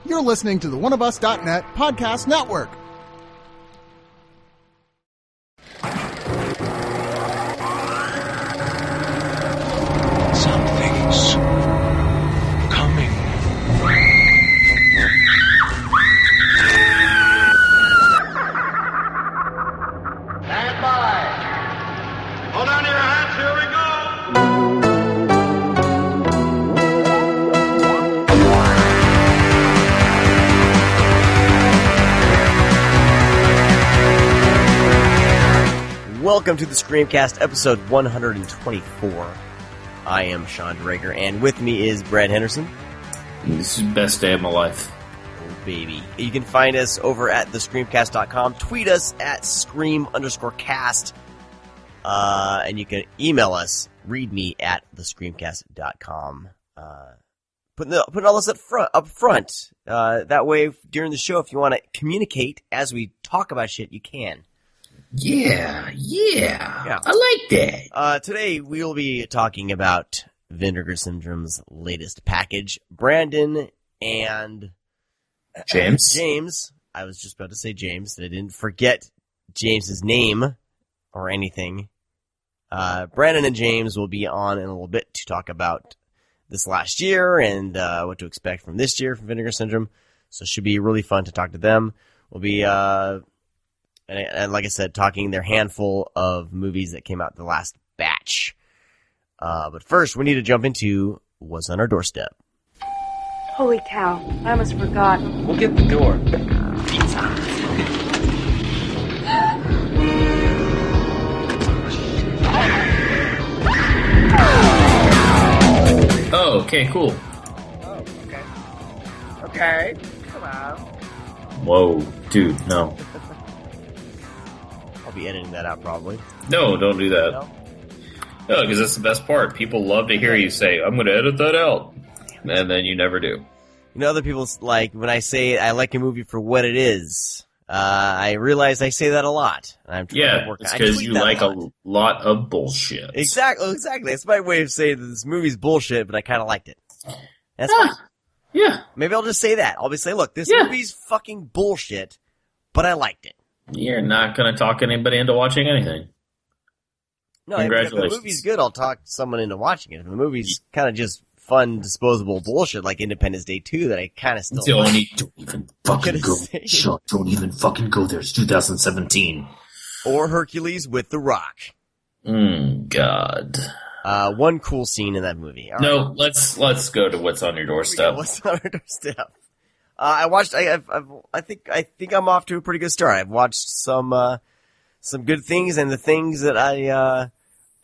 You're listening to the oneofus.net podcast network. Something's coming. Stand by. Hold on to your hats. Here we go. Welcome to the ScreamCast, episode 124. I am Sean Drager, and with me is Brad Henderson. This is the best day of my life. Oh, baby. You can find us over at thescreamcast.com. Tweet us at scream_cast. And you can email us, readme at thescreamcast.com. Putting all this up front. That way, during the show, if you want to communicate as we talk about shit, you can. Yeah. I like that. Today we'll be talking about Vinegar Syndrome's latest package. Brandon and James. I was just about to say James. I didn't forget James's name or anything. Brandon and James will be on in a little bit to talk about this last year and what to expect from this year from Vinegar Syndrome. So it should be really fun to talk to them. We'll be and like I said, talking their handful of movies that came out the last batch. But first, we need to jump into what's on our doorstep. Holy cow, I almost forgot. We'll get the door. Oh, okay, cool. Oh, okay. Come on. Whoa, dude, no. I'll be editing that out probably. No, don't do that. No? No, because that's the best part. People love to hear you say, I'm going to edit that out. And then you never do. You know, other people, like, when I say I like a movie for what it is, I realize I say that a lot. I'm trying to work it's because you like a lot of bullshit. Exactly. That's my way of saying that this movie's bullshit, but I kind of liked it. That's fine. Yeah. Maybe I'll just say that. I'll be saying, look, this movie's fucking bullshit, but I liked it. You're not going to talk anybody into watching anything. No, Congratulations. if the movie's good, I'll talk someone into watching it. If the movie's kind of just fun, disposable bullshit like Independence Day 2 that I kind of still like. Don't even fucking go. Sean, don't even fucking go there. It's 2017. Or Hercules with The Rock. God. One cool scene in that movie. All no, right. let's go to what's on your doorstep. What's on our doorstep? I watched. I think I'm off to a pretty good start. I've watched some good things, and the things that I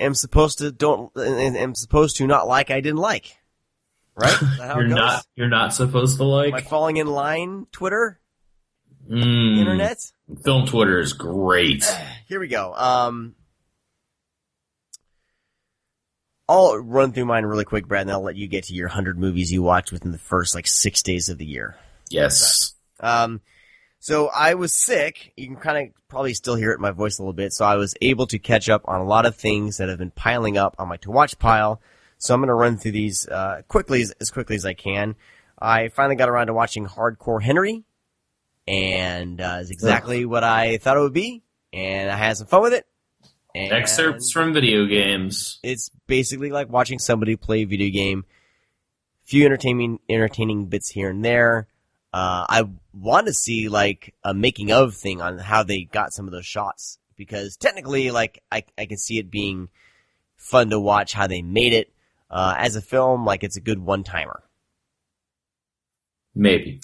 am supposed to not like. I didn't like. Right? Is that how it goes? You're not supposed to like. Am I falling in line? Twitter, internet, film Twitter is great. Here we go. I'll run through mine really quick, Brad, and I'll let you get to your 100 movies you watched within the first 6 days of the year. Yes. So I was sick. You can kind of probably still hear it in my voice a little bit. So I was able to catch up on a lot of things that have been piling up on my to-watch pile. So I'm going to run through these as quickly as I can. I finally got around to watching Hardcore Henry, and it's exactly what I thought it would be, and I had some fun with it. And excerpts from video games. It's basically like watching somebody play a video game. Few entertaining bits here and there. I want to see like a making of thing on how they got some of those shots, because technically, like I can see it being fun to watch how they made it. As a film, like it's a good one-timer. Maybe.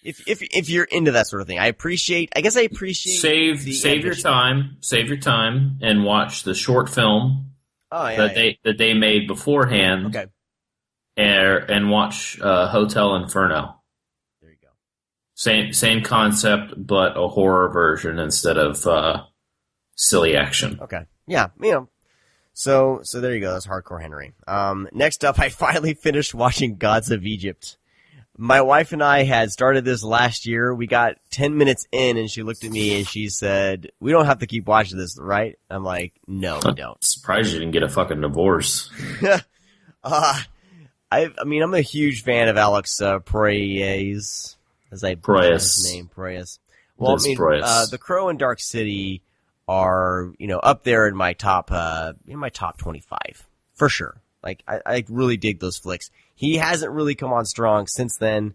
If you're into that sort of thing, I guess I appreciate save your time and watch the short film that they made beforehand. Okay. And watch Hotel Inferno. There you go. Same concept, but a horror version instead of silly action. Okay. Yeah, So there you go. That's Hardcore Henry. Next up, I finally finished watching Gods of Egypt. My wife and I had started this last year. We got 10 minutes in, and she looked at me and she said, "We don't have to keep watching this, right?" I'm like, "No, we don't." Surprised you didn't get a fucking divorce. I I'm a huge fan of Alex Proyas, as I butcher his name, Proyas. Well, The Crow and Dark City are, up there in my top 25 for sure. Like, I really dig those flicks. He hasn't really come on strong since then.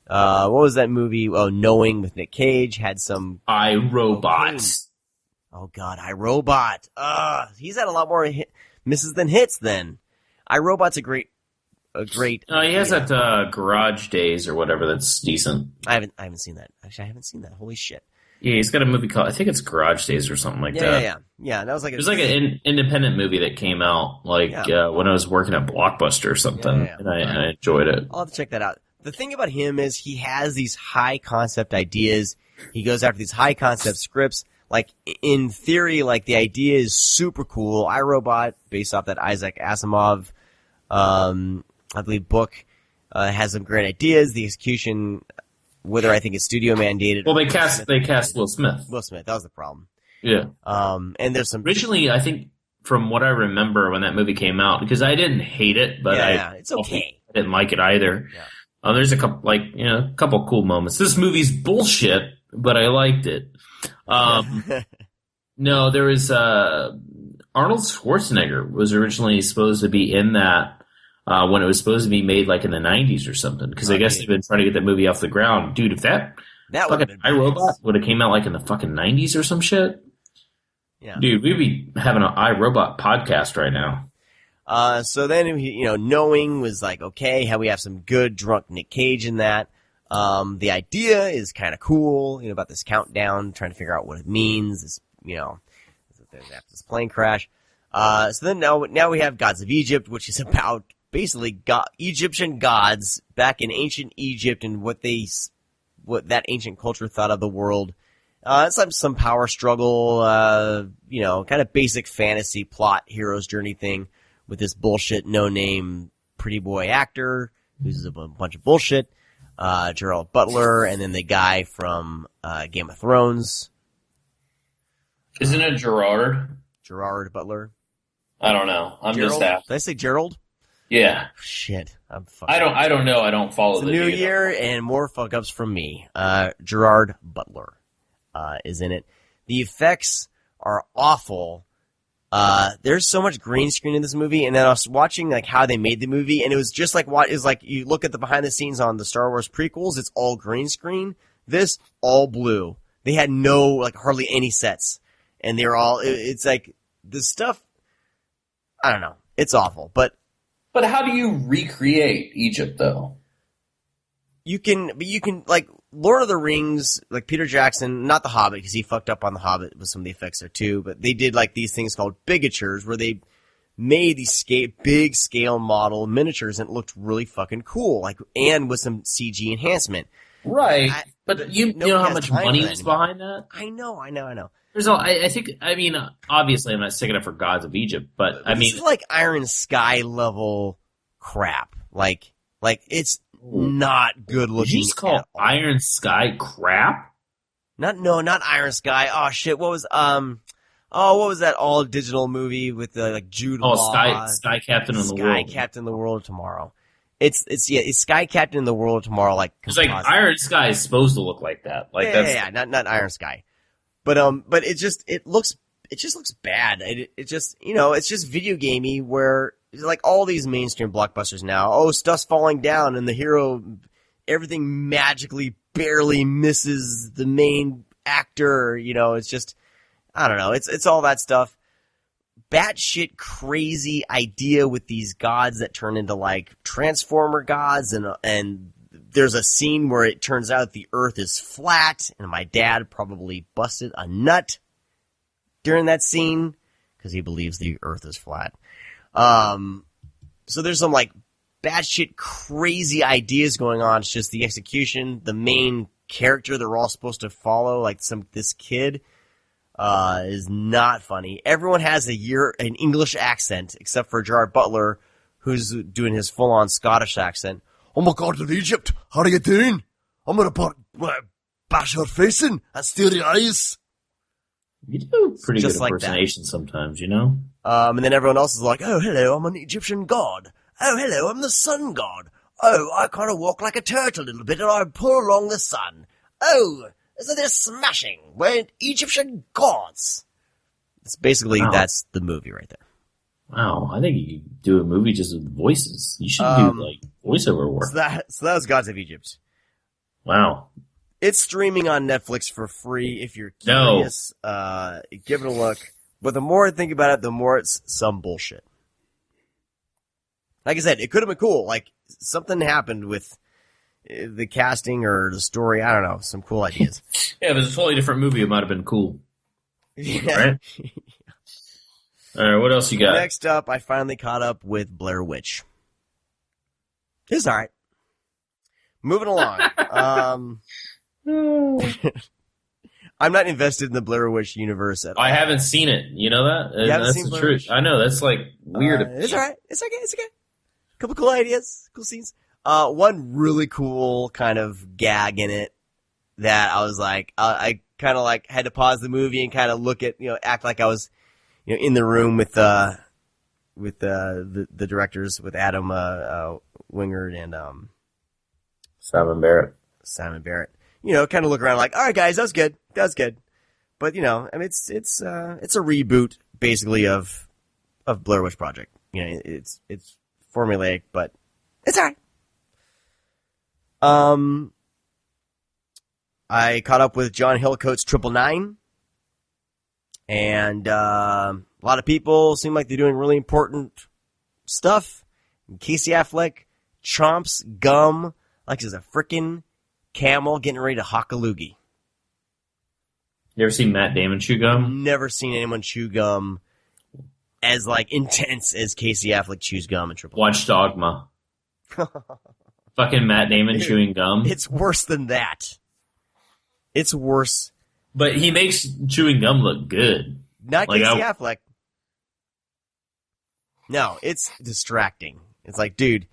What was that movie? Oh, Knowing with Nick Cage had some iRobot. Oh God, iRobot. He's had a lot more misses than hits. Then iRobot's a great. He has that Garage Days or whatever. That's decent. I haven't seen that. Actually, I haven't seen that. Holy shit. Yeah, he's got a movie called, I think it's Garage Days or something like that. Yeah. That was like it was like an independent movie that came out when I was working at Blockbuster or something, and I enjoyed it. I'll have to check that out. The thing about him is he has these high concept ideas. He goes after these high concept scripts. Like, in theory, like, the idea is super cool. iRobot, based off that Isaac Asimov, I believe, book, has some great ideas. The execution, whether I think it's studio mandated. Well, they cast Will Smith. Will Smith, that was the problem. Yeah. And there's some. Originally, I think, from what I remember when that movie came out, because I didn't hate it, but it's okay. I didn't like it either. Yeah. There's a couple cool moments. This movie's bullshit, but I liked it. No, there was Arnold Schwarzenegger was originally supposed to be in that when it was supposed to be made like in the 90s or something, because I guess they've been trying to get that movie off the ground. Dude, if that fucking iRobot would have came out like in the fucking 90s or some shit, dude, we'd be having an iRobot podcast right now. So then, Knowing was like, okay, how we have some good drunk Nick Cage in that. The idea is kind of cool, about this countdown, trying to figure out what it means. This, after this plane crash. So then now we have Gods of Egypt, which is about basically Egyptian gods back in ancient Egypt and what that ancient culture thought of the world. It's like some power struggle, kind of basic fantasy plot, hero's journey thing with this bullshit no-name pretty boy actor who's a bunch of bullshit. Gerald Butler, and then the guy from Game of Thrones. Isn't it Gerard? Gerard Butler? I don't know. Gerald? Did I say Gerald? Yeah. Shit. I don't know. I don't follow the new year and more fuck-ups from me. Gerard Butler is in it. The effects are awful. There's so much green screen in this movie, and then I was watching like how they made the movie, and it was just like what is like you look at the behind the scenes on the Star Wars prequels, it's all green screen. This all blue. They had hardly any sets, and they're all. It's like the stuff. I don't know. It's awful, but how do you recreate Egypt though? You can like Lord of the Rings, like Peter Jackson, not The Hobbit, because he fucked up on The Hobbit with some of the effects there too, but they did like these things called bigatures where they made these big scale model miniatures and it looked really fucking cool, like, and with some CG enhancement. Right. But you know how much money was behind that? I know. I think, obviously I'm not sticking up for Gods of Egypt, but this is like Iron Sky level crap. Like it's not good looking. Did you just call Iron Sky crap? Not Iron Sky. Oh shit! What was that all digital movie with like Jude Law? Sky Captain in the World. Sky Captain in the World of Tomorrow. It's Sky Captain in the World of Tomorrow. Like it's like Iron Sky is supposed to look like that. Like not Iron Sky, but it just looks bad. It just it's just video gamey where. Like all these mainstream blockbusters now, stuff's falling down and the hero, everything magically barely misses the main actor, it's just, I don't know, it's all that stuff. Batshit crazy idea with these gods that turn into like Transformer gods and there's a scene where it turns out the earth is flat and my dad probably busted a nut during that scene because he believes the earth is flat. So there's some like batshit crazy ideas going on. It's just the execution, the main character that we're all supposed to follow, like this kid, is not funny. Everyone has an English accent except for Gerard Butler, who's doing his full-on Scottish accent. Oh my God, in Egypt, how are you doing? I'm gonna bash her face in and steal your eyes. You do pretty good impersonation sometimes, And then everyone else is like, oh, hello, I'm an Egyptian god. Oh, hello, I'm the sun god. Oh, I kind of walk like a turtle a little bit and I pull along the sun. Oh, so they're smashing. We're Egyptian gods. It's basically, that's the movie right there. Wow, I think you could do a movie just with voices. You should do, like, voiceover work. So that was Gods of Egypt. Wow. It's streaming on Netflix for free if you're curious. Give it a look. But the more I think about it, the more it's some bullshit. Like I said, it could have been cool. Like, something happened with the casting or the story. I don't know. Some cool ideas. Yeah, if it was a totally different movie, it might have been cool. Yeah. Right? All right, what else you got? Next up, I finally caught up with Blair Witch. It's all right. Moving along. I'm not invested in the Blair Witch universe at all. I haven't seen it. You know that? You haven't That's seen the Blair truth. Witch? I know. That's like weird. It's all right. It's okay. It's okay. Couple cool ideas, cool scenes. One really cool kind of gag in it that I was like, I kind of like had to pause the movie and kind of look at, act like I was, in the room with the directors, with Adam Wingard and Simon Barrett. Kind of look around like, all right, guys, that was good. But I mean, it's a reboot basically of Blair Witch Project. It's formulaic, but it's all right. I caught up with John Hillcoat's 999, and a lot of people seem like they're doing really important stuff. Casey Affleck chomps gum like he's a frickin' camel getting ready to hock a loogie. You ever seen Matt Damon chew gum? Never seen anyone chew gum as like intense as Casey Affleck chews gum in Triple. Watch Dogma. Fucking Matt Damon chewing gum. It's worse than that. It's worse. But he makes chewing gum look good. Not Casey Affleck. No, it's distracting. It's like, dude,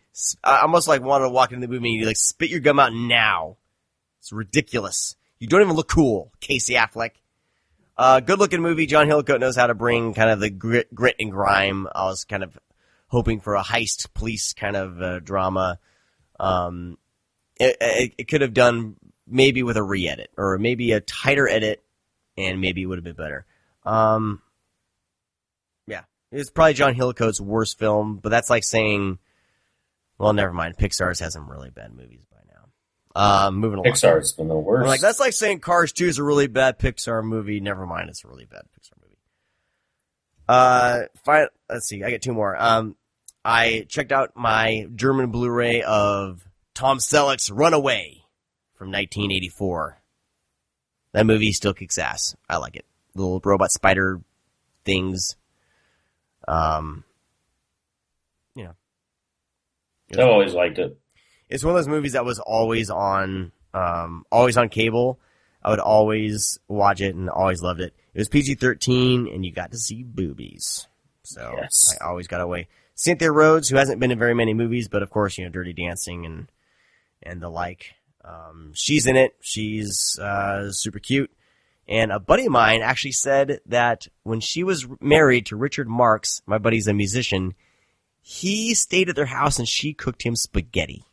I almost like wanted to walk into the movie and like spit your gum out now. It's ridiculous. You don't even look cool, Casey Affleck. Good looking movie. John Hillcoat knows how to bring kind of the grit and grime. I was kind of hoping for a heist police kind of drama. It could have done maybe with a re-edit or maybe a tighter edit, and maybe it would have been better. Yeah, it's probably John Hillcoat's worst film, but that's like saying, well, never mind. Pixar's has some really bad movies by now. Moving along. Pixar's been the worst. I'm like, that's like saying Cars 2 is a really bad Pixar movie. Never mind, it's a really bad Pixar movie. Let's see, I get two more. I checked out my German Blu-ray of Tom Selleck's Runaway from 1984. That movie still kicks ass. I like it. Little robot spider things. I've always liked it. It's one of those movies that was always on cable. I would always watch it and always loved it. It was PG-13 and you got to see boobies. So yes. I always got away. Cynthia Rhodes, who hasn't been in very many movies, but of course, Dirty Dancing and the like. She's in it. She's super cute. And a buddy of mine actually said that when she was married to Richard Marx, my buddy's a musician, he stayed at their house and she cooked him spaghetti.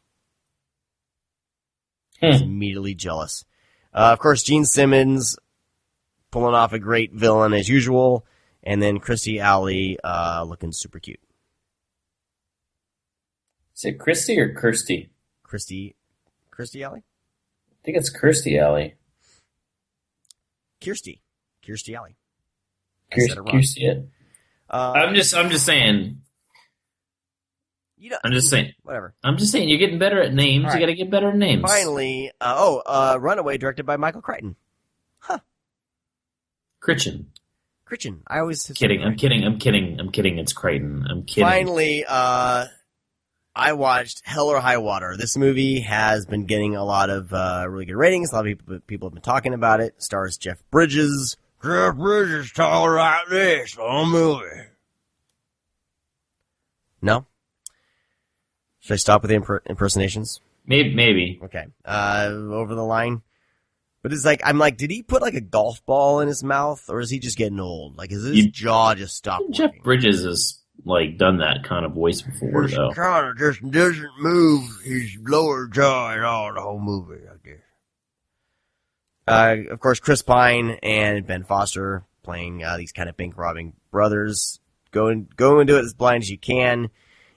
I was immediately jealous. Of course, Gene Simmons pulling off a great villain as usual, and then Kirstie Alley looking super cute. Is it Christy or Kirsty? Kirstie Alley? I think it's Kirstie Alley. Kirstie Alley. Kirstie. I'm just saying. I'm just saying. Whatever. I'm just saying you're getting better at names. Right. You got to get better at names. Finally, Runaway, directed by Michael Crichton. Huh. Crichton. I always I'm kidding. It's Crichton. I'm kidding. Finally, I watched Hell or High Water. This movie has been getting a lot of really good ratings. A lot of people have been talking about it. Stars Jeff Bridges. Jeff Bridges taller like this on a movie. No? Should I stop with the impersonations? Maybe. Okay. Over the line. But it's like, I'm like, did he put like a golf ball in his mouth, or is he just getting old? Like, is his jaw just stopped Jeff working? Bridges is like done that kind of voice before, though. Kind of just doesn't move his lower jaw at all the whole movie, I guess. Of course, Chris Pine and Ben Foster playing these kind of bank robbing brothers. Go into it as blind as you can.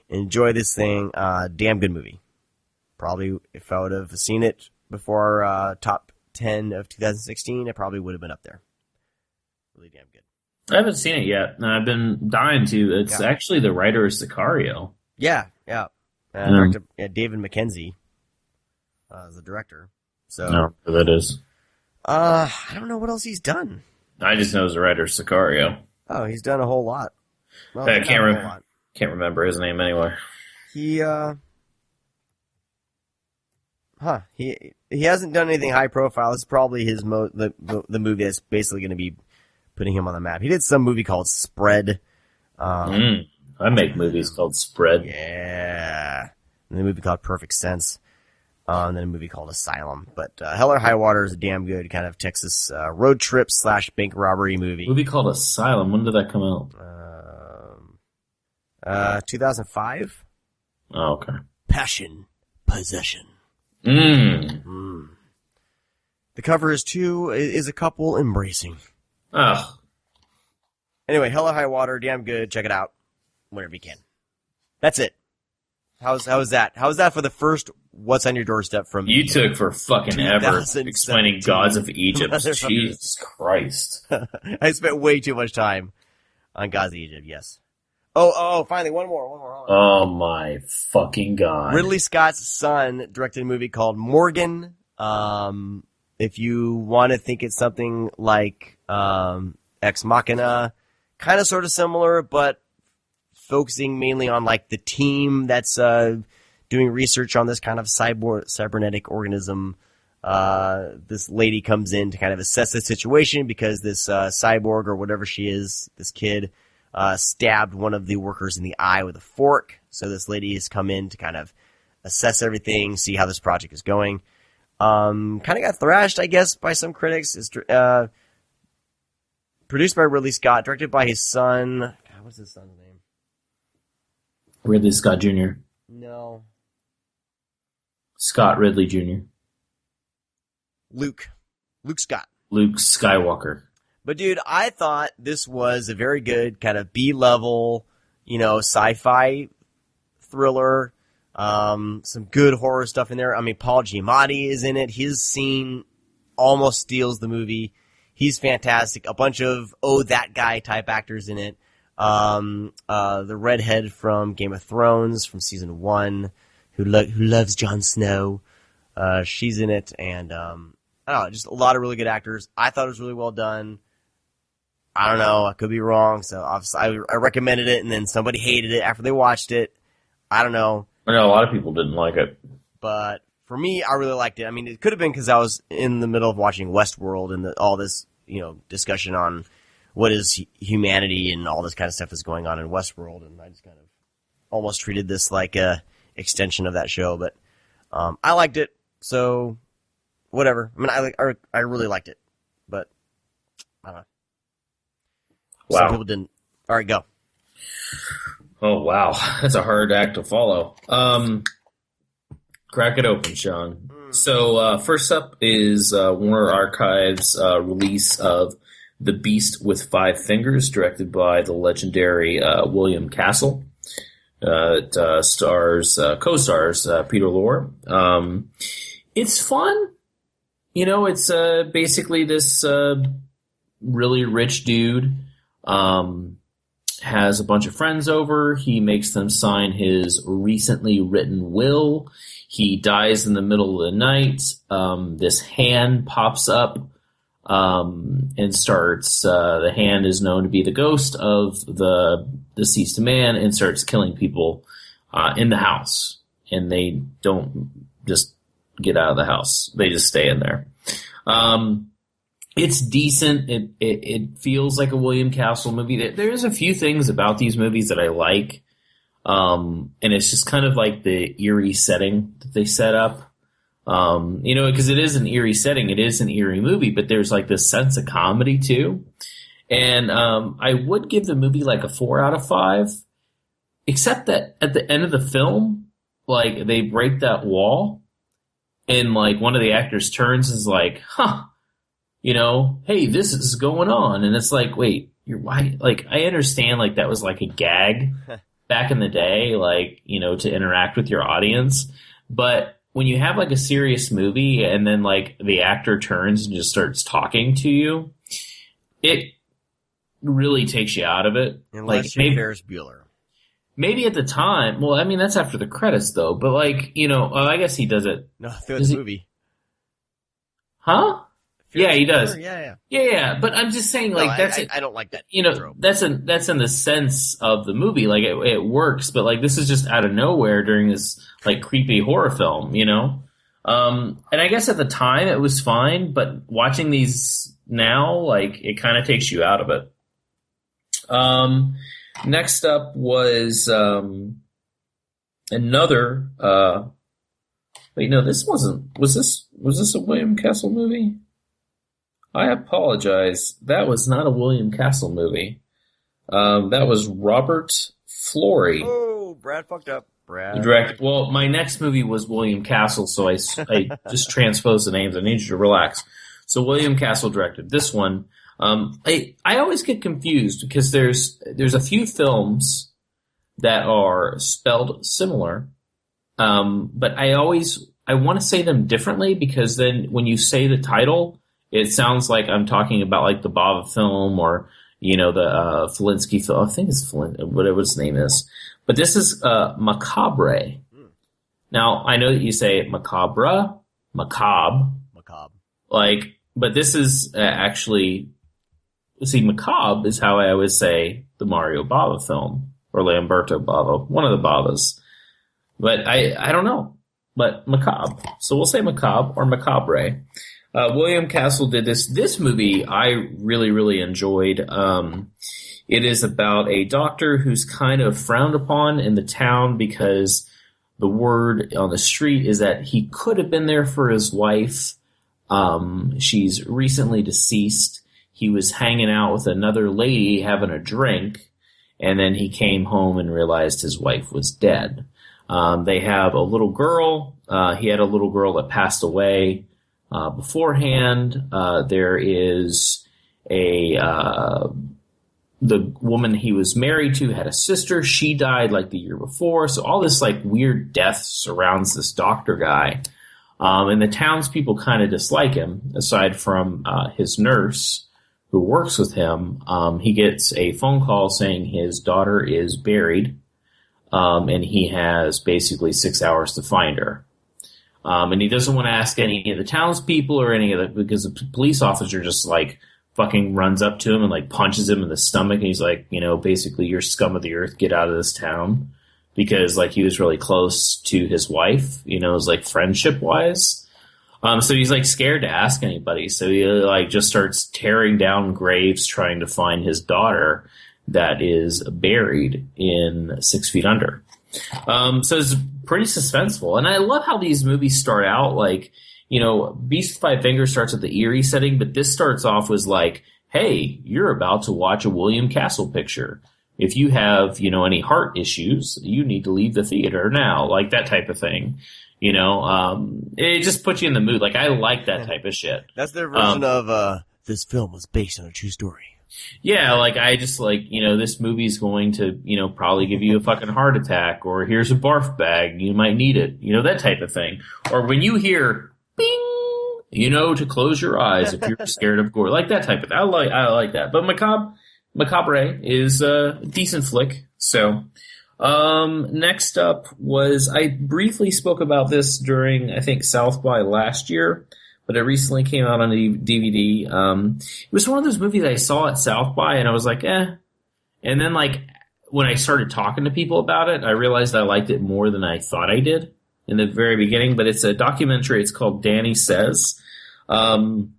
Enjoy this thing. Damn good movie. Probably if I would have seen it before top 10 of 2016, it probably would have been up there. Really damn good. I haven't seen it yet. I've been dying to. It's actually the writer of Sicario. Yeah. Director, David Mackenzie is the director. So No, that is. I don't know what else he's done. I just know he's the writer of Sicario. Oh, he's done a whole lot. Well, I can't remember his name anyway. He hasn't done anything high profile. It's probably the movie that's basically going to be putting him on the map. He did some movie called Spread. I make movies called Spread. Yeah. And a movie called Perfect Sense. And then a movie called Asylum. But Hell or High Water is a damn good kind of Texas road trip / bank robbery movie. A movie called Asylum. When did that come out? 2005. Oh, okay. Passion. Possession. The cover is a couple embracing. Ugh. Anyway, Hell or High Water, damn good. Check it out whenever you can. That's it. How's that? How's that for the first What's on Your Doorstep from You took for fucking ever explaining Gods of Egypt. Jesus Christ. I spent way too much time on Gods of Egypt, yes. Oh, finally, one more. Oh my fucking God. Ridley Scott's son directed a movie called Morgan. If you want to think it's something like Ex Machina, kind of sort of similar, but focusing mainly on like the team that's doing research on this kind of cybernetic organism. This lady comes in to kind of assess the situation because this cyborg or whatever she is, this kid, stabbed one of the workers in the eye with a fork. So this lady has come in to kind of assess everything, see how this project is going. Kind of got thrashed, I guess, by some critics. It's produced by Ridley Scott, directed by his son. God, what's his son's name? Ridley Scott Jr. No. Scott Ridley Jr. Luke Scott. Luke Skywalker. But dude, I thought this was a very good kind of B-level, sci-fi thriller. Some good horror stuff in there. I mean, Paul Giamatti is in it. His scene almost steals the movie. He's fantastic. A bunch of that guy type actors in it. The redhead from Game of Thrones from season 1, who loves Jon Snow. She's in it, and I don't know, just a lot of really good actors. I thought it was really well done. I don't know, I could be wrong. So obviously, I recommended it, and then somebody hated it after they watched it. I don't know. I know a lot of people didn't like it, but for me, I really liked it. I mean, it could have been because I was in the middle of watching Westworld and all this, discussion on what is humanity and all this kind of stuff is going on in Westworld, and I just kind of almost treated this like a extension of that show. But I liked it, so whatever. I mean, I really liked it, but I don't know. Wow. Some people didn't. All right, go. Oh, wow. That's a hard act to follow. Crack it open, Sean. So, first up is Warner Archives' release of The Beast with Five Fingers, directed by the legendary William Castle. It co-stars Peter Lorre. It's fun. It's basically this really rich dude has a bunch of friends over. He makes them sign his recently written will. He dies in the middle of the night. This hand pops up and starts. The hand is known to be the ghost of the deceased man and starts killing people in the house. And they don't just get out of the house. They just stay in there. It's decent. It feels like a William Castle movie. There's a few things about these movies that I like. And it's just kind of like the eerie setting that they set up. Because it is an eerie setting. It is an eerie movie, but there's like this sense of comedy too. And I would give the movie like a 4 out of 5 except that at the end of the film, like, they break that wall, and, like, one of the actors turns and is like, you know, hey, this is going on. And it's like, wait, why? Like, I understand, like, that was like a gag back in the day, like, you know, to interact with your audience. But when you have, like, a serious movie and then, like, the actor turns and just starts talking to you, it really takes you out of it. Unless like, you're Ferris Bueller. Maybe at the time, well, I mean, that's after the credits, though. But, like, you know, I guess he does it. No, through the movie. Huh? Yeah, he does. Yeah. But I'm just saying, like, I don't like that. You know, trope. that's in the sense of the movie. Like, it works, but, like, this is just out of nowhere during this, like, creepy horror film, you know? And I guess at the time it was fine, but watching these now, like, it kind of takes you out of it. Next up was another. Wait, no, this wasn't. Was this a William Castle movie? I apologize. That was not a William Castle movie. That was Robert Flory. Oh, Brad fucked up. Brad. Directed. Well, my next movie was William Castle, so I just transposed the names. I need you to relax. So William Castle directed this one. I always get confused because there's a few films that are spelled similar, but I want to say them differently because then when you say the title, it sounds like I'm talking about like the Bava film or you know the Felinski film. I think it's whatever his name is, but this is Macabre. Now I know that you say macabre, macabre, like, but this is actually. See, macabre is how I always say the Mario Bava film, or Lamberto Bava, one of the Bavas. But I don't know. But macabre. So we'll say macabre or macabre. William Castle did this. This movie I really, really enjoyed. It is about a doctor who's kind of frowned upon in the town because the word on the street is that he could have been there for his wife. She's recently deceased. He was hanging out with another lady having a drink, and then he came home and realized his wife was dead. They have a little girl. He had a little girl that passed away beforehand. There is the woman he was married to had a sister. She died like the year before. So all this like weird death surrounds this doctor guy. And the townspeople kind of dislike him, aside from his nurse, who works with him. He gets a phone call saying his daughter is buried, and he has basically 6 hours to find her. And he doesn't want to ask any of the townspeople or any of the, because the police officer just like fucking runs up to him and like punches him in the stomach. And he's like, you know, basically you're scum of the earth, get out of this town. Because like he was really close to his wife, you know, it was like friendship wise. So he's like scared to ask anybody. So he like just starts tearing down graves trying to find his daughter that is buried in 6 feet under. So it's pretty suspenseful. And I love how these movies start out like, you know, Beast with Five Fingers starts at the eerie setting, but this starts off with like, hey, you're about to watch a William Castle picture. If you have, you know, any heart issues, you need to leave the theater now, like that type of thing. You know, it just puts you in the mood. Like, I like that type of shit. That's their version of, this film was based on a true story. Yeah, like, I just, like, you know, this movie's going to, you know, probably give you a fucking heart attack, or here's a barf bag, you might need it. You know, that type of thing. Or when you hear, bing, you know, to close your eyes if you're scared of gore. Like, that type of thing. I like that. But Macabre is a decent flick, so... next up was, I briefly spoke about this during, I think, South by last year, but it recently came out on DVD. It was one of those movies I saw at South by and I was like, eh. And then like, when I started talking to people about it, I realized I liked it more than I thought I did in the very beginning, but it's a documentary. It's called Danny Says. Who's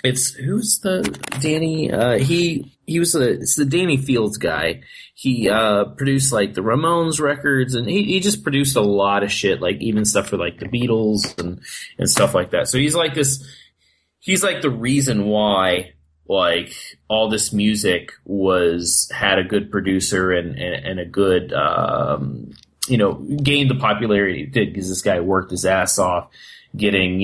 the Danny? It's the Danny Fields guy. He produced like the Ramones records, and he just produced a lot of shit, like even stuff for like the Beatles and stuff like that. So he's like the reason why like all this music had a good producer and a good gained the popularity it did because this guy worked his ass off getting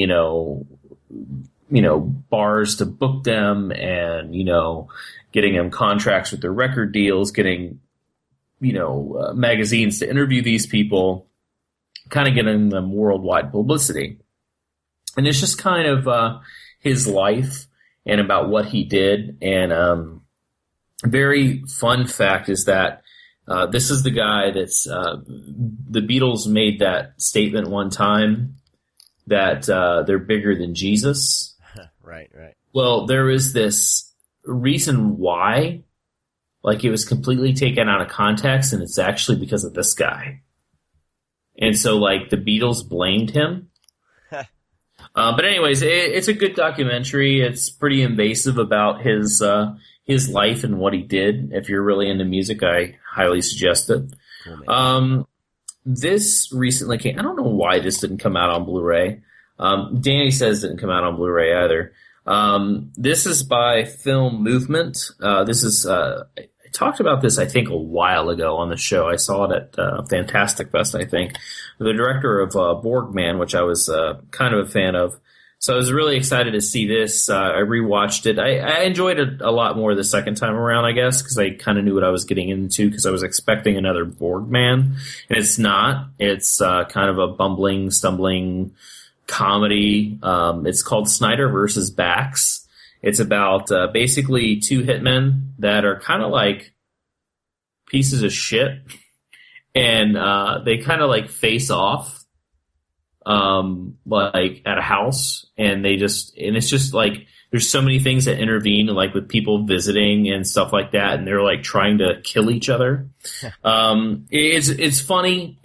bars to book them and getting them contracts with their record deals, getting magazines to interview these people, kind of getting them worldwide publicity. And it's just kind of his life and about what he did. And very fun fact is that this is the guy that's the Beatles made that statement one time that they're bigger than Jesus. Right. Well, there is this reason why, like it was completely taken out of context, and it's actually because of this guy. And so, like, the Beatles blamed him. But anyways, it's a good documentary. It's pretty invasive about his life and what he did. If you're really into music, I highly suggest it. Cool, this recently came. I don't know why this didn't come out on Blu-ray. Danny says it didn't come out on Blu-ray either. This is by Film Movement. This is I talked about this, I think, a while ago on the show. I saw it at Fantastic Fest, I think. The director of Borgman, which I was kind of a fan of. So I was really excited to see this. I rewatched it. I enjoyed it a lot more the second time around, I guess, because I kind of knew what I was getting into because I was expecting another Borgman. And it's not. It's kind of a bumbling, stumbling comedy. It's called Snyder versus Bax. It's about basically two hitmen that are kind of like pieces of shit, and they kind of like face off, like at a house, and it's just like there's so many things that intervene, like with people visiting and stuff like that, and they're like trying to kill each other. It's funny.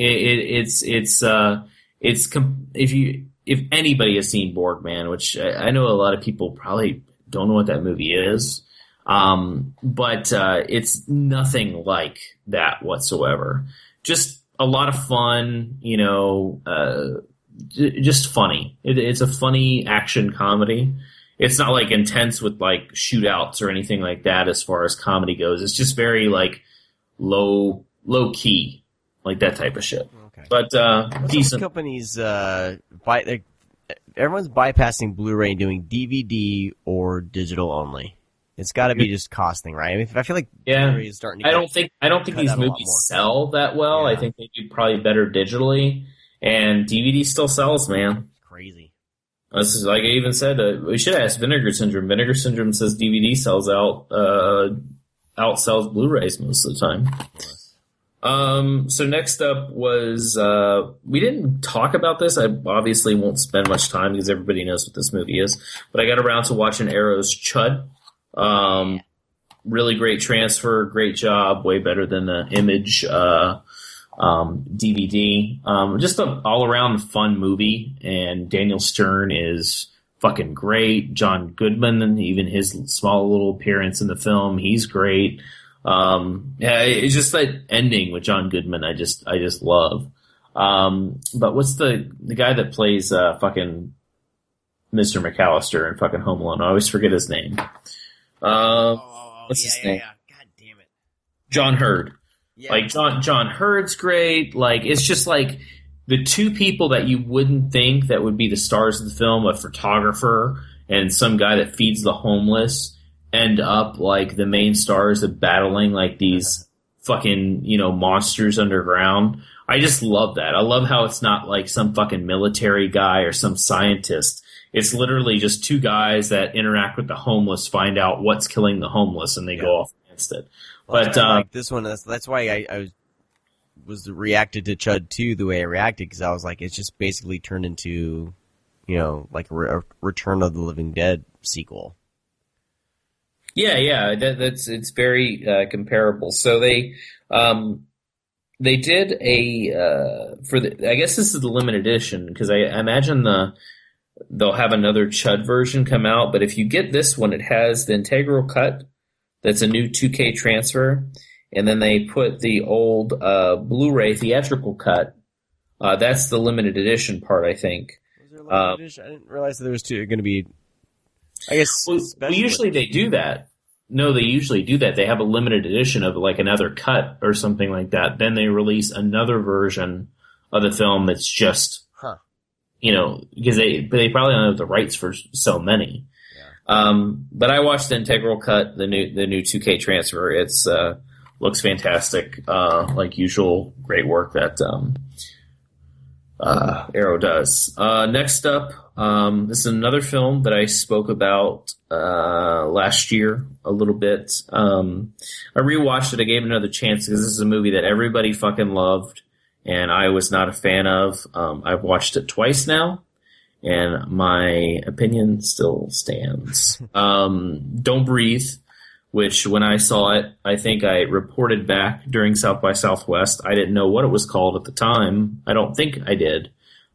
If anybody has seen Borgman, which I know a lot of people probably don't know what that movie is, but it's nothing like that whatsoever. Just a lot of fun, just funny. It's a funny action comedy. It's not like intense with like shootouts or anything like that as far as comedy goes. It's just very like low key, like that type of shit. Okay. But decent. Companies everyone's bypassing Blu-ray and doing DVD or digital only. It's got to be just costing, right? I mean, I feel like Blu-ray is starting to. I don't think these movies sell that well. Yeah. I think they do probably better digitally, and DVD still sells, man. Crazy. This is like I even said. We should ask Vinegar Syndrome. Vinegar Syndrome says DVD sells outsells Blu-rays most of the time. So next up was, we didn't talk about this. I obviously won't spend much time because everybody knows what this movie is, but I got around to watching Arrow's Chud. Really great transfer, great job, way better than the Image, DVD. Just an all around fun movie, and Daniel Stern is fucking great. John Goodman, even his small little appearance in the film, he's great. It's just that ending with John Goodman I just love. But what's the guy that plays fucking Mr. McAllister in fucking Home Alone? I always forget his name. What's his name? Yeah. God damn it. John Hurd. Yeah. Like John Hurd's great. Like it's just like the two people that you wouldn't think that would be the stars of the film, a photographer and some guy that feeds the homeless, end up like the main stars of battling like these fucking, monsters underground. I just love that. I love how it's not like some fucking military guy or some scientist. It's literally just two guys that interact with the homeless, find out what's killing the homeless, and they go off against it. Well, but like this one, that's why I was reacted to Chud 2 the way I reacted, because I was like, it's just basically turned into, like a Return of the Living Dead sequel. Yeah, it's very comparable. So they did I guess this is the limited edition, because I imagine they'll have another Chud version come out. But if you get this one, it has the integral cut. That's a new 2K transfer, and then they put the old Blu-ray theatrical cut. That's the limited edition part, I think. Was there a limited edition? I didn't realize that there was going to be I guess. Well, usually they do that. No, they usually do that. They have a limited edition of like another cut or something like that. Then they release another version of the film that's just, because they probably don't have the rights for so many. Yeah. But I watched the integral cut, the new 2K transfer. It's looks fantastic, like usual. Great work that Arrow does. Next up, this is another film that I spoke about last year a little bit. I rewatched it. I gave it another chance because this is a movie that everybody fucking loved, and I was not a fan of. I've watched it twice now, and my opinion still stands. Don't Breathe, which when I saw it, I think I reported back during South by Southwest. I didn't know what it was called at the time. I don't think I did.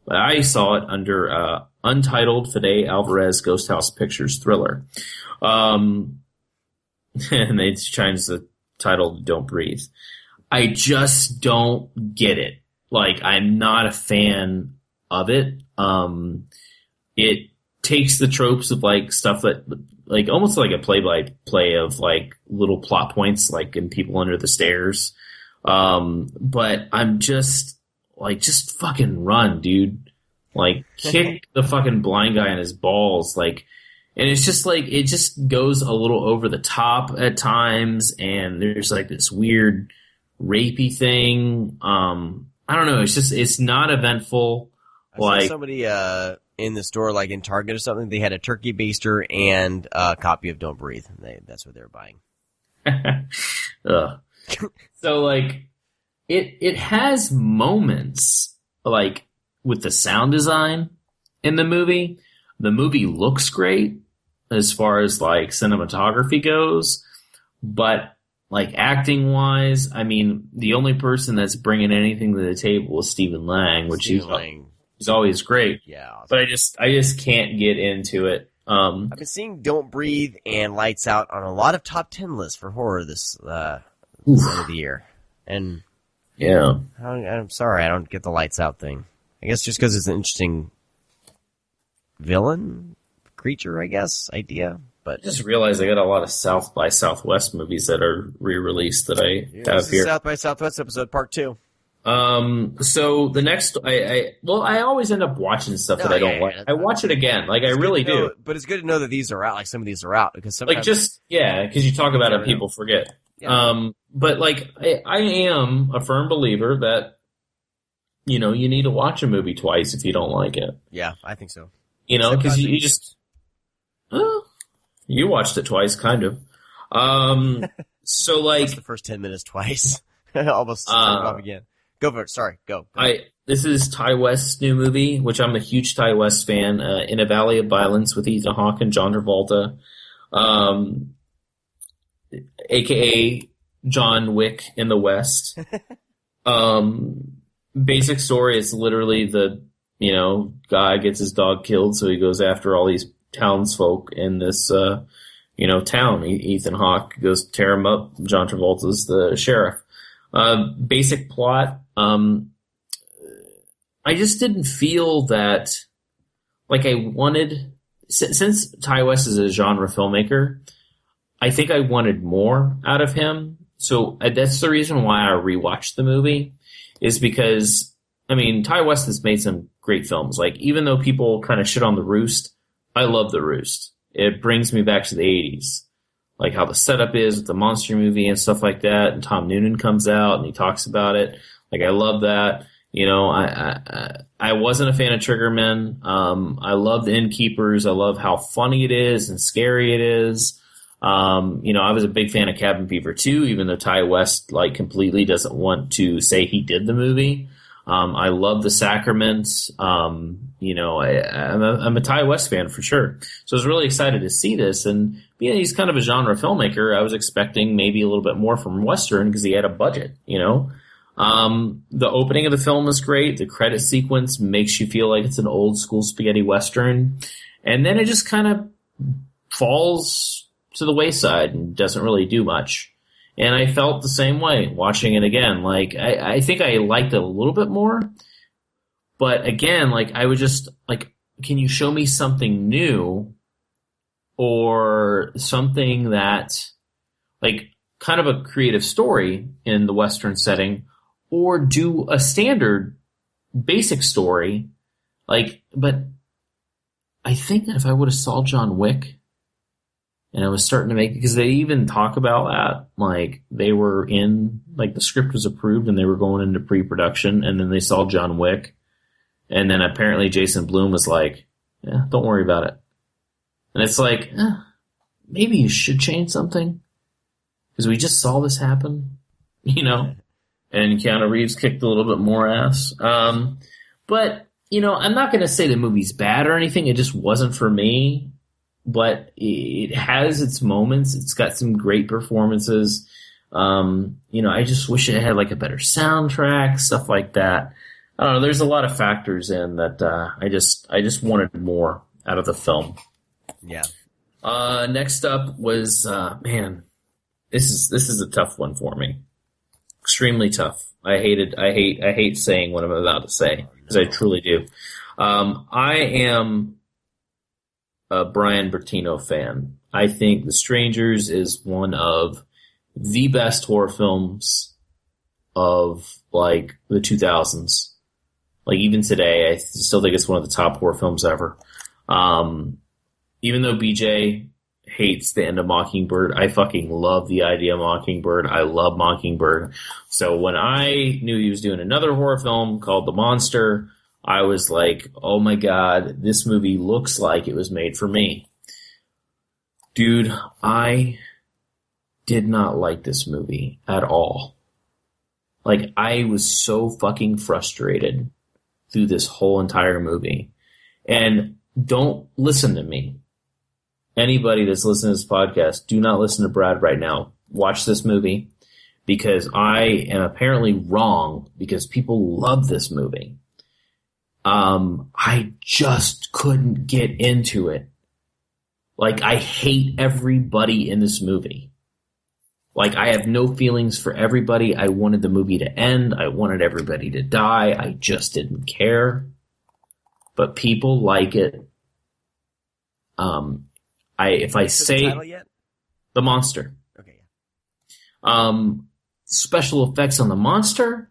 But I saw it under Untitled Fede Alvarez Ghost House Pictures thriller. And they changed the title to Don't Breathe. I just don't get it. Like, I'm not a fan of it. It takes the tropes of, like, stuff that, like, almost like a play-by-play of, like, little plot points, like in People Under the Stairs. But I'm just, like, just fucking run, dude. Like, kick the fucking blind guy in his balls. Like, and it's just like, it just goes a little over the top at times, and there's, like, this weird rapey thing. I don't know. It's just, it's not eventful. I saw somebody in the store, like in Target or something, they had a turkey baster and a copy of Don't Breathe. That's what they were buying. So, like, it has moments, like, with the sound design in the movie. The movie looks great as far as, like, cinematography goes, but, like, acting-wise, I mean, the only person that's bringing anything to the table is Stephen Lang, which he's always great. Yeah, awesome. But I just can't get into it. I've been seeing Don't Breathe and Lights Out on a lot of top 10 lists for horror this end of the year. And yeah, I'm sorry, I don't get the Lights Out thing. I guess just because it's an interesting villain, creature, I guess, idea. But I just realized I got a lot of South by Southwest movies that are re-released that I have here. South by Southwest episode part 2. So the next, I always end up watching stuff that I don't like. I watch it again, like I really do. But it's good to know that these are out. Like some of these are out because sometimes, like because you talk about it, people forget. Yeah. But like I am a firm believer that you need to watch a movie twice if you don't like it. Yeah, I think so. Because you just you watched it twice, kind of. So like the first 10 minutes twice, almost turned off again. Go for it. Sorry, go. This is Ty West's new movie, which I'm a huge Ty West fan. In a Valley of Violence with Ethan Hawke and John Travolta, aka John Wick in the West. Basic story: it's literally the guy gets his dog killed, so he goes after all these townsfolk in this town. Ethan Hawke goes to tear him up. John Travolta's the sheriff. Basic plot. I just didn't feel that, like, I wanted, since Ty West is a genre filmmaker, I think I wanted more out of him. So that's the reason why I rewatched the movie, is because, I mean, Ty West has made some great films. Like, even though people kind of shit on The Roost, I love The Roost. It brings me back to the 80s. Like how the setup is with the monster movie and stuff like that. And Tom Noonan comes out and he talks about it. Like, I love that. I wasn't a fan of Triggermen. I love the Innkeepers. I love how funny it is and scary it is. I was a big fan of Cabin Fever too, even though Ty West, like, completely doesn't want to say he did the movie. I love The Sacrament. I'm a Ty West fan for sure. So I was really excited to see this. And being he's kind of a genre filmmaker, I was expecting maybe a little bit more from Western because he had a budget, The opening of the film is great. The credit sequence makes you feel like it's an old school spaghetti Western. And then it just kind of falls to the wayside and doesn't really do much. And I felt the same way watching it again. Like, I think I liked it a little bit more. But again, like, I would just, like, can you show me something new or something that, like, kind of a creative story in the Western setting, or do a standard basic story. Like, but I think that if I would have saw John Wick and I was starting to make, because they even talk about that, like, they were in, like, the script was approved and they were going into pre-production, and then they saw John Wick, and then apparently Jason Blum was like, yeah, don't worry about it. And it's like, maybe you should change something, because we just saw this happen, you know? And Keanu Reeves kicked a little bit more ass. But, you know, I'm not going to say the movie's bad or anything. It just wasn't for me. But it has its moments. It's got some great performances. You know, I just wish it had, like, a better soundtrack, stuff like that. I don't know. There's a lot of factors in that I just wanted more out of the film. Yeah. Next up was, man, this is a tough one for me. Extremely tough. I hate saying what I'm about to say, because I truly do. I am a Brian Bertino fan. I think The Strangers is one of the best horror films of, like, the 2000s. Like, even today, I still think it's one of the top horror films ever. Even though BJ hates the end of Mockingbird, I fucking love the idea of Mockingbird. I love Mockingbird. So when I knew he was doing another horror film called The Monster, I was like, oh my god, this movie looks like it was made for me. Dude, I did not like this movie at all. Like, I was so fucking frustrated through this whole entire movie. And don't listen to me. Anybody that's listening to this podcast, do not listen to Brad right now. Watch this movie, because I am apparently wrong, because people love this movie. I just couldn't get into it. Like, I hate everybody in this movie. Like, I have no feelings for everybody. I wanted the movie to end. I wanted everybody to die. I just didn't care. But people like it. If I say the title yet? The Monster. Okay. Special effects on The Monster,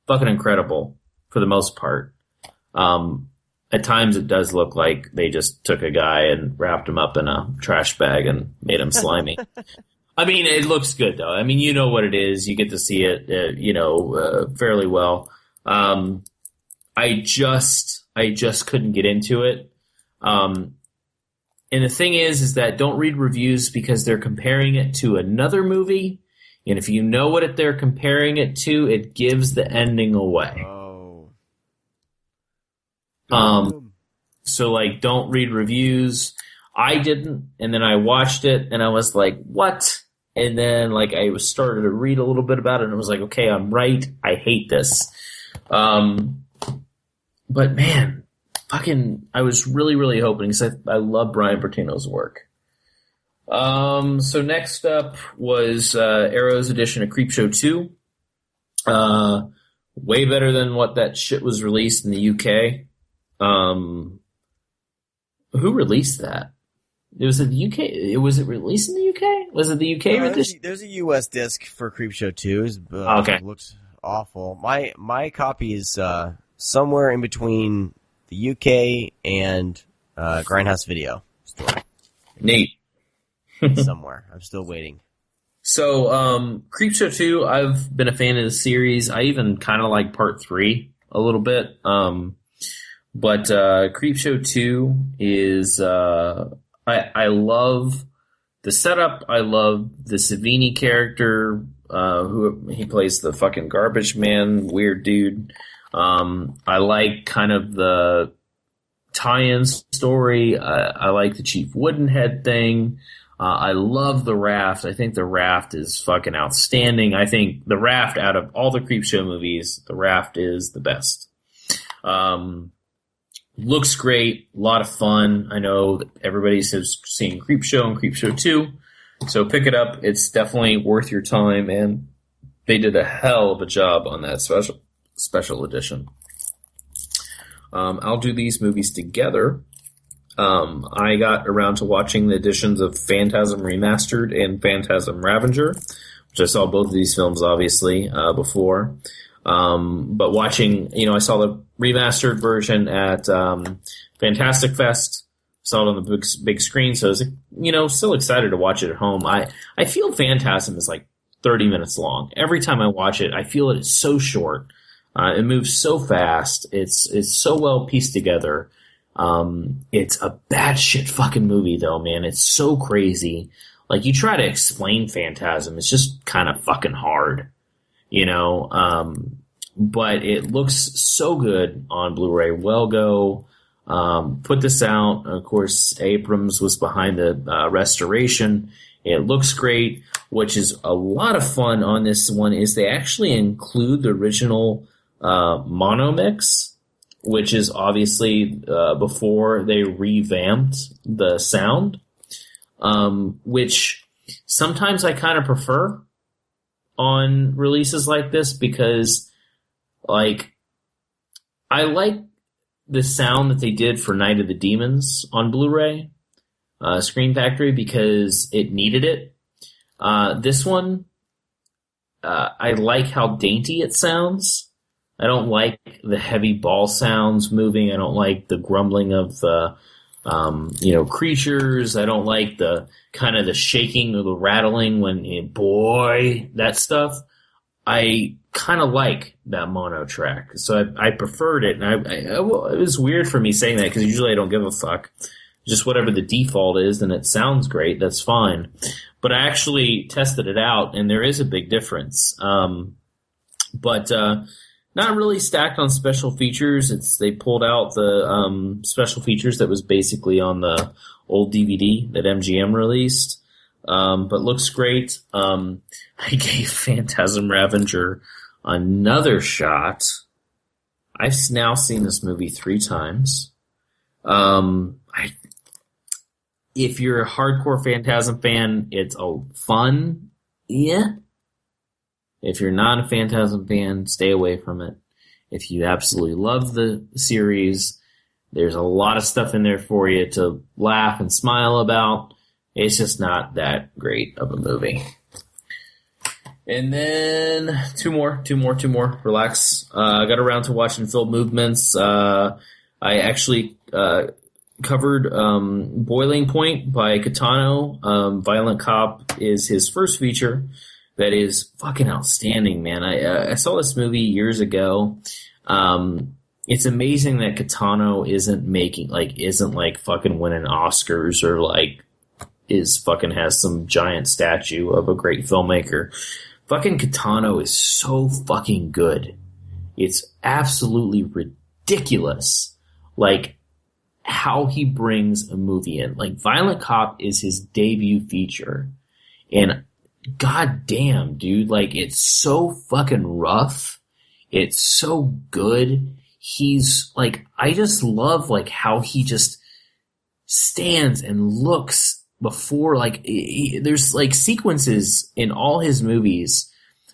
fucking incredible for the most part. At times it does look like they just took a guy and wrapped him up in a trash bag and made him slimy. I mean, it looks good though. I mean, you know what it is. You get to see it, fairly well. I just couldn't get into it. And the thing is that don't read reviews, because they're comparing it to another movie. And if you know what they're comparing it to, it gives the ending away. So, like, don't read reviews. I didn't. And then I watched it and I was like, what? And then, like, I started to read a little bit about it and I was like, okay, I'm right. I hate this. But man, I was really, really hoping, because I love Brian Bertino's work. So next up was Arrow's edition of Creepshow 2. Way better than what that shit was released in the UK. Who released that? Was it the UK? Was it released in the UK? Was it the UK edition? There's a US disc for Creepshow 2. Okay. It looks awful. My copy is somewhere in between the UK and Grindhouse Video store. Neat. Somewhere. I'm still waiting. So, Creepshow 2, I've been a fan of the series. I even kind of like part 3 a little bit. But Creepshow 2 is, I love the setup. I love the Savini character, who he plays the fucking garbage man, weird dude. I like kind of the tie-in story. I like the Chief Woodenhead thing. I love The Raft. I think The Raft is fucking outstanding. I think The Raft, out of all the Creepshow movies, The Raft is the best. Looks great. A lot of fun. I know that everybody's seen Creepshow and Creepshow 2. So pick it up. It's definitely worth your time, and they did a hell of a job on that special edition. I'll do these movies together. I got around to watching the editions of Phantasm Remastered and Phantasm Ravager, which I saw both of these films, obviously, before. But watching, I saw the remastered version at Fantastic Fest, saw it on the big screen, so I was, still excited to watch it at home. I feel Phantasm is like 30 minutes long. Every time I watch it, I feel it is so short. It moves so fast. It's so well pieced together. It's a batshit fucking movie, though, man. It's so crazy. Like, you try to explain Phantasm, it's just kind of fucking hard, but it looks so good on Blu-ray. Well go. Put this out. Of course, Abrams was behind the restoration. It looks great. Which is a lot of fun on this one is they actually include the original mono mix, which is obviously before they revamped the sound, which sometimes I kind of prefer on releases like this because, like, I like the sound that they did for Night of the Demons on Blu-ray, Screen Factory, because it needed it. This one, I like how dainty it sounds. I don't like the heavy ball sounds moving. I don't like the grumbling of the, creatures. I don't like the kind of the shaking or the rattling when, that stuff. I kind of like that mono track. So I preferred it. And it was weird for me saying that because usually I don't give a fuck. Just whatever the default is and it sounds great, that's fine. But I actually tested it out and there is a big difference. But not really stacked on special features. They pulled out the special features that was basically on the old DVD that MGM released. But looks great. I gave Phantasm Ravager another shot. I've now seen this movie 3 times. If you're a hardcore Phantasm fan, it's fun. Yeah. If you're not a Phantasm fan, stay away from it. If you absolutely love the series, there's a lot of stuff in there for you to laugh and smile about. It's just not that great of a movie. And then two more. Relax. I got around to watching Film Movements. I actually covered Boiling Point by Kitano. Violent Cop is his first feature. That is fucking outstanding, man. I saw this movie years ago. It's amazing that Kitano isn't fucking winning Oscars or has some giant statue of a great filmmaker. Fucking Kitano is so fucking good. It's absolutely ridiculous. How he brings a movie in. Violent Cop is his debut feature. And god damn, dude, it's so fucking rough. It's so good. He's I just love how he just stands and looks before there's sequences in all his movies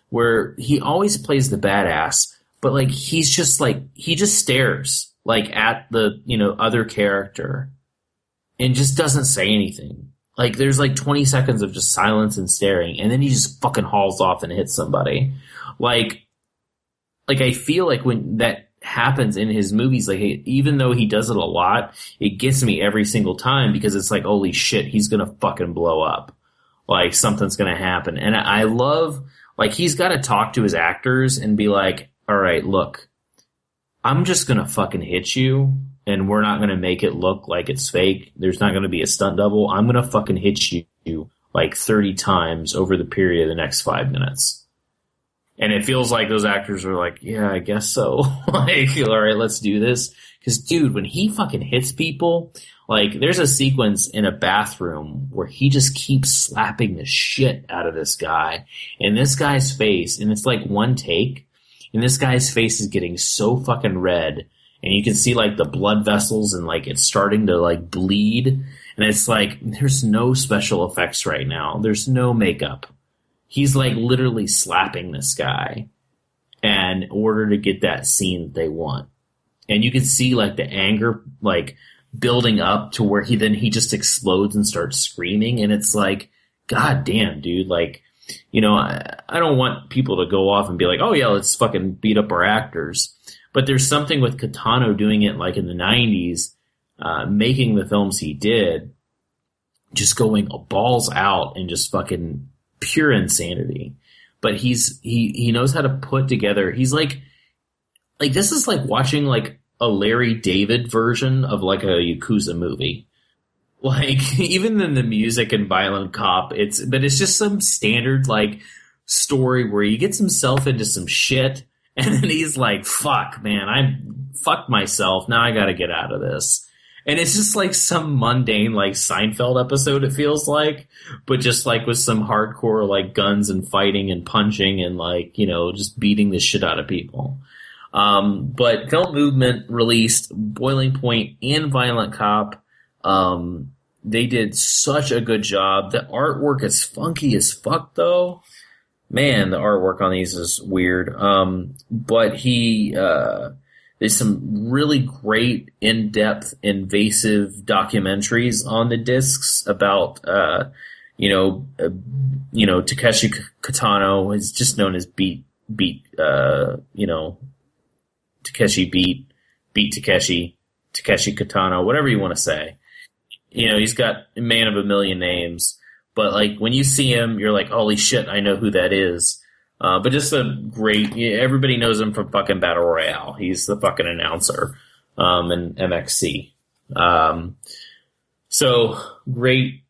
where he always plays the badass, but he's just he just stares at the other character and just doesn't say anything. There's 20 seconds of just silence and staring, and then he just fucking hauls off and hits somebody. I feel when that happens in his movies, even though he does it a lot, it gets me every single time because it's holy shit, he's gonna fucking blow up. Something's gonna happen. And I love, he's gotta talk to his actors and be alright, look, I'm just gonna fucking hit you. And we're not going to make it look like it's fake. There's not going to be a stunt double. I'm going to fucking hit you 30 times over the period of the next 5 minutes. And it feels like those actors are yeah, I guess so. All right, let's do this. Because, dude, when he fucking hits people, there's a sequence in a bathroom where he just keeps slapping the shit out of this guy. And this guy's face, and it's one take, and this guy's face is getting so fucking red. And you can see the blood vessels and it's starting to bleed. And it's there's no special effects right now. There's no makeup. He's literally slapping this guy in order to get that scene that they want. And you can see the anger building up to where he just explodes and starts screaming, and it's like, God damn, dude, like, you know, I don't want people to go off and be like, oh yeah, let's fucking beat up our actors. But there's something with Kitano doing it like in the 90s, making the films he did, just going balls out and just fucking pure insanity. But he knows how to put together, he's like this is like watching like a Larry David version of like a Yakuza movie. Like, even in the music and Violent Cop, it's just some standard like story where he gets himself into some shit and then he's like, fuck, man, I fucked myself. Now I gotta get out of this. And it's just like some mundane like Seinfeld episode, it feels like, but just like with some hardcore like guns and fighting and punching and like, you know, just beating the shit out of people. But Film Movement released Boiling Point and Violent Cop. They did such a good job. The artwork is funky as fuck, though. Man, the artwork on these is weird. But there's some really great, in-depth, invasive documentaries on the discs about, Takeshi Kitano is just known as Takeshi Beat Takeshi Kitano, whatever you want to say. You know, he's got a man of a million names, but like when you see him, you're like, holy shit, I know who that is. But just everybody knows him from fucking Battle Royale. He's the fucking announcer, in MXC. So great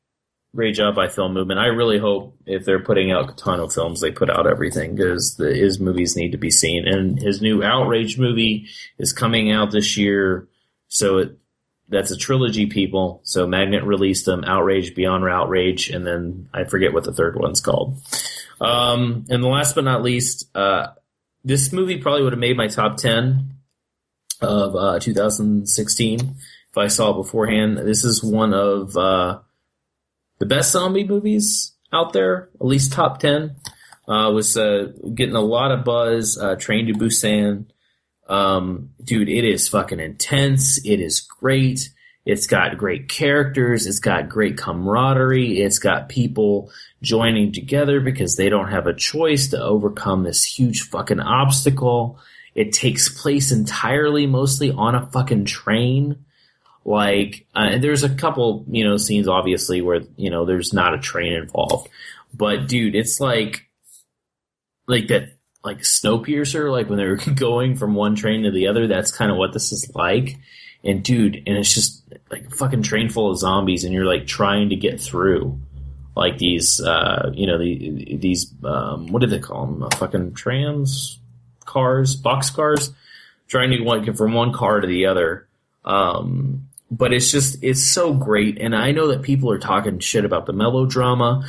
job by Film Movement. I really hope if they're putting out Kitano films, they put out everything, because his movies need to be seen. And his new Outrage movie is coming out this year. So that's a trilogy, people. So Magnet released them, Outrage, Beyond Outrage, and then I forget what the third one's called. And the last but not least, this movie probably would have made my top 10 of 2016 if I saw it beforehand. This is one of the best zombie movies out there, at least top 10. Was getting a lot of buzz. Train to Busan. Dude, it is fucking intense. It is great. It's got great characters. It's got great camaraderie. It's got people joining together because they don't have a choice to overcome this huge fucking obstacle. It takes place entirely, mostly on a fucking train. Like, and there's a couple, scenes obviously where, there's not a train involved. But dude, it's like that, like Snowpiercer, like when they're going from one train to the other, that's kind of what this is like. And dude, and it's just like a fucking train full of zombies, and you're like trying to get through like these, these, what do they call them? Fucking trams, cars, box cars, trying to get from one car to the other. But it's so great. And I know that people are talking shit about the melodrama.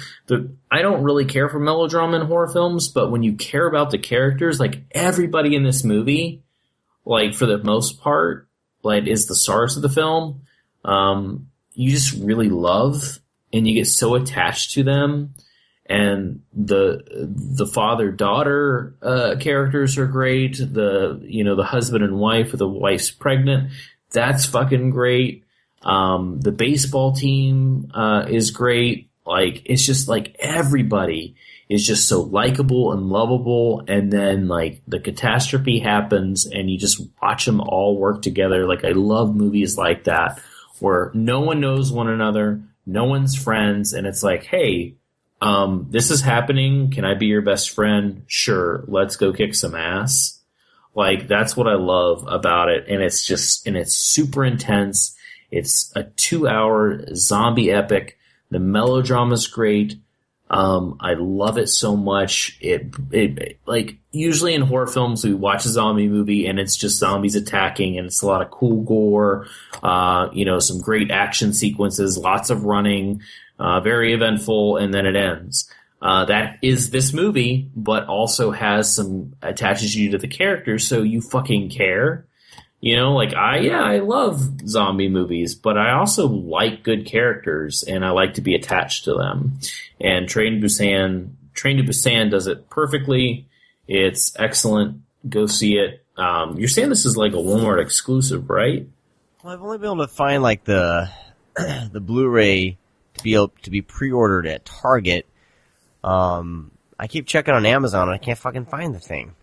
I don't really care for melodrama in horror films, but when you care about the characters, like everybody in this movie, like for the most part, like is the stars of the film, you just really love and you get so attached to them. And the father-daughter characters are great. The husband and wife, or the wife's pregnant. That's fucking great. The baseball team is great. Like, it's just like everybody is just so likable and lovable, and then like the catastrophe happens and you just watch them all work together. Like, I love movies like that where no one knows one another, no one's friends, and it's like, hey, this is happening. Can I be your best friend? Sure. Let's go kick some ass. Like, that's what I love about it. And it's super intense. It's a 2-hour zombie epic. The melodrama's great. I love it so much. It like, usually in horror films, we watch a zombie movie and it's just zombies attacking, and it's a lot of cool gore, some great action sequences, lots of running, very eventful, and then it ends. That is this movie, but also attaches you to the characters, so you fucking care. I love zombie movies, but I also like good characters, and I like to be attached to them. And Train to Busan does it perfectly. It's excellent. Go see it. You're saying this is like a Walmart exclusive, right? Well, I've only been able to find like the the Blu-ray to be pre-ordered at Target. I keep checking on Amazon and I can't fucking find the thing,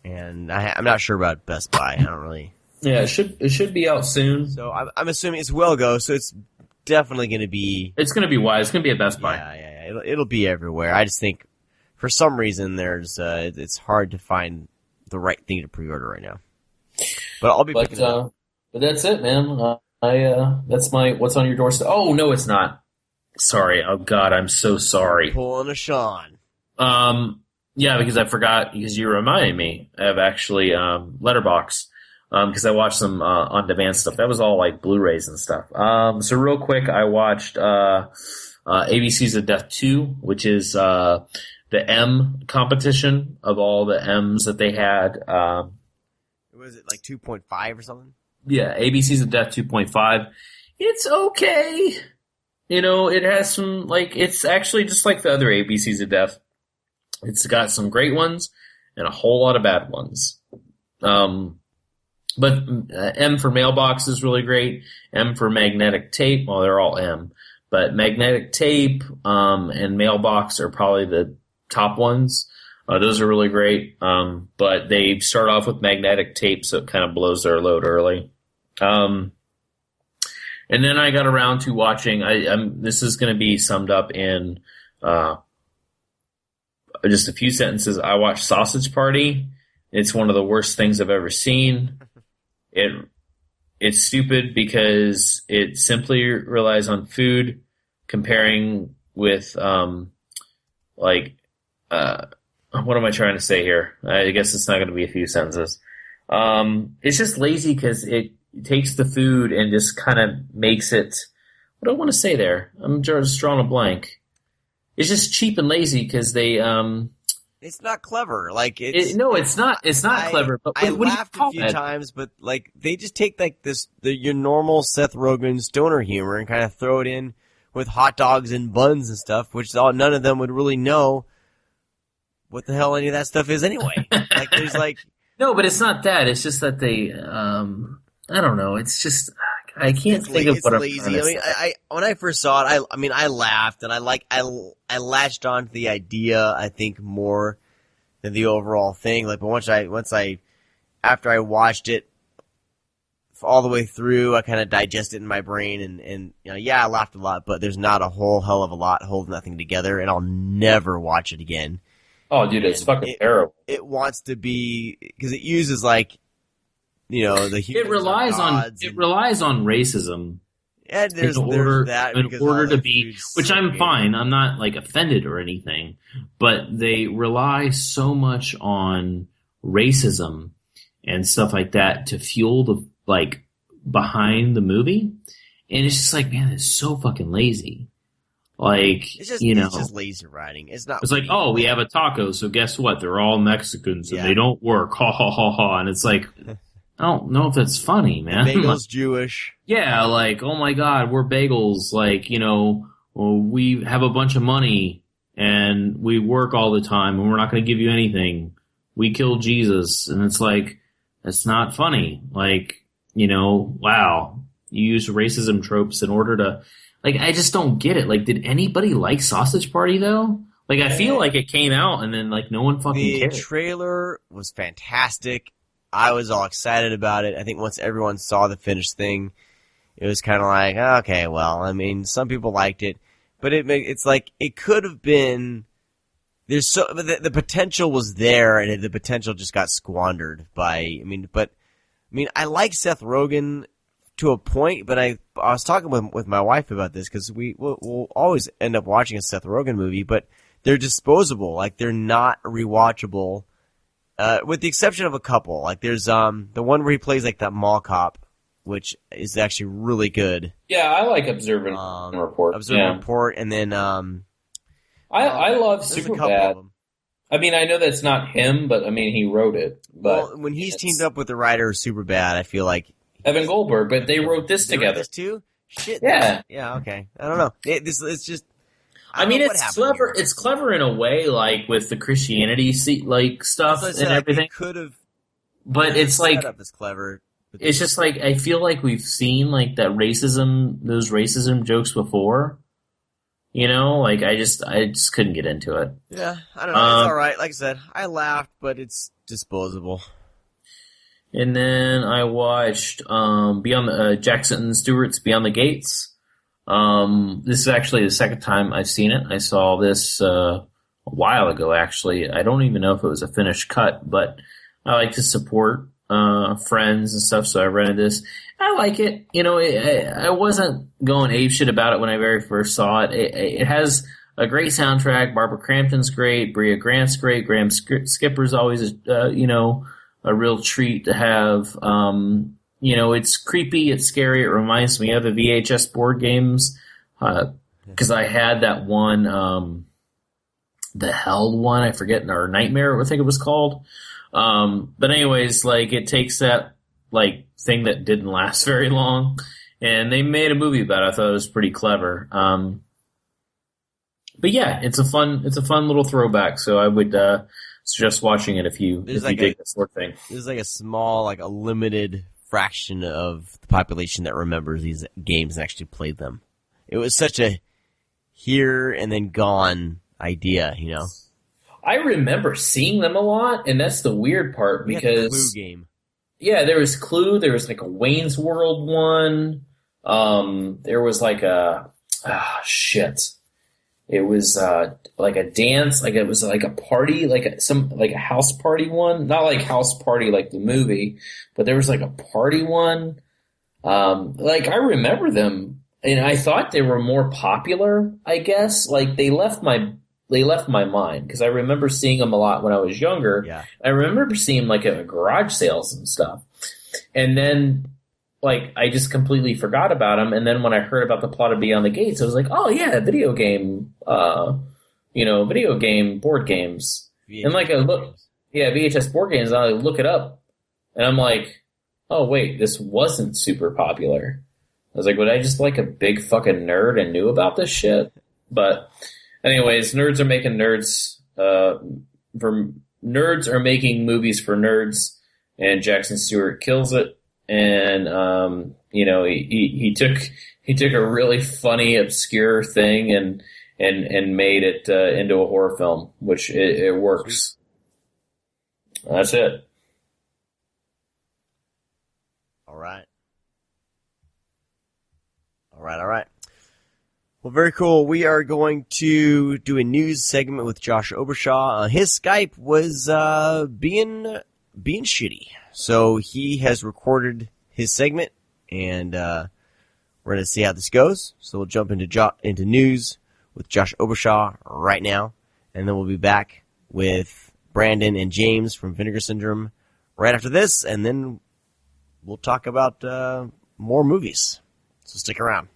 and I'm not sure about Best Buy. I don't really. Yeah, it should be out soon. So I'm assuming it's Wilgo, so it's definitely going to be. It's going to be wide. It's going to be at Best Buy. Yeah. It'll be everywhere. I just think for some reason it's hard to find the right thing to pre-order right now. But I'll be picking it up. But that's it, man. That's my what's on your doorstep. Oh no, it's not. Sorry. Oh God, I'm so sorry. Pulling a Sean. Yeah, because I forgot, because you reminded me of actually, Letterboxd, because I watched some, on-demand stuff. That was all like Blu-rays and stuff. So real quick, I watched, ABC's of Death 2, which is, the M competition of all the M's that they had. Was it like 2.5 or something? Yeah, ABC's of Death 2.5. It's okay. You know, it has some, like, it's actually just like the other ABC's of Death. It's got some great ones and a whole lot of bad ones. But M for Mailbox is really great. M for Magnetic Tape, well, they're all M. But Magnetic Tape and Mailbox are probably the top ones. Those are really great. But they start off with Magnetic Tape, so it kind of blows their load early. And then I got around to watching, this is going to be summed up in just a few sentences. I watched Sausage Party. It's one of the worst things I've ever seen. It's stupid because it simply relies on food, comparing with what am I trying to say here? I guess it's not going to be a few sentences. It's just lazy because it takes the food and just kind of makes it. What do I want to say there? I'm just drawing a blank. It's just cheap and lazy because they. It's not clever. Like no, it's not. It's not clever. But I what laughed a few times, but like they just take like your normal Seth Rogen stoner humor and kind of throw it in with hot dogs and buns and stuff, which none of them would really know what the hell any of that stuff is anyway. Like there's like no, but it's not that. It's just that they. I don't know. It's just. I can't think of what I'm lazy. I mean, I when I first saw it, I laughed and I latched on to the idea. I think more than the overall thing. Like, but after I watched it all the way through, I kind of digested it in my brain and I laughed a lot. But there's not a whole hell of a lot holding that thing together, and I'll never watch it again. Oh, dude, it's fucking terrible. It wants to be because it uses like. It relies on racism. Yeah, there's that in order to be, which I'm fine. I'm not like offended or anything, but they rely so much on racism and stuff like that to fuel the like behind the movie, and it's just like, man, it's so fucking lazy. Like, it's just lazy writing. It's not. It's like, oh, we have a taco, so guess what? They're all Mexicans and they don't work. Ha ha ha ha! And it's like. I don't know if that's funny, man. Bagels Jewish. Yeah, like, oh my God, we're bagels. Like, we have a bunch of money and we work all the time and we're not going to give you anything. We killed Jesus. And it's like, that's not funny. Like, wow. You use racism tropes in order to, like, I just don't get it. Like, did anybody like Sausage Party though? Like, I feel like it came out and then like no one fucking cared. The trailer was fantastic. I was all excited about it. I think once everyone saw the finished thing, it was kind of like, okay, well, I mean, some people liked it, but it's like it could have been. The potential was there, and the potential just got squandered by. I like Seth Rogen to a point, but I was talking with my wife about this because we'll always end up watching a Seth Rogen movie, but they're disposable, like they're not rewatchable. With the exception of a couple, like there's the one where he plays like that mall cop, which is actually really good. Yeah, I like Observe and Report. Report, and then I love Superbad. I mean, I know that's not him, but I mean he wrote it. But when he's teamed up with the writer of Superbad, I feel like Evan Goldberg. But they wrote this together. Wrote this too? Shit. Yeah. Yeah. Okay. I don't know. It's just. I mean, it's clever. Here. It's clever in a way, like with the Christianity stuff and everything. Could have, but it's like setup is clever. it's just like I feel like we've seen like those racism jokes before. Like I just couldn't get into it. Yeah, I don't know. It's all right. Like I said, I laughed, but it's disposable. And then I watched Jackson Stewart's Beyond the Gates. This is actually the second time I've seen it. I saw this a while ago, actually. I don't even know if it was a finished cut, but I like to support friends and stuff, so I rented this. I like it. I wasn't going apeshit about it when I very first saw it. It has a great soundtrack. Barbara Crampton's great. Brea Grant's great. Graham Skipper's always, a real treat to have. It's creepy. It's scary. It reminds me of the VHS board games. Cause I had that one, the Hell one, I forget, or Nightmare, I think it was called. But anyways, like it takes that like thing that didn't last very long and they made a movie about it. I thought it was pretty clever. But yeah, it's a fun little throwback. So I would, suggest watching it if you dig this sort of thing. There's like a small, like a limited fraction of the population that remembers these games and actually played them. It was such a here and then gone idea, I remember seeing them a lot, and that's the weird part because Clue game. Yeah, there was Clue. There was like a Wayne's World one. There was like shit. It was like a dance, like it was like a party, like a house party one. Not like House Party like the movie, but there was like a party one. Like I remember them, and I thought they were more popular. I guess like they left my mind because I remember seeing them a lot when I was younger. Yeah, I remember seeing them like at garage sales and stuff, and then. Like, I just completely forgot about them, and then when I heard about the plot of Beyond the Gates, I was like, oh yeah, video game board games. VHS and like, VHS board games, and I look it up, and I'm like, oh wait, this wasn't super popular. I was like, would I just like a big fucking nerd and knew about this shit? But anyways, nerds are making nerds are making movies for nerds, and Jackson Stewart kills it. And he took a really funny, obscure thing and made it into a horror film, which it works. That's it. All right. Well, very cool. We are going to do a news segment with Josh Obershaw. His Skype was being shitty. So he has recorded his segment, and we're going to see how this goes. So we'll jump into news with Josh Obershaw right now, and then we'll be back with Brandon and James from Vinegar Syndrome right after this, and then we'll talk about more movies. So stick around.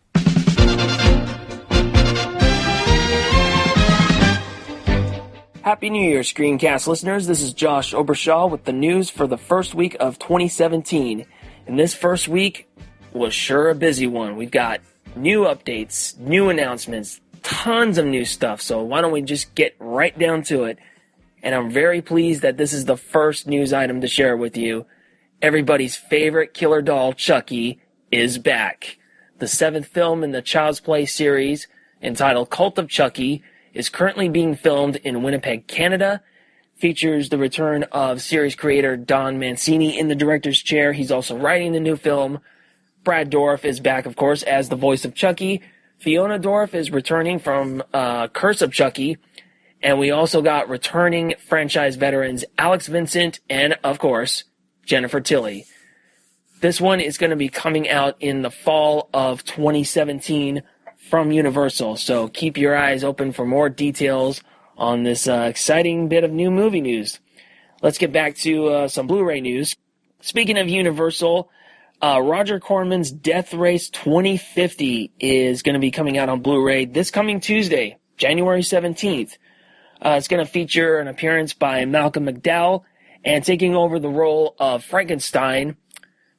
Happy New Year, ScreamCast listeners. This is Josh Obershaw with the news for the first week of 2017. And this first week was sure a busy one. We've got new updates, new announcements, tons of new stuff. So why don't we just get right down to it? And I'm very pleased that this is the first news item to share with you. Everybody's favorite killer doll, Chucky, is back. The 7th film in the Child's Play series, entitled Cult of Chucky, is currently being filmed in Winnipeg, Canada. Features the return of series creator Don Mancini in the director's chair. He's also writing the new film. Brad Dourif is back, of course, as the voice of Chucky. Fiona Dourif is returning from Curse of Chucky. And we also got returning franchise veterans Alex Vincent and, of course, Jennifer Tilly. This one is going to be coming out in the fall of 2017 from Universal, so keep your eyes open for more details on this exciting bit of new movie news. Let's get back to some Blu-ray news. Speaking of Universal, Roger Corman's Death Race 2050 is going to be coming out on Blu-ray this coming Tuesday, January 17th. It's going to feature an appearance by Malcolm McDowell, and taking over the role of Frankenstein,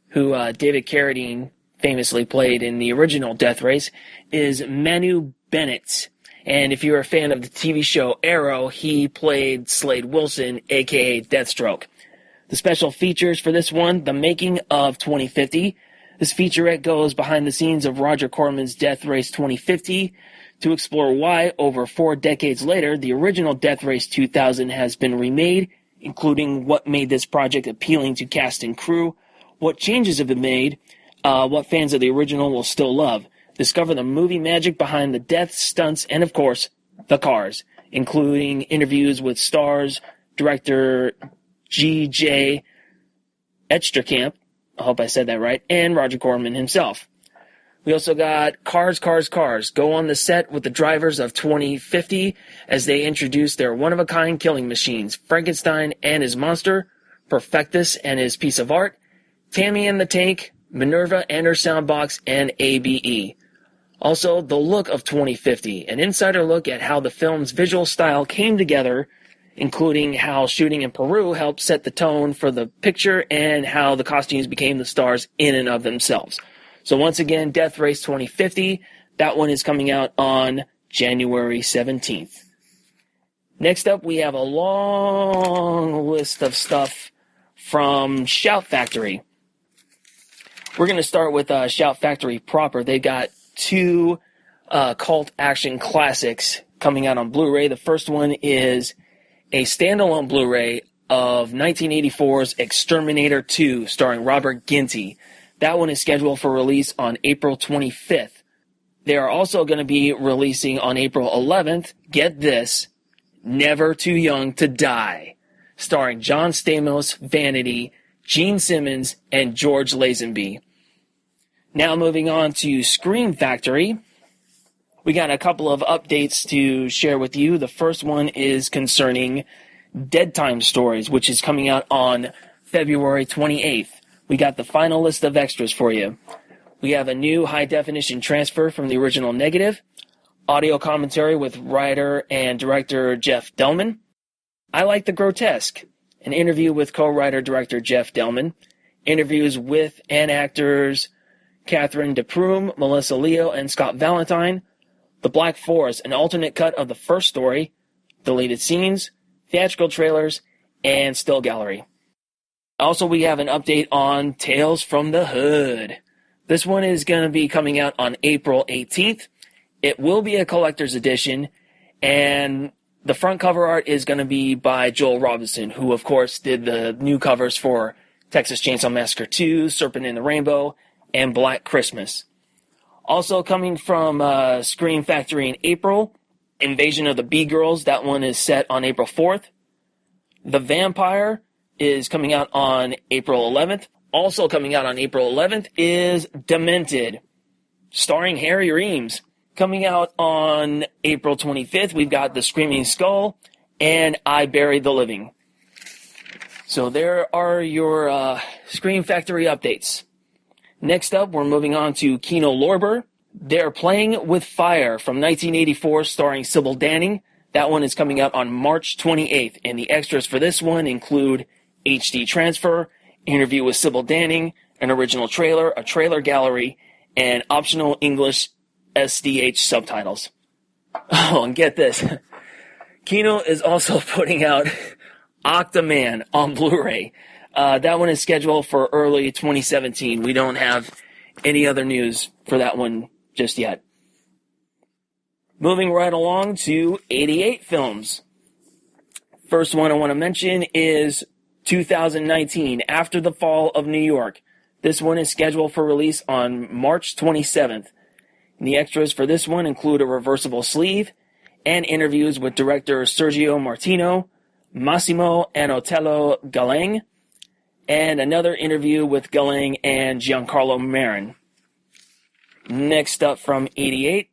who David Carradine famously played in the original Death Race, is Manu Bennett. And if you're a fan of the TV show Arrow, he played Slade Wilson, aka Deathstroke. The special features for this one, The Making of 2050. This featurette goes behind the scenes of Roger Corman's Death Race 2050 to explore why, over 4 decades later, the original Death Race 2000 has been remade, including what made this project appealing to cast and crew, what changes have been made, what fans of the original will still love. Discover the movie magic behind the deaths, stunts, and of course, the cars, including interviews with stars, director G.J. Etchterkamp, I hope I said that right, and Roger Corman himself. We also got Cars, Cars, Cars. Go on the set with the drivers of 2050 as they introduce their one-of-a-kind killing machines, Frankenstein and his monster, Perfectus and his piece of art, Tammy and the Tank, Minerva and her soundbox, and ABE. Also, the look of 2050, an insider look at how the film's visual style came together, including how shooting in Peru helped set the tone for the picture and how the costumes became the stars in and of themselves. So once again, Death Race 2050, that one is coming out on January 17th. Next up, we have a long list of stuff from Shout Factory. We're going to start with Shout Factory proper. They got 2 cult action classics coming out on Blu-ray. The first one is a standalone Blu-ray of 1984's Exterminator 2, starring Robert Ginty. That one is scheduled for release on April 25th. They are also going to be releasing on April 11th, get this, Never Too Young to Die, starring John Stamos, Vanity, Gene Simmons, and George Lazenby. Now moving on to Scream Factory. We got a couple of updates to share with you. The first one is concerning Dead Time Stories, which is coming out on February 28th. We got the final list of extras for you. We have a new high-definition transfer from the original negative, audio commentary with writer and director Jeff Delman, I Like the Grotesque, an interview with co-writer-director Jeff Delman, interviews with and actors Catherine DePrume, Melissa Leo, and Scott Valentine, The Black Forest, an alternate cut of the first story, deleted scenes, theatrical trailers, and still gallery. Also, we have an update on Tales from the Hood. This one is going to be coming out on April 18th. It will be a collector's edition, and the front cover art is going to be by Joel Robinson, who, of course, did the new covers for Texas Chainsaw Massacre 2, Serpent in the Rainbow, and Black Christmas. Also coming from Scream Factory in April, Invasion of the B-Girls. That one is set on April 4th. The Vampire is coming out on April 11th. Also coming out on April 11th is Demented, starring Harry Reams. Coming out on April 25th, we've got The Screaming Skull and I Buried the Living. So there are your Scream Factory updates. Next up, we're moving on to Kino Lorber. They're Playing with Fire from 1984, starring Sybil Danning. That one is coming out on March 28th, and the extras for this one include HD transfer, interview with Sybil Danning, an original trailer, a trailer gallery, and optional English SDH subtitles. Oh, and get this. Kino is also putting out Octoman on Blu-ray. That one is scheduled for early 2017. We don't have any other news for that one just yet. Moving right along to 88 films. First one I want to mention is 2019, After the Fall of New York. This one is scheduled for release on March 27th. And the extras for this one include a reversible sleeve and interviews with director Sergio Martino, Massimo and Otello Galeng, and another interview with Galeng and Giancarlo Marin. Next up from 88,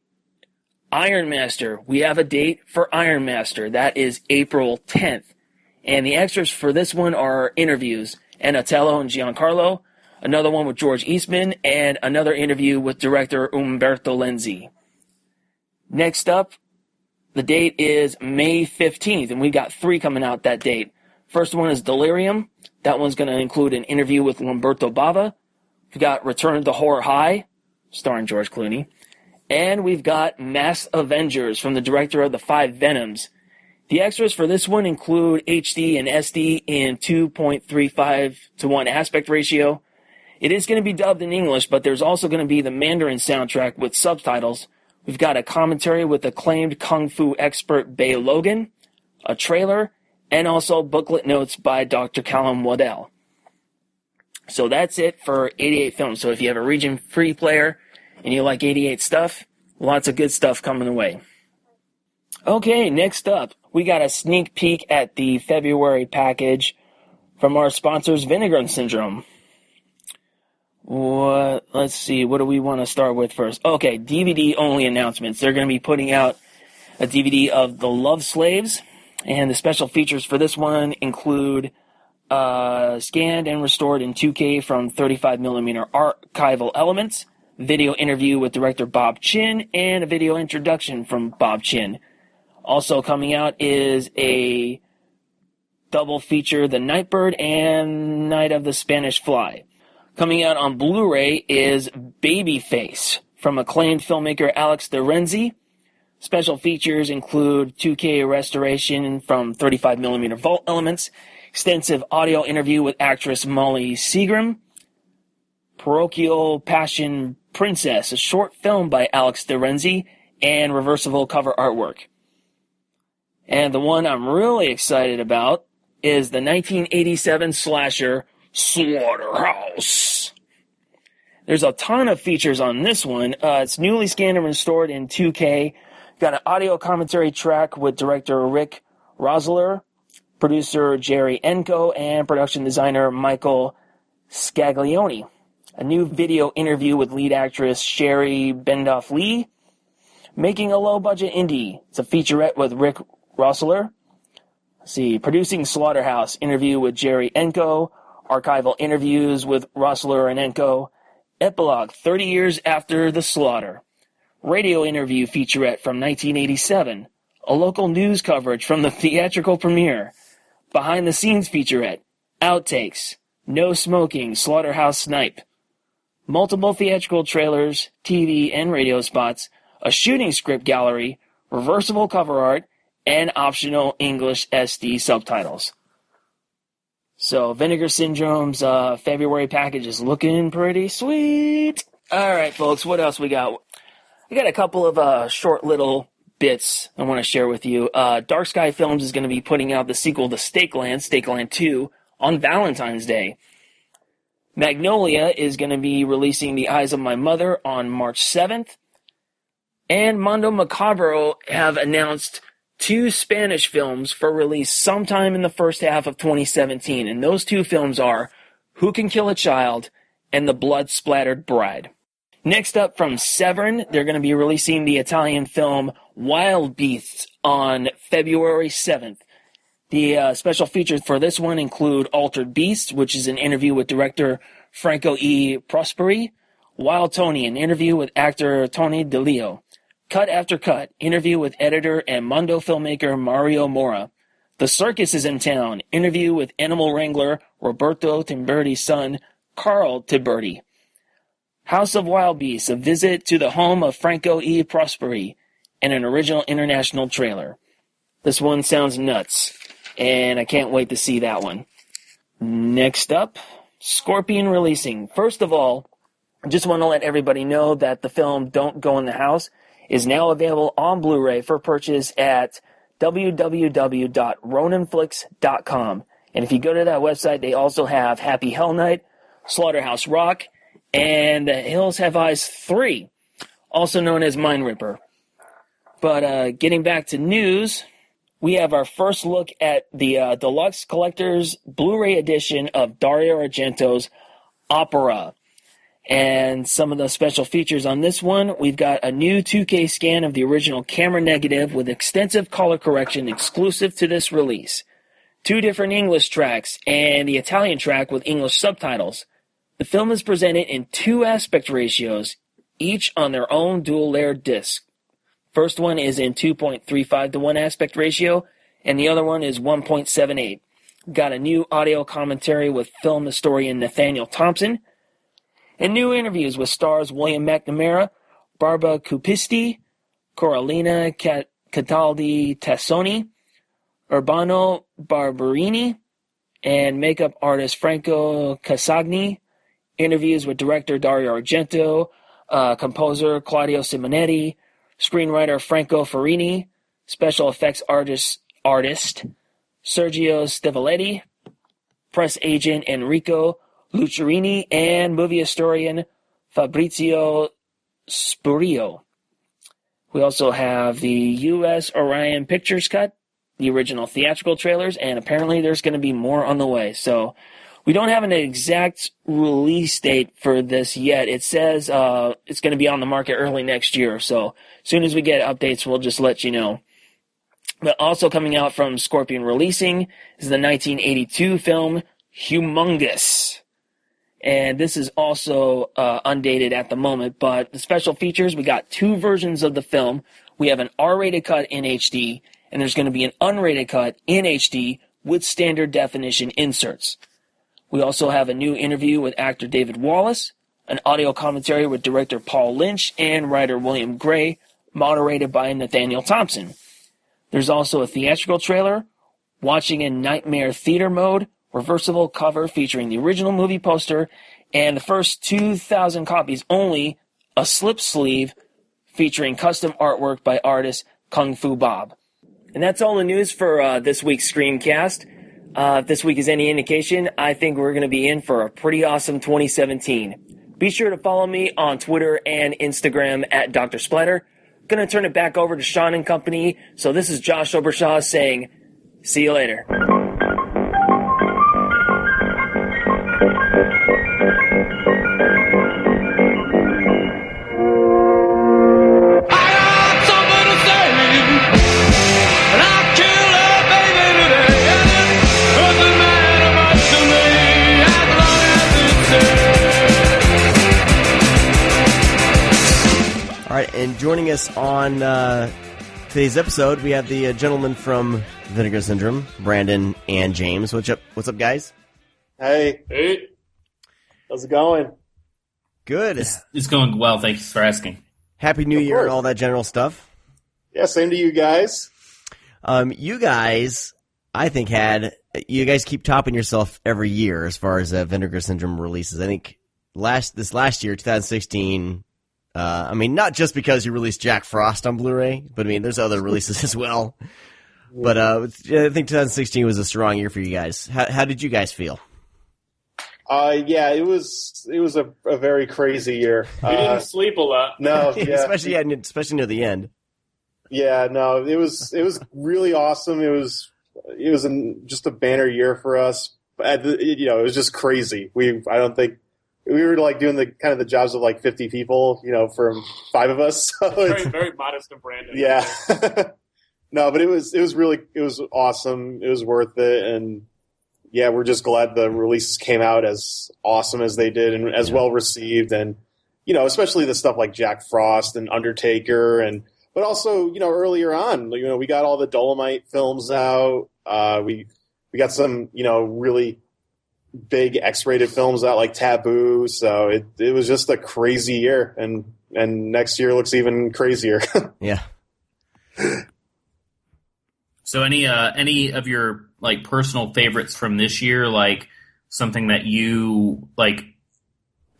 Iron Master. We have a date for Iron Master. That is April 10th. And the extras for this one are interviews, and Otello and Giancarlo, another one with George Eastman, and another interview with director Umberto Lenzi. Next up, the date is May 15th, and we got 3 coming out that date. First one is Delirium. That one's going to include an interview with Lamberto Bava. We've got Return to Horror High, starring George Clooney. And we've got Masked Avengers from the director of The Five Venoms. The extras for this one include HD and SD in 2.35 to 1 aspect ratio. It is going to be dubbed in English, but there's also going to be the Mandarin soundtrack with subtitles. We've got a commentary with acclaimed kung fu expert Bey Logan, a trailer, and also booklet notes by Dr. Callum Waddell. So that's it for 88 films. So if you have a region free player and you like 88 stuff, lots of good stuff coming away. Okay, next up, we got a sneak peek at the February package from our sponsors, Vinegar Syndrome. Let's see, what do we want to start with first? Okay, DVD-only announcements. They're going to be putting out a DVD of The Love Slaves, and the special features for this one include scanned and restored in 2K from 35mm archival elements, video interview with director Bob Chin, and a video introduction from Bob Chin. Also coming out is a double feature, The Nightbird and Night of the Spanish Fly. Coming out on Blu-ray is Babyface from acclaimed filmmaker Alex de Renzi. Special features include 2K restoration from 35mm vault elements, extensive audio interview with actress Molly Seagram, Parochial Passion Princess, a short film by Alex de Renzi, and reversible cover artwork. And the one I'm really excited about is the 1987 slasher Slaughterhouse. There's a ton of features on this one. It's newly scanned and restored in 2K. Got an audio commentary track with director Rick Rosler, producer Jerry Enko, and production designer Michael Scaglione. A new video interview with lead actress Sherry Bendoff-Lee. Making a low-budget indie. It's a featurette with Rick Rosler. Let's see, producing Slaughterhouse, interview with Jerry Enko, archival interviews with Rosler and Enko, epilogue 30 years after the slaughter, radio interview featurette from 1987, a local news coverage from the theatrical premiere, behind-the-scenes featurette, outtakes, no smoking, Slaughterhouse snipe, multiple theatrical trailers, TV and radio spots, a shooting script gallery, reversible cover art, and optional English SD subtitles. So Vinegar Syndrome's February package is looking pretty sweet. All right, folks, what else we got? I got a couple of short little bits I want to share with you. Dark Sky Films is going to be putting out the sequel to Stakeland 2, on Valentine's Day. Magnolia is going to be releasing The Eyes of My Mother on March 7th. And Mondo Macabro have announced 2 Spanish films for release sometime in the first half of 2017. And those 2 films are Who Can Kill a Child and The Blood-Splattered Bride. Next up from Severn, they're going to be releasing the Italian film Wild Beasts on February 7th. The special features for this one include Altered Beasts, which is an interview with director Franco E. Prosperi, Wild Tony, an interview with actor Tony DeLeo, Cut After Cut, interview with editor and Mondo filmmaker Mario Mora, The Circus is in Town, interview with animal wrangler Roberto Timberti's son, Carl Timberti, House of Wild Beasts, a visit to the home of Franco E. Prosperi, and an original international trailer. This one sounds nuts, and I can't wait to see that one. Next up, Scorpion releasing. First of all, I just want to let everybody know that the film Don't Go in the House is now available on Blu-ray for purchase at www.roninflix.com. And if you go to that website, they also have Happy Hell Night, Slaughterhouse Rock, and The Hills Have Eyes 3, also known as Mind Ripper. But getting back to news, we have our first look at the Deluxe Collector's Blu-ray edition of Dario Argento's Opera. And some of the special features on this one, we've got a new 2K scan of the original camera negative with extensive color correction exclusive to this release. 2 different English tracks and the Italian track with English subtitles. The film is presented in 2 aspect ratios, each on their own dual-layered disc. First one is in 2.35 to 1 aspect ratio, and the other one is 1.78. Got a new audio commentary with film historian Nathaniel Thompson, and new interviews with stars William McNamara, Barbara Cupisti, Coralina Cataldi Tassoni, Urbano Barberini, and makeup artist Franco Casagni. Interviews with director Dario Argento, composer Claudio Simonetti, screenwriter Franco Ferrini, special effects artist Sergio Stivoletti, press agent Enrico Lucerini, and movie historian Fabrizio Spurio. We also have the U.S. Orion Pictures cut, the original theatrical trailers, and apparently there's going to be more on the way. So we don't have an exact release date for this yet. It says it's going to be on the market early next year. So as soon as we get updates, we'll just let you know. But also coming out from Scorpion Releasing is the 1982 film Humongous. And this is also undated at the moment, but the special features, we got 2 versions of the film. We have an R-rated cut in HD, and there's going to be an unrated cut in HD with standard definition inserts. We also have a new interview with actor David Wallace, an audio commentary with director Paul Lynch and writer William Gray, moderated by Nathaniel Thompson. There's also a theatrical trailer, watching in Nightmare Theater mode, reversible cover featuring the original movie poster, and the first 2,000 copies only, a slip sleeve featuring custom artwork by artist Kung Fu Bob. And that's all the news for this week's Screamcast. If this week is any indication, I think we're going to be in for a pretty awesome 2017. Be sure to follow me on Twitter and Instagram at Dr. Splatter. Going to turn it back over to Sean and company. So this is Josh Obershaw saying, see you later. And joining us on today's episode, we have the gentleman from Vinegar Syndrome, Brandon and James. What's up, guys? Hey. How's it going? Good. It's going well. Thanks for asking. Happy New Year and all that general stuff. Yeah, same to you guys. You guys, I think, you guys keep topping yourself every year as far as Vinegar Syndrome releases. I think this last year, 2016. Not just because you released Jack Frost on Blu-ray, but there's other releases as well. But I think 2016 was a strong year for you guys. How did you guys feel? Yeah, it was a very crazy year. We didn't sleep a lot. No, yeah. especially near the end. Yeah, no, it was really awesome. It was just a banner year for us. It was just crazy. I don't think. We were doing the jobs of 50 people, from 5 of us. So very, very modest of Brandon. Yeah. No, but it was awesome. It was worth it. And yeah, we're just glad the releases came out as awesome as they did and as well received. And, especially the stuff like Jack Frost and Undertaker but also, earlier on, we got all the Dolomite films out. We got some, really big X-rated films out like Taboo, so it was just a crazy year, and next year looks even crazier. Yeah. So any of your personal favorites from this year, something that you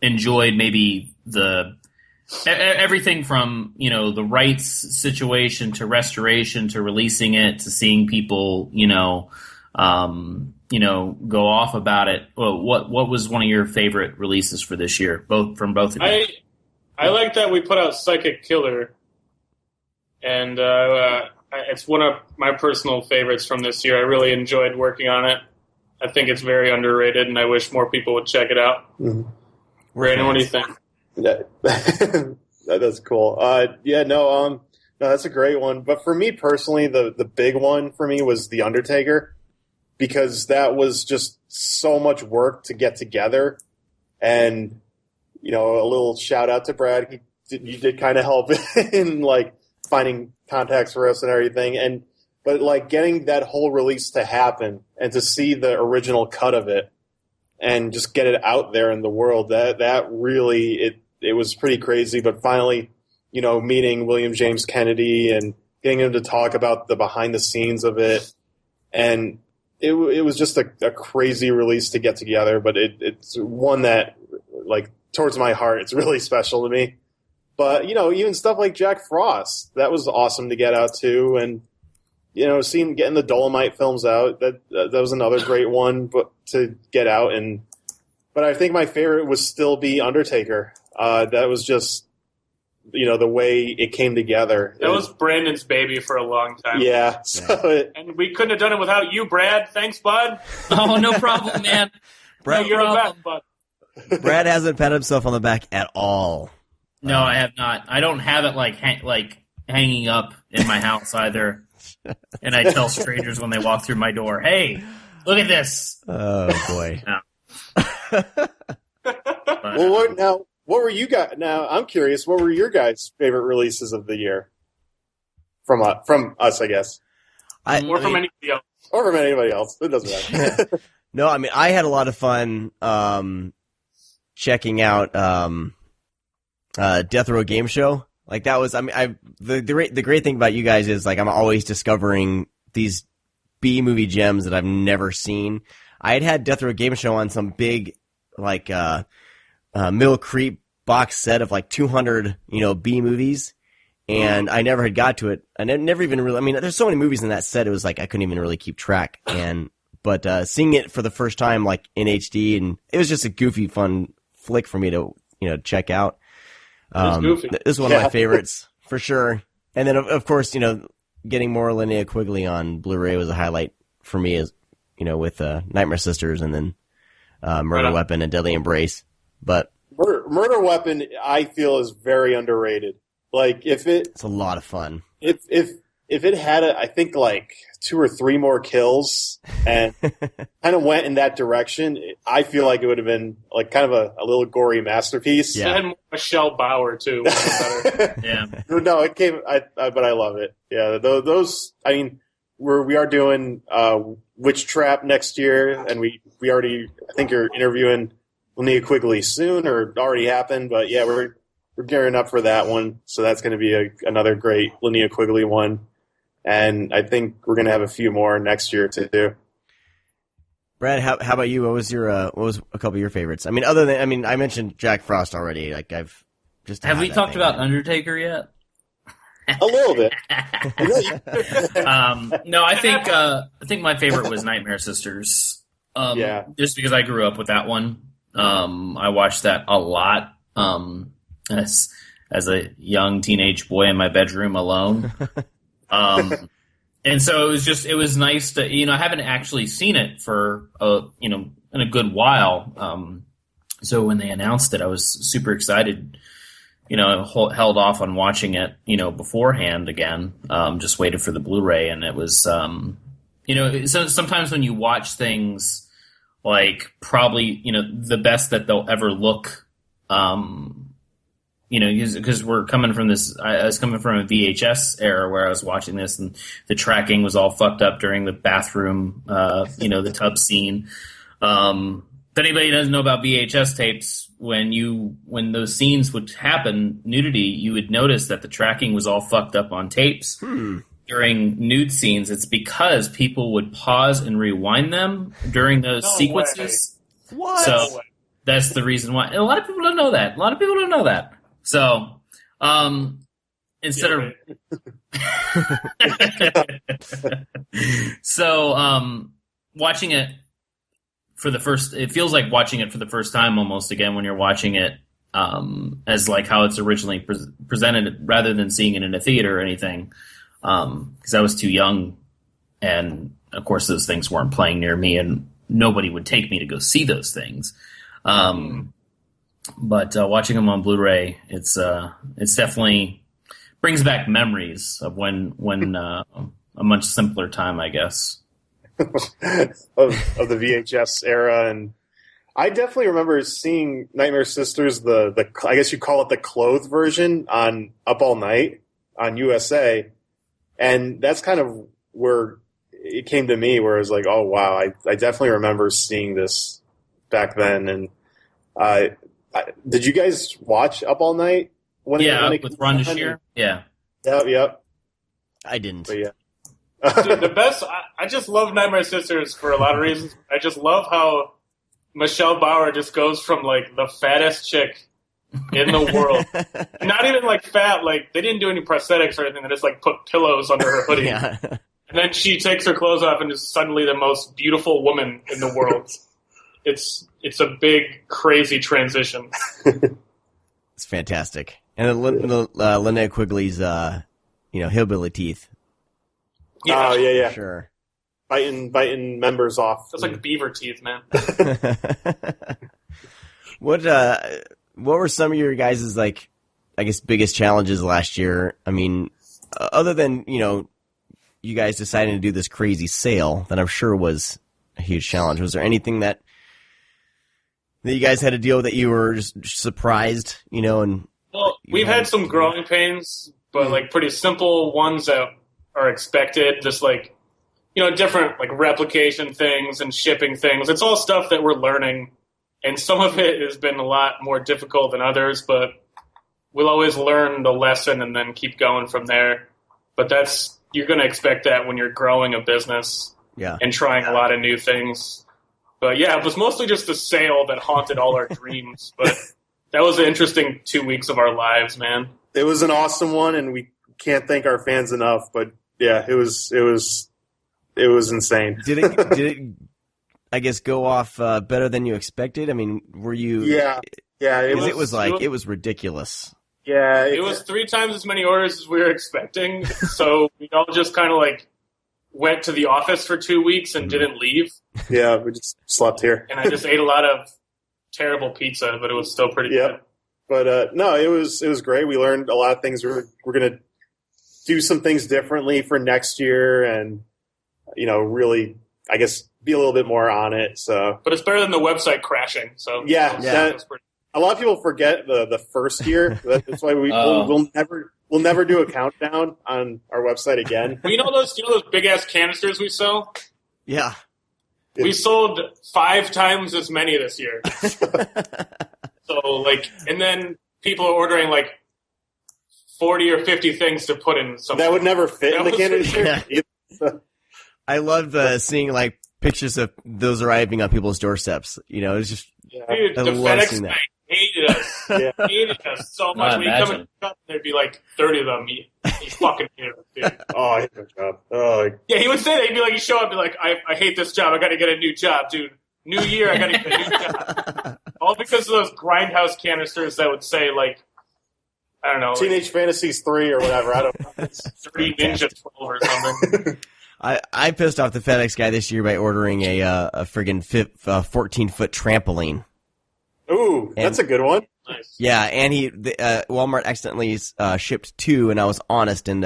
enjoyed, maybe everything from the rights situation to restoration to releasing it to seeing people go off about it. Well, what was one of your favorite releases for this year? Both of you. I like that we put out Psychic Killer, and it's one of my personal favorites from this year. I really enjoyed working on it. I think it's very underrated, and I wish more people would check it out. Mm-hmm. Brandon, what do you think? Yeah. That's cool. No, that's a great one. But for me personally, the big one for me was The Undertaker, because that was just so much work to get together. And, a little shout out to Brad. You did kind of help in finding contacts for us and everything. But getting that whole release to happen and to see the original cut of it and just get it out there in the world, that really, it was pretty crazy. But finally, meeting William James Kennedy and getting him to talk about the behind the scenes of it, and it was just a crazy release to get together. But it's one that, like, towards my heart, it's really special to me. But even stuff like Jack Frost, that was awesome to get out too, and getting the Dolomite films out, that was another great one, but to get out. But I think my favorite would still be Undertaker. That was just, the way it came together. That was Brandon's baby for a long time. Yeah. And we couldn't have done it without you, Brad. Thanks, bud. Oh, no problem, man. Brad, you're the best, bud. Brad hasn't patted himself on the back at all. No, I have not. I don't have it hanging up in my house either. And I tell strangers when they walk through my door, "Hey, look at this." Oh boy. No. Well, what were you guys? Now I'm curious. What were your guys' favorite releases of the year? From us, I guess. Or from anybody else. Or from anybody else. It doesn't matter. No, I mean, I had a lot of fun checking out Death Row Game Show. Like, that was, the great thing about you guys is, like, I'm always discovering these B-movie gems that I've never seen. I had Death Row Game Show on some big, like, Mill Creek box set of, like, 200, B-movies, and I never had got to it. I never even really, I mean, there's so many movies in that set, it was like I couldn't even really keep track. But seeing it for the first time, like, in HD, and it was just a goofy, fun flick for me to, check out. This is one of my favorites, for sure. And then, of course, getting more Linnea Quigley on Blu-ray was a highlight for me, as with Nightmare Sisters and then Murder Weapon and Deadly Embrace. But Murder Weapon, I feel, is very underrated. Like, it's a lot of fun. If it had, I think, like 2 or 3 more kills and kind of went in that direction, I feel like it would have been like kind of a little gory masterpiece. Yeah. It had Michelle Bauer too. Yeah. No, it came. But I love it. Yeah, those. I mean, we are doing Witch Trap next year, and we already. I think you're interviewing Linnea Quigley soon, or it already happened. But yeah, we're gearing up for that one, so that's going to be another great Linnea Quigley one. And I think we're going to have a few more next year to do. Brad, how about you? What was a couple of your favorites? I mean, I mentioned Jack Frost already. Like, I've just have we talked about Undertaker yet? A little bit. No, I think my favorite was Nightmare Sisters. Yeah, just because I grew up with that one. I watched that a lot. As a young teenage boy in my bedroom alone. And so it was nice to, I haven't actually seen it for, in a good while. So when they announced it, I was super excited, held off on watching it, beforehand again, just waited for the Blu-ray. And it was, so sometimes when you watch things like probably, the best that they'll ever look, because we're coming from this, I was coming from a VHS era where I was watching this and the tracking was all fucked up during the bathroom, the tub scene. If anybody doesn't know about VHS tapes, when those scenes would happen, nudity, you would notice that the tracking was all fucked up on tapes. During nude scenes. It's because people would pause and rewind them during those sequences. Way. What? So that's the reason why. And a lot of people don't know that. So, instead of, watching it for the first, it feels like watching it for the first time almost again when you're watching it, as like how it's originally presented rather than seeing it in a theater or anything. Cause I was too young and of course those things weren't playing near me and nobody would take me to go see those things. But watching them on Blu-ray, it's definitely brings back memories of when a much simpler time, I guess, of the VHS era. And I definitely remember seeing Nightmare Sisters, the I guess you call it the clothed version on Up All Night on USA, and that's kind of where it came to me, where I was like, oh wow, I definitely remember seeing this back then. And did you guys watch Up All Night? With Ron DeShear? Yeah. Yep. I didn't. But yeah. Dude, the best. I just love Nightmare Sisters for a lot of reasons. I just love how Michelle Bauer just goes from like the fattest chick in the world, not even like fat. Like they didn't do any prosthetics or anything. They just like put pillows under her hoodie, Yeah. and then she takes her clothes off and is suddenly the most beautiful woman in the world. It's a big crazy transition. It's fantastic. And Linnea Quigley's, hillbilly teeth. Yeah. Oh yeah. Sure. Biting members off. That's like beaver teeth, man. What were some of your guys' like, I guess, biggest challenges last year? I mean, other than, you guys deciding to do this crazy sale that I'm sure was a huge challenge. Was there anything that you guys had to deal with that you were just surprised, and Well, we've had some growing pains, but like pretty simple ones that are expected. Just like, different like replication things and shipping things. It's all stuff that we're learning, and some of it has been a lot more difficult than others, but we'll always learn the lesson and then keep going from there. But you're going to expect that when you're growing a business and trying a lot of new things. But yeah, it was mostly just the sale that haunted all our dreams. But that was an interesting 2 weeks of our lives, man. It was an awesome one, and we can't thank our fans enough. But yeah, it was insane. Did it I guess go off better than you expected? I mean, were you? Yeah. It was ridiculous. Yeah, it was 3 times as many orders as we were expecting. So we all just kind of like went to the office for 2 weeks and didn't leave. Yeah, we just slept here. And I just ate a lot of terrible pizza, but it was still pretty good. But no, it was great. We learned a lot of things. We're gonna do some things differently for next year, and really, I guess, be a little bit more on it. So, but it's better than the website crashing. So that was a lot of people forget the first year. That's why we'll never do a countdown on our website again. Well, those big ass canisters we sell? Yeah. We sold 5 times as many this year. So and then people are ordering like 40 or 50 things to put in something. That would never fit in the canister. Yeah. I loved seeing like pictures of those arriving on people's doorsteps. It's just dude, the FedEx guy hated us. Hated us so much. When he come in, there'd be like 30 of them. He fucking hated us, dude. Oh, I hate that job. Oh, yeah, he would say that. He'd be like, he'd show up and be like, I hate this job. I got to get a new job, dude. New year, I got to get a new job. All because of those grindhouse canisters that would say like, I don't know, Teenage Fantasies 3 or whatever. I don't know. 3 Ninja 12 or something. I pissed off the FedEx guy this year by ordering a friggin' 14-foot trampoline. Ooh, that's a good one. Nice. Yeah, and Walmart accidentally shipped 2, and I was honest and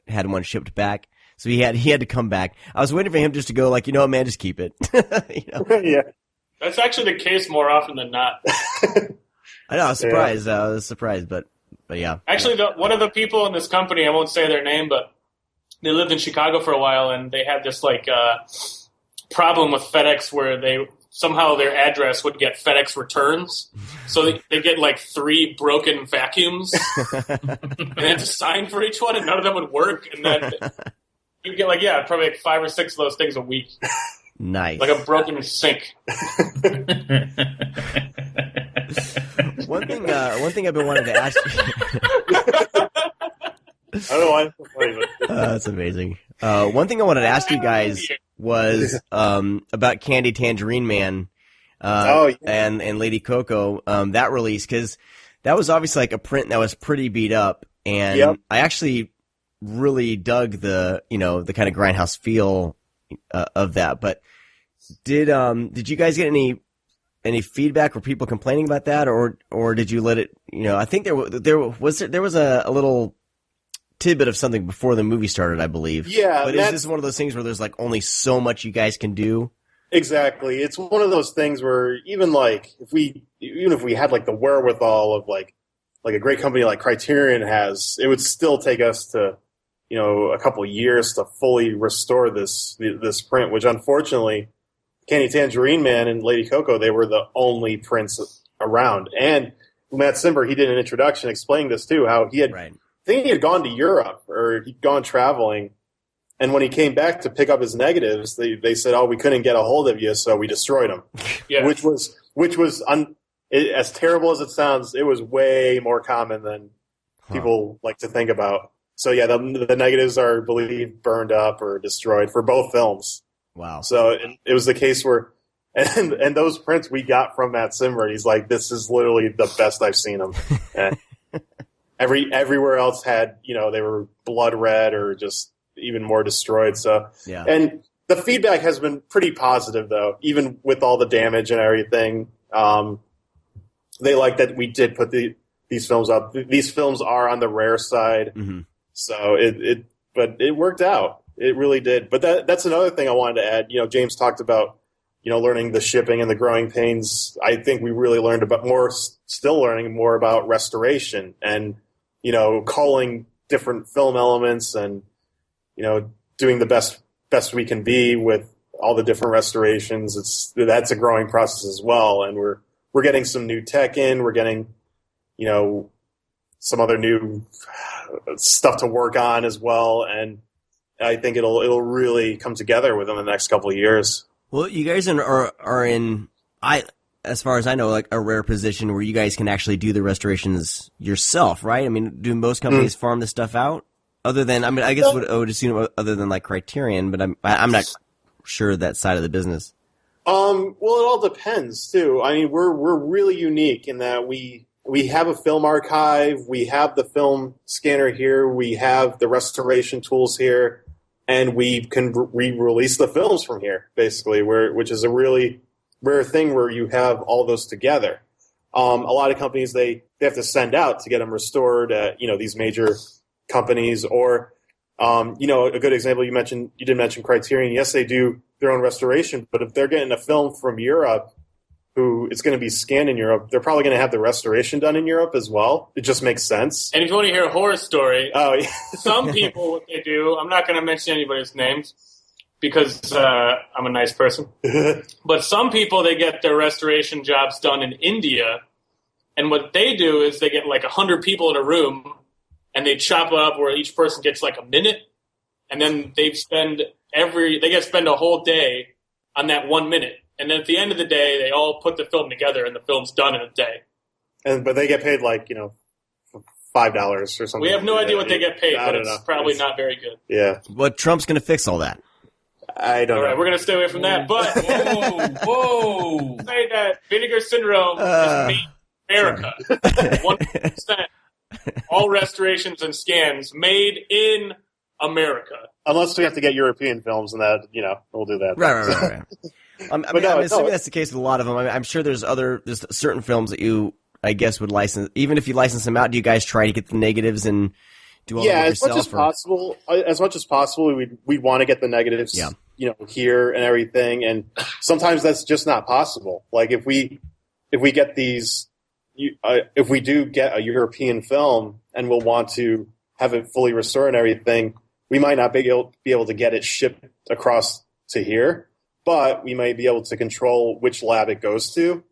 had one shipped back. So he had to come back. I was waiting for him just to go like, man, just keep it. Yeah. That's actually the case more often than not. I know. I was surprised. I was surprised, but yeah. Actually, one of the people in this company, I won't say their name, but they lived in Chicago for a while, and they had this problem with FedEx where somehow their address would get FedEx returns. So they get like 3 broken vacuums, and they had to sign for each one, and none of them would work. And then you get probably like 5 or 6 of those things a week. Nice. Like a broken sink. One thing I've been wanting to ask you. I don't know why it's so funny, but that's amazing. One thing I wanted to ask you guys was about Candy Tangerine Man and Lady Coco, that release, because that was obviously like a print that was pretty beat up, and I actually really dug the the kind of grindhouse feel of that. But did you guys get any feedback or people complaining about that, or did you let it? I think there was a little tidbit of something before the movie started, I believe. Yeah, but is this one of those things where there's like only so much you guys can do? Exactly. It's one of those things where even if we had like the wherewithal of like a great company like Criterion has, it would still take us to a couple years to fully restore this print, which unfortunately Candy Tangerine Man and Lady Coco, they were the only prints around. And Matt Simber, he did an introduction explaining this too, how he had I think he had gone to Europe or he'd gone traveling, And when he came back to pick up his negatives, they said, "Oh, we couldn't get a hold of you, so we destroyed them." Yeah. Which was as terrible as it sounds, it was way more common than people like to think about. So yeah, the negatives are believed burned up or destroyed for both films. Wow. So it was the case where, and those prints we got from Matt Simmer, he's like, "This is literally the best I've seen them." And everywhere else had, they were blood red or just even more destroyed. So yeah. And the feedback has been pretty positive though, even with all the damage and everything. They like that we did put these films up. These films are on the rare side, so but it worked out. It really did. But that's another thing I wanted to add. James talked about learning the shipping and the growing pains. I think we really learned still learning more about restoration and culling different film elements and doing the best we can be with all the different restorations. That's a growing process as well, and we're getting some new tech in. We're getting, some other new stuff to work on as well. And I think it'll really come together within the next couple of years. Well, you guys are in, as far as I know, like a rare position where you guys can actually do the restorations yourself, right? I mean, do most companies farm this stuff out? Other than, I guess I would assume other than like Criterion, but I'm not sure that side of the business. Well, it all depends too. I mean, we're really unique in that we have a film archive, we have the film scanner here, we have the restoration tools here, and we can re-release the films from here, basically, which is a really rare thing where you have all those together. A lot of companies they have to send out to get them restored at these major companies, or a good example you did mention Criterion. Yes, they do their own restoration, but if they're getting a film from Europe who it's going to be scanned in Europe, they're probably going to have the restoration done in Europe as well. It just makes sense. And if you want to hear a horror story, yeah. Some people, what they do, I'm not going to mention anybody's names because I'm a nice person, but some people, they get their restoration jobs done in India, and what they do is they get like 100 people in a room, and they chop it up where each person gets like a minute, and then they spend a whole day on that 1 minute. And then at the end of the day, they all put the film together, and the film's done in a day. But they get paid like, $5 or something. We have no idea what they get paid, but it's probably not very good. Yeah. But Trump's going to fix all that. I don't know. All right, we're going to stay away from that. But whoa. Say that Vinegar Syndrome is made in America. 100%. All restorations and scans made in America. Unless we have to get European films, and that, we'll do that. Right. I'm assuming that's the case with a lot of them. I'm sure there's certain films that you, I guess, would license. Even if you license them out, do you guys try to get the negatives and do all that yourself? Yeah, as much as possible, we'd want to get the negatives, here and everything. And sometimes that's just not possible. Like if we get these, if we do get a European film and we'll want to have it fully restored and everything, we might not be able to get it shipped across to here. But we might be able to control which lab it goes to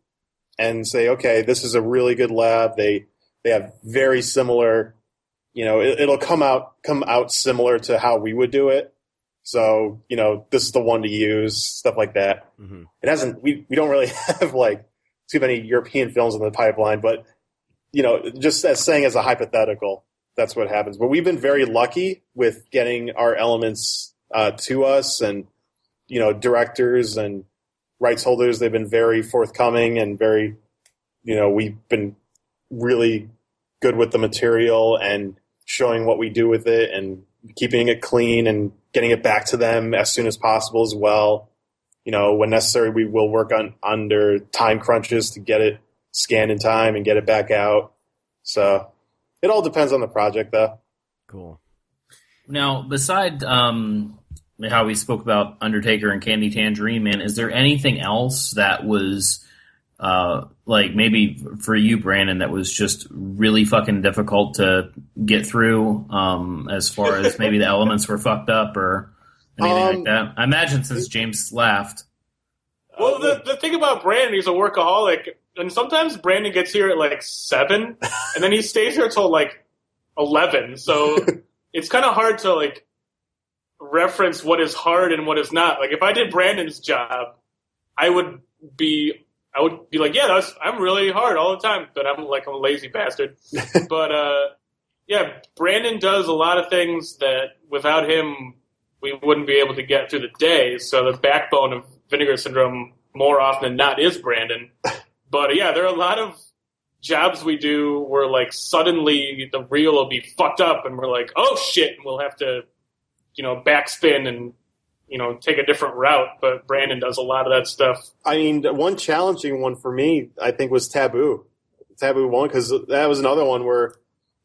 and say, okay, this is a really good lab. They have very similar, it'll come out similar to how we would do it. So, this is the one to use, stuff like that. Mm-hmm. It hasn't, we don't really have like too many European films in the pipeline, but, just as a hypothetical, that's what happens. But we've been very lucky with getting our elements to us, and directors and rights holders, they've been very forthcoming and very, we've been really good with the material and showing what we do with it and keeping it clean and getting it back to them as soon as possible as well. When necessary, we will work under time crunches to get it scanned in time and get it back out. So it all depends on the project, though. Cool. Now, beside how we spoke about Undertaker and Candy Tangerine Man, is there anything else that was like maybe for you, Brandon, that was just really fucking difficult to get through, as far as maybe the elements were fucked up or anything like that? I imagine since James laughed. Well, the thing about Brandon, he's a workaholic, and sometimes Brandon gets here at like 7, and then he stays here till like 11. So it's kind of hard to like reference what is hard and what is not. Like if I did Brandon's job, I would be like, yeah, I'm really hard all the time, but I'm a lazy bastard. But yeah, Brandon does a lot of things that without him we wouldn't be able to get through the day. So the backbone of Vinegar Syndrome more often than not is Brandon. But yeah, there are a lot of jobs we do where like suddenly the reel will be fucked up and we're like, oh shit, and we'll have to, backspin and, take a different route. But Brandon does a lot of that stuff. I mean, one challenging one for me, I think, was Taboo. Taboo 1, because that was another one where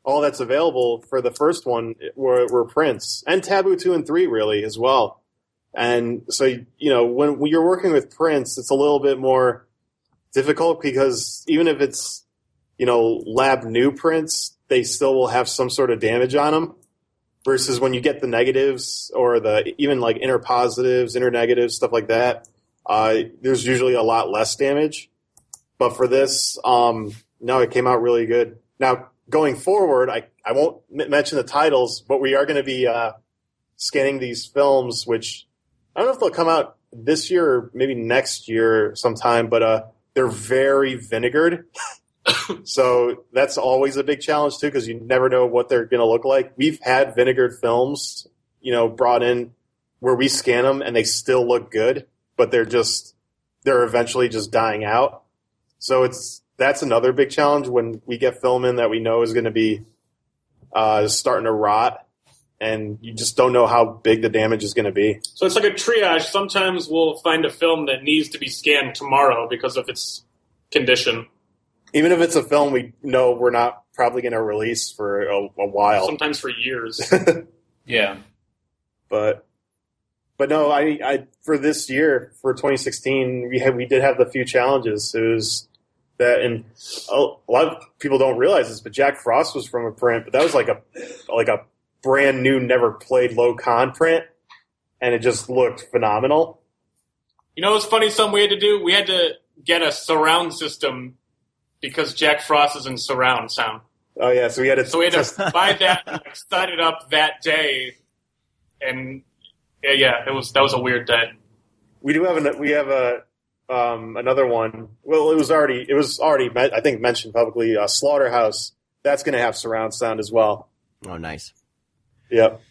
all that's available for the first one were prints. And Taboo 2 and 3, really, as well. And so, when you're working with prints, it's a little bit more difficult because even if it's, lab new prints, they still will have some sort of damage on them. Versus when you get the negatives or even like inner positives, inner negatives, stuff like that, there's usually a lot less damage. But for this, no, it came out really good. Now, going forward, I won't mention the titles, but we are going to be scanning these films, which I don't know if they'll come out this year or maybe next year sometime, but they're very vinegared. So that's always a big challenge, too, because you never know what they're going to look like. We've had vinegared films, brought in where we scan them and they still look good, but they're eventually just dying out. So that's another big challenge when we get film in that we know is going to be starting to rot, and you just don't know how big the damage is going to be. So it's like a triage. Sometimes we'll find a film that needs to be scanned tomorrow because of its condition. Even if it's a film we know we're not probably going to release for a while. Sometimes for years. Yeah. But no, I for this year, for 2016, we did have the few challenges. It was that, and a lot of people don't realize this, but Jack Frost was from a print, but that was like a brand new, never played low con print, and it just looked phenomenal. What's funny? Something we had to do. We had to get a surround system because Jack Frost is in surround sound. Oh yeah, so we had to buy that and set it up that day, and yeah, that was a weird day. We have another one. Well, it was already I think mentioned publicly. Slaughterhouse, that's going to have surround sound as well. Oh, nice. Yep.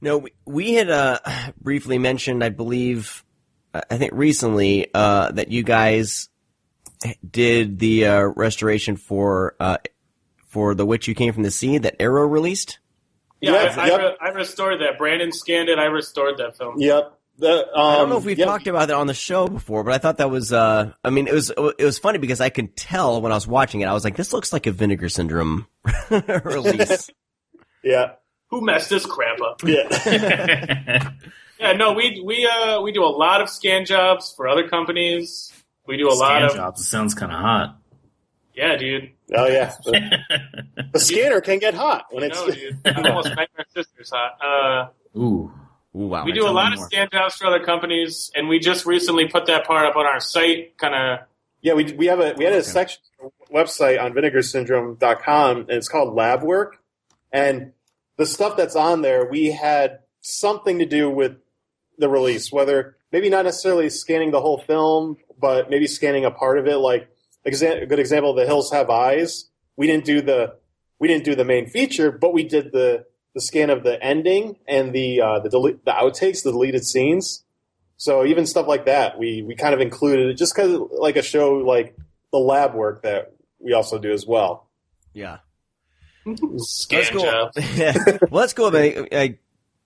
No, we had briefly mentioned, I believe, I think recently that you guys did the restoration for The Witch Who Came from the Sea that Arrow released. Yeah, I restored that. Brandon scanned it. I restored that film. Yep. I don't know if we've talked about it on the show before, but I thought that was. It was funny because I could tell when I was watching it. I was like, "This looks like a Vinegar Syndrome release." Yeah. Who messed this crap up? Yeah. Yeah. No, we do a lot of scan jobs for other companies. We do a lot of jobs. It sounds kind of hot. Yeah, dude. Oh yeah. The scanner can get hot when it's. No, dude. Almost Nightmare Sisters hot. Ooh, wow. We do a lot of scan jobs for other companies, and we just recently put that part up on our site. Yeah, we had a section website on vinegarsyndrome.com, and it's called Lab Work, and the stuff that's on there, we had something to do with the release, whether maybe not necessarily scanning the whole film, but maybe scanning a part of it. Like a good example, The Hills Have Eyes. We didn't do the main feature, but we did the scan of the ending and the outtakes, the deleted scenes. So even stuff like that, we kind of included it just because like a show like the Lab Work that we also do as well. Yeah. Scan job. Well, that's cool. But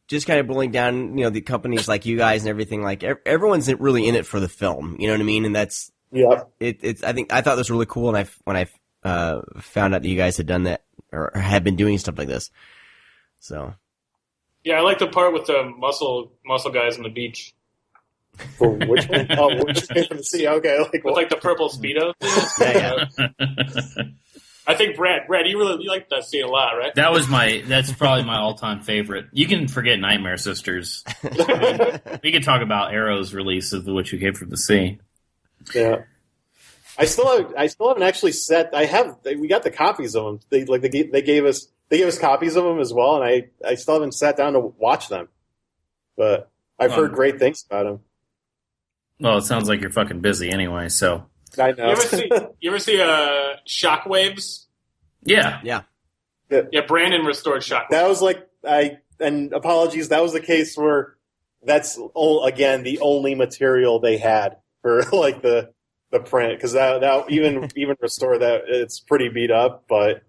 just kind of boiling down, the companies like you guys and everything. Like everyone's really in it for the film. You know what I mean? And that's It's. I thought this was really cool, and when I found out that you guys had done that or had been doing stuff like this. So. Yeah, I like the part with the muscle guys on the beach. For which one? Oh, Which Came from the Sea. Okay, with the purple Speedo. Yeah. I think Brad, you like that scene a lot, right? That's probably my all-time favorite. You can forget Nightmare Sisters. We can talk about Arrow's release of The Witch Who Came from the Sea. Yeah, I still haven't actually set. We got the copies of them. They gave us copies of them as well, and I still haven't sat down to watch them. but I've heard great things about him. Well, it sounds like you're fucking busy anyway, so. I know. You ever see Shockwaves? Yeah. Yeah. Yeah, Brandon restored Shockwaves. That was like, and apologies, that was the case where that's, again, the only material they had for, like, the print, because that even restore that, it's pretty beat up, but...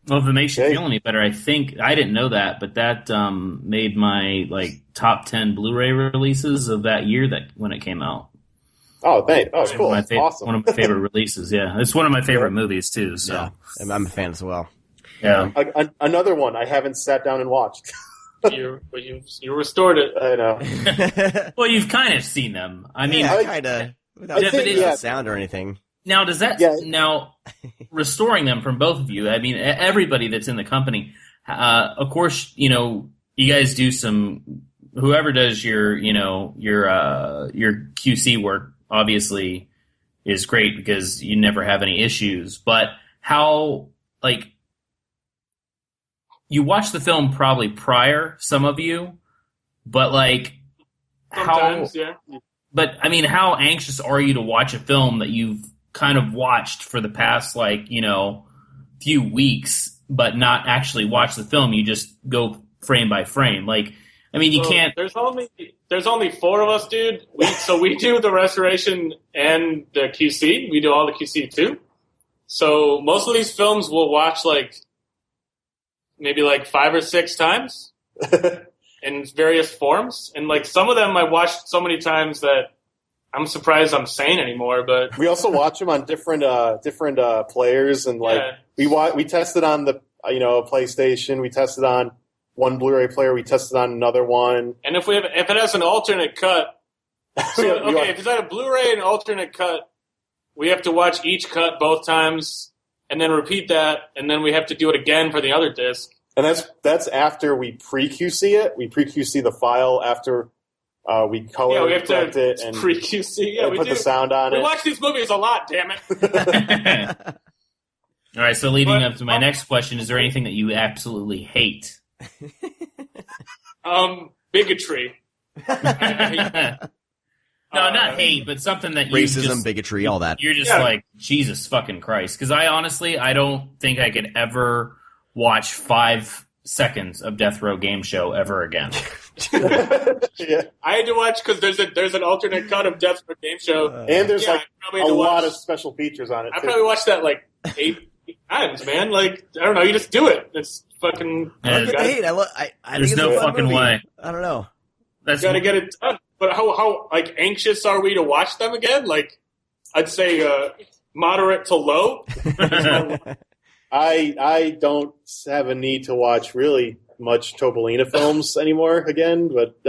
Well, if it makes you feel any better, I think, I didn't know that, but that made my, like, top 10 Blu-ray releases of that year when it came out. Oh, thanks. Oh, cool. Awesome. One of my favorite releases, yeah. It's one of my favorite movies, too, so. Yeah, I'm a fan as well. Yeah. Another one I haven't sat down and watched. You restored it. I know. Well, you've kind of seen them. I mean, kind of, without sound or anything. Now, does that now restoring them from both of you? I mean, everybody that's in the company. Of course, you guys do some. Whoever does your QC work obviously is great because you never have any issues. But how, like, you watch the film probably prior, some of you, but like sometimes, yeah. But I mean, how anxious are you to watch a film that you've kind of watched for the past, like, few weeks, but not actually watch the film? You just go frame by frame. Like, I mean, you can't. There's only 4 of us, dude. We do the restoration and the QC. We do all the QC too. So most of these films we'll watch maybe 5 or 6 times in various forms, and some of them I watched so many times that I'm surprised I'm sane anymore. But we also watch them on different players, and we tested on the PlayStation. We tested on one Blu-ray player. We tested on another one. And if it has an alternate cut, if it's got a Blu-ray and alternate cut, we have to watch each cut both times and then repeat that, and then we have to do it again for the other disc. And that's after we pre-QC it. We pre-QC the file after we color correct it and pre-QC. Yeah, we put do. The sound on it. We watch these movies a lot, damn it. All right, so leading up to my next question, is there anything that you absolutely hate? Bigotry. No, not hate, but something that racism, bigotry, all that. You're just like, Jesus fucking Christ. Because I don't think I could ever watch 5 seconds of Death Row Game Show ever again. Yeah. I had to watch because there's an alternate cut of Death Row Game Show, and there's a lot of special features on it. I probably watched that 8 times, man. I don't know. You just do it. It's fucking. There's no fucking movie. way. I don't know. You gotta get it done. But how anxious are we to watch them again? I'd say moderate to low. I don't have a need to watch really much Topolina films anymore again, but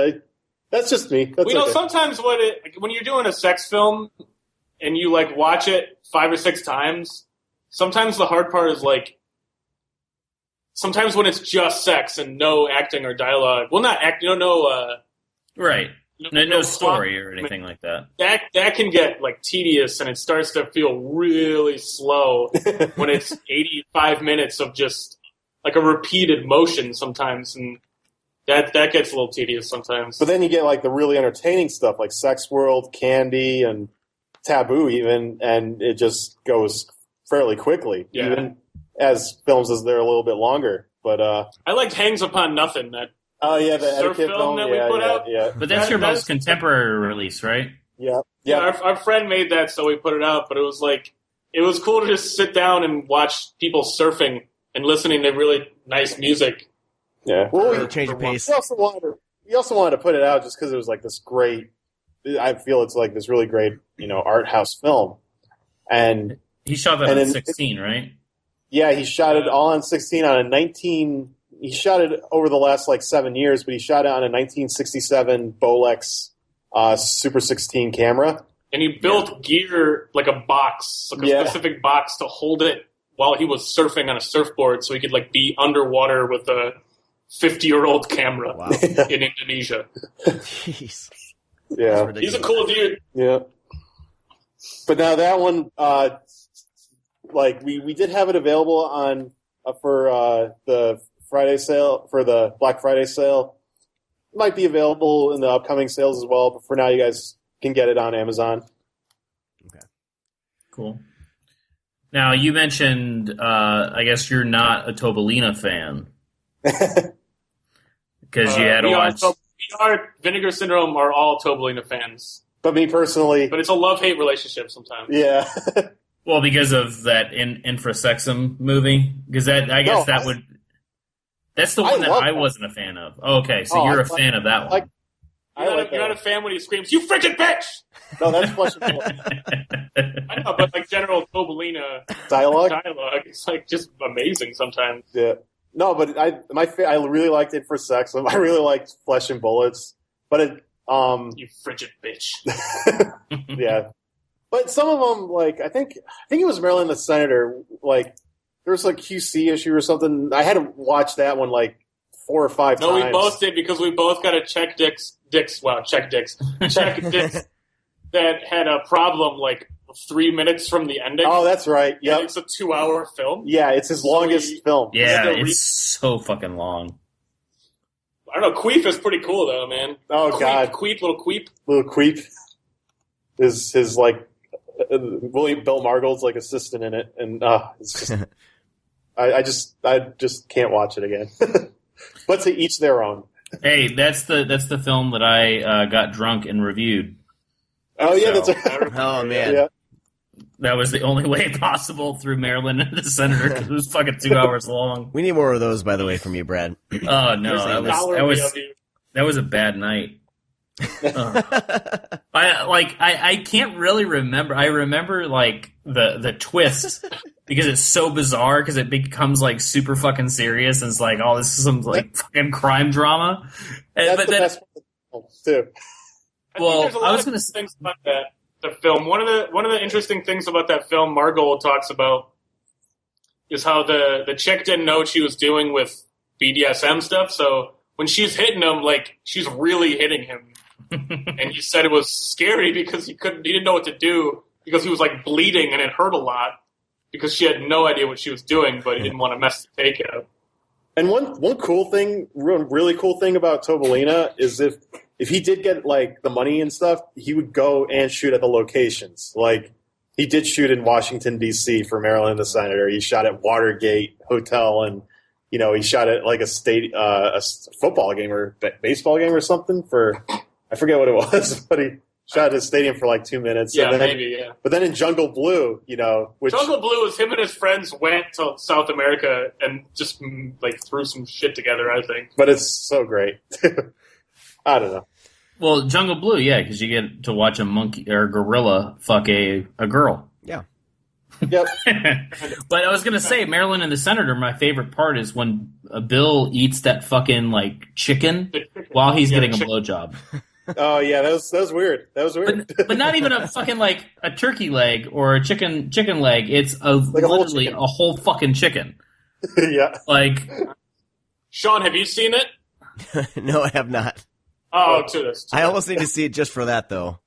that's just me. That's sometimes when you're doing a sex film and you watch it 5 or 6 times, sometimes the hard part is sometimes when it's just sex and no acting or dialogue. Well, not act, right. No story or anything like that. That can get tedious, and it starts to feel really slow when it's 85 minutes of just a repeated motion sometimes, and that gets a little tedious sometimes. But then you get the really entertaining stuff like Sex World, Candy, and Taboo even, and it just goes fairly quickly. Yeah. Even as films as they're a little bit longer. But I liked Hangs Upon Nothing. The surf film that we put out. Yeah. But that's your most contemporary release, right? Yeah. Our friend made that, so we put it out. But it was cool to just sit down and watch people surfing and listening to really nice music. Yeah. Well, change your pace. We also wanted to put it out just because it was this great. I feel it's this really great, art house film. And he shot that on 16, right? Yeah, he shot it all on 16 on a 19. He shot it over the last 7 years, but he shot it on a 1967 Bolex Super 16 camera. And he built gear a box, a specific box to hold it while he was surfing on a surfboard, so he could be underwater with a 50-year-old camera in Indonesia. Jeez. Yeah, he's a cool dude. Yeah, but now that one, we did have it available on for the Friday sale, for the Black Friday sale, might be available in the upcoming sales as well. But for now, you guys can get it on Amazon. Okay. Cool. Now, you mentioned, I guess you're not a Tobolina fan. Because you had to watch... Vinegar Syndrome are all Tobolina fans. But me personally... But it's a love-hate relationship sometimes. Yeah. Well, because of that Infrasexum movie? Because that would... That's the one that I wasn't a fan of. Oh, okay, so you're a fan of that one. You're not a fan when he screams, "You frigid bitch!" No, that's Flesh and Blood. I know, but like general Tobolina dialogue, it's like just amazing sometimes. Yeah. No, but I really liked it for Sexum. I really liked Flesh and Bullets. But it You frigid bitch. Yeah. But some of them, like I think it was Marilyn the Senator, like there was like QC issue or something. I had to watch that one like 4 or 5 times. No, we both did because we both got a check dicks that had a problem like 3 minutes from the ending. Oh, that's right. Yeah, it's a 2-hour film. Yeah, it's his longest film. Yeah, it's so fucking long. I don't know. Queef is pretty cool though, man. Oh God, little Queep. Is his like Bill Margold's like assistant in it, and it's just I just can't watch it again. But to each their own. Hey, that's the film that I got drunk and reviewed. Oh yeah, that's right. Oh man, yeah. That was the only way possible through Maryland and the Senator because it was fucking 2 hours long. We need more of those, by the way, from you, Brad. Oh no, that was a bad night. I can't really remember. I remember like the twist because it's so bizarre because it becomes like super fucking serious and it's like, oh, this is some like fucking crime drama. That's the best one too. Well, I was going to say things about the film. One of the interesting things about that film Margold talks about is how the chick didn't know what she was doing with BDSM stuff. So when she's hitting him, like she's really hitting him. And he said it was scary because he didn't know what to do because he was like bleeding and it hurt a lot because she had no idea what she was doing, but he didn't want to mess the take up. And one cool thing, really cool thing about Tobolina is if he did get like the money and stuff, he would go and shoot at the locations. Like he did shoot in Washington D.C. for Marilyn the Senator. He shot at Watergate Hotel, and he shot at like a football game or baseball game or something for. I forget what it was, but he shot at his stadium for like 2 minutes. Yeah, maybe, yeah. But then in Jungle Blue, which... Jungle Blue is him and his friends went to South America and just like threw some shit together, I think. But it's so great. I don't know. Well, Jungle Blue, yeah, because you get to watch a monkey or a gorilla fuck a girl. Yeah. Yep. But I was going to say, Marilyn and the Senator, my favorite part is when Bill eats that fucking like chicken while he's getting a blowjob. Oh yeah, that was weird. That was weird. But not even a fucking like a turkey leg or a chicken leg. It's literally a whole fucking chicken. Yeah. Like, Sean, have you seen it? No, I have not. Oh, to this. I almost need to see it just for that, though.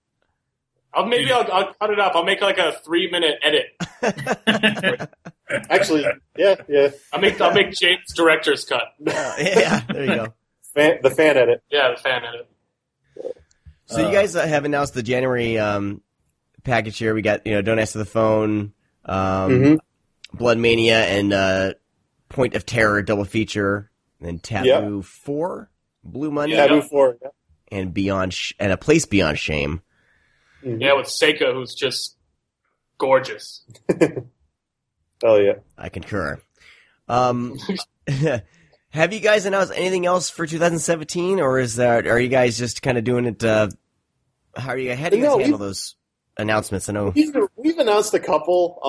I'll cut it up. I'll make like a 3-minute edit. Actually, yeah. I'll make James' director's cut. Yeah, there you go. The fan edit. Yeah, the fan edit. So you guys have announced the January package here. We got Don't Answer the Phone, Blood Mania, and Point of Terror double feature, and then Taboo 4, Blue Monday, Taboo 4, and Beyond and A Place Beyond Shame. Mm-hmm. Yeah, with Seika, who's just gorgeous. Oh yeah, I concur. Have you guys announced anything else for 2017, or are you guys just kind of doing it? How do you guys handle those announcements? I know we've announced a couple.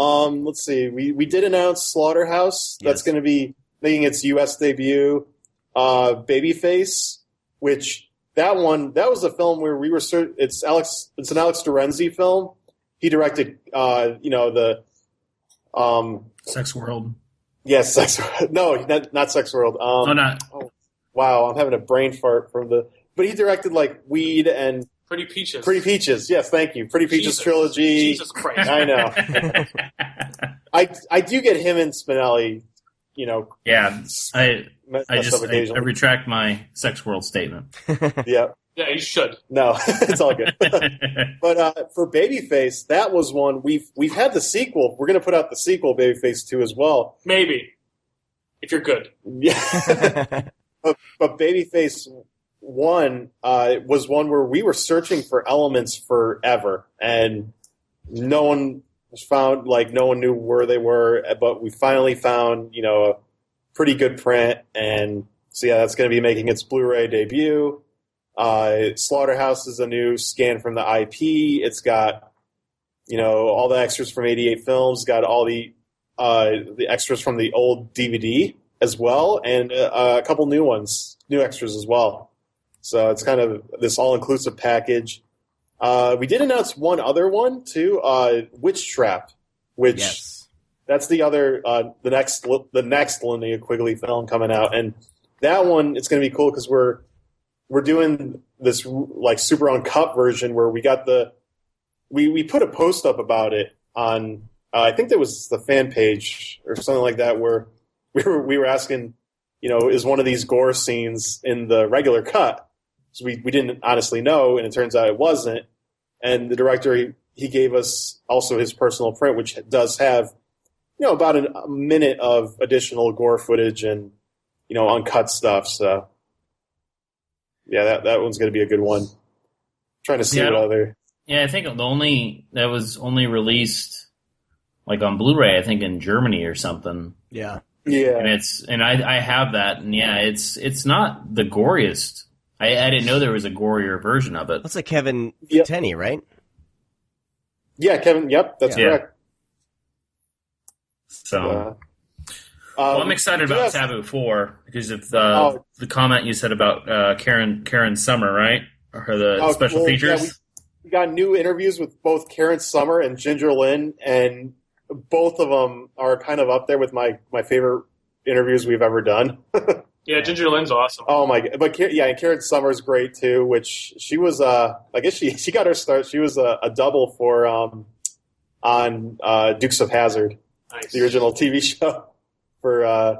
Let's see. We did announce Slaughterhouse. That's going to be making its U.S. debut. Babyface, which that was a film where we were. It's an Alex Dorenzi film. He directed. The Sex World. Yes, Sex World. No, not Sex World. Not. Oh, wow, I'm having a brain fart from the. But he directed like Weed and Pretty Peaches. Pretty Peaches, yes, thank you. Pretty Peaches trilogy. Jesus Christ! I know. I do get him and Spinelli Yeah, I messed up occasionally. I retract my sex world statement. Yeah. Yeah, you should. No, it's all good. But for Babyface, that was one we've had the sequel. We're going to put out the sequel, Babyface 2, as well. Maybe, if you're good. Yeah. but Babyface 1 was one where we were searching for elements forever, and no one was found. Like, no one knew where they were, but we finally found, a pretty good print, and so yeah, that's going to be making its Blu-ray debut. Slaughterhouse is a new scan from the IP. It's got, all the extras from 88 Films. Got all the extras from the old DVD as well, and a couple new extras as well. So it's kind of this all-inclusive package. We did announce one other one too, Witch Trap, which that's the other the next Linnea Quigley film coming out, and that one it's going to be cool because we're doing this like super uncut version where we got we put a post up about it on I think there was the fan page or something like that where we were asking, is one of these gore scenes in the regular cut? So we didn't honestly know, and it turns out it wasn't. And the director he gave us also his personal print, which does have about a minute of additional gore footage and uncut stuff. So. Yeah, that one's going to be a good one. Trying to see what other. Yeah, I think that was only released like on Blu-ray. I think in Germany or something. Yeah. And I have that, and it's not the goriest. I didn't know there was a gorier version of it. That's like Kevin Tenney, right? Yeah, Kevin. Yep, that's correct. So. Well, I'm excited about Taboo 4 because of the comment you said about Karen Summer, right? Or the special features. Yeah, we got new interviews with both Karen Summer and Ginger Lynn, and both of them are kind of up there with my favorite interviews we've ever done. Yeah, Ginger Lynn's awesome. Oh my god! But and Karen Summer's great too. Which she was, I guess she got her start. She was a double for on Dukes of Hazzard, the original TV show. For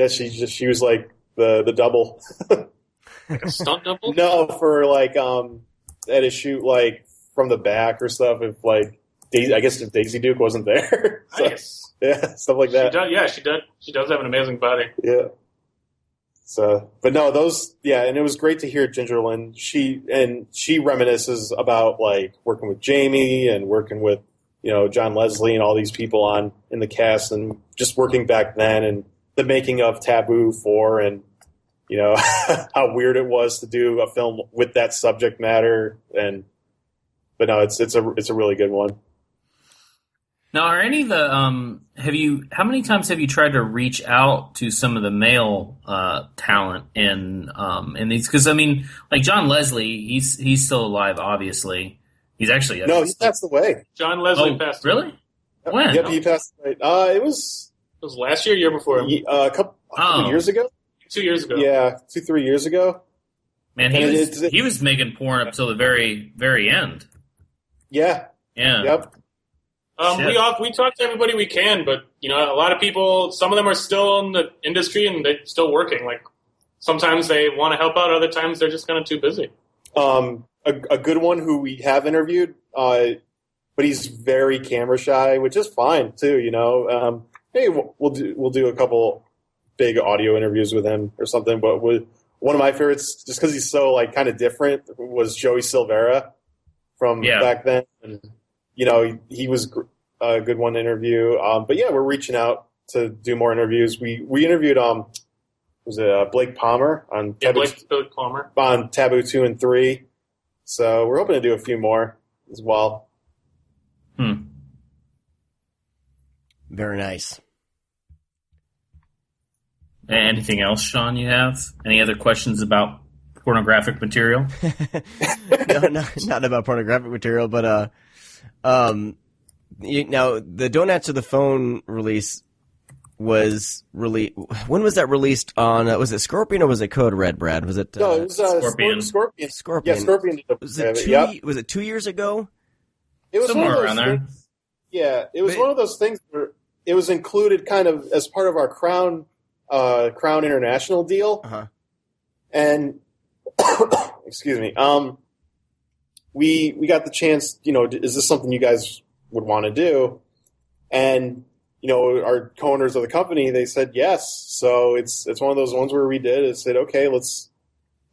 she was like the double. Like a stunt double? No, for like at a shoot like from the back or stuff. If like I guess if Daisy Duke wasn't there. So, nice. Yeah, stuff like that. She does have an amazing body. Yeah. So, but no, and it was great to hear Ginger Lynn. She reminisces about like working with Jamie and working with John Leslie and all these people in the cast, and just working back then, and the making of Taboo 4, and how weird it was to do a film with that subject matter. But no, it's a really good one. Now, are any of the how many times have you tried to reach out to some of the male talent in these? Because I mean, like John Leslie, he's still alive, obviously. He's actually he passed away. John Leslie passed away. Really? When? Yep, he passed away. It was last year before. A couple years ago. 2 years ago. Yeah, 2-3 years ago. Man, he was making porn up till the very, very end. Yeah. Yeah. Yep. We talk to everybody we can, but a lot of people. Some of them are still in the industry and they're still working. Like sometimes they want to help out, other times they're just kind of too busy. A good one who we have interviewed, but he's very camera shy, which is fine too. Hey, we'll do a couple big audio interviews with him or something. But one of my favorites, just because he's so like kind of different, was Joey Silvera from back then, and he was a good one to interview. But yeah, we're reaching out to do more interviews. We interviewed was it Blake Palmer on Blake Palmer on Taboo 2 and 3. So we're hoping to do a few more as well. Very nice. Anything else, Sean, you have? Any other questions about pornographic material? No, not about pornographic material, but now the Don't Answer the Phone release was when was that released on? Was it Scorpion or was it Code Red, Brad? Was it? No, it was Scorpion. Scorpion. Scorpion. Yeah, Scorpion. Was it 2 years ago? It was somewhere one of those around there. things, yeah, it was one of those things where it was included kind of as part of our Crown International deal. Uh-huh. And excuse me, we got the chance. Is this something you guys would want to do? And our co-owners of the company, they said yes. So it's one of those ones where we did. It said, okay, let's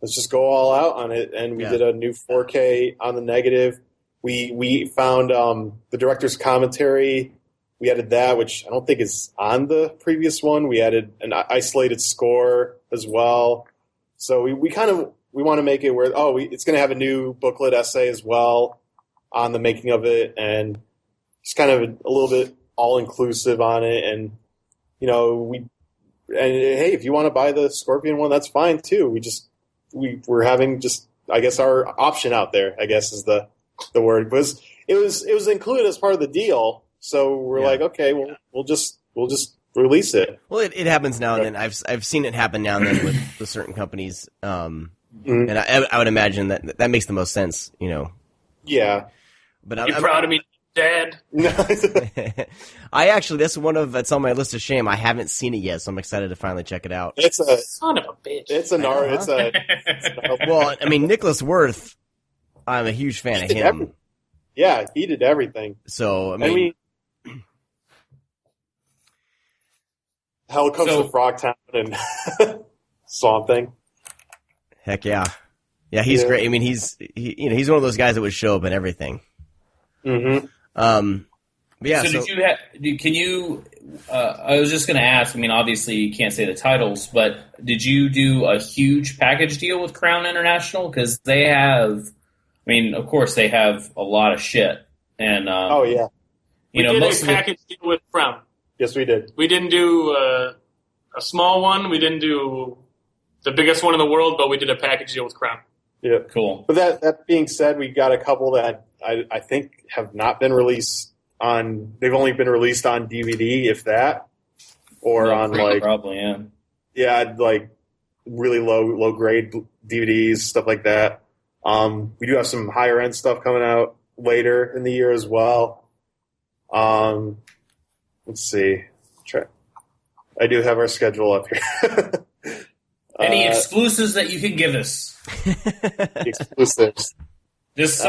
just go all out on it, and we did a new 4K on the negative. We found the director's commentary. We added that, which I don't think is on the previous one. We added an isolated score as well. So we want to make it where it's going to have a new booklet essay as well on the making of it, and just kind of a little bit all inclusive on it. And hey, if you want to buy the Scorpion one, that's fine too. We're having just, I guess, our option out there, I guess is the word. It was included as part of the deal. So we're like, okay, well, we'll just release it. Well, it happens now and then. I've seen it happen now and then with certain companies. And I would imagine that makes the most sense, Yeah. But I'm proud of me, Dad. That's that's on my list of shame. I haven't seen it yet, so I'm excited to finally check it out. It's a son of a bitch. It's a well, I mean, Nicholas Worth, I'm a huge fan of him. Yeah, he did everything. So I mean Hell Comes to Frogtown and Swamp Thing. Heck yeah. Yeah, he's great. I mean, he's one of those guys that would show up in everything. Mm-hmm. Yeah. So can you? I was just going to ask. I mean, obviously you can't say the titles, but did you do a huge package deal with Crown International? Because they have. I mean, of course they have a lot of shit. And we did a package deal with Crown. Yes, we did. We didn't do a small one. We didn't do the biggest one in the world, but we did a package deal with Crown. Yeah, cool. But that being said, we got a couple that I think have not been released on. They've only been released on DVD, if that, or on probably like really low grade DVDs, stuff like that. We do have some higher end stuff coming out later in the year as well. Let's see. I do have our schedule up here. Any exclusives that you can give us? Exclusives. Just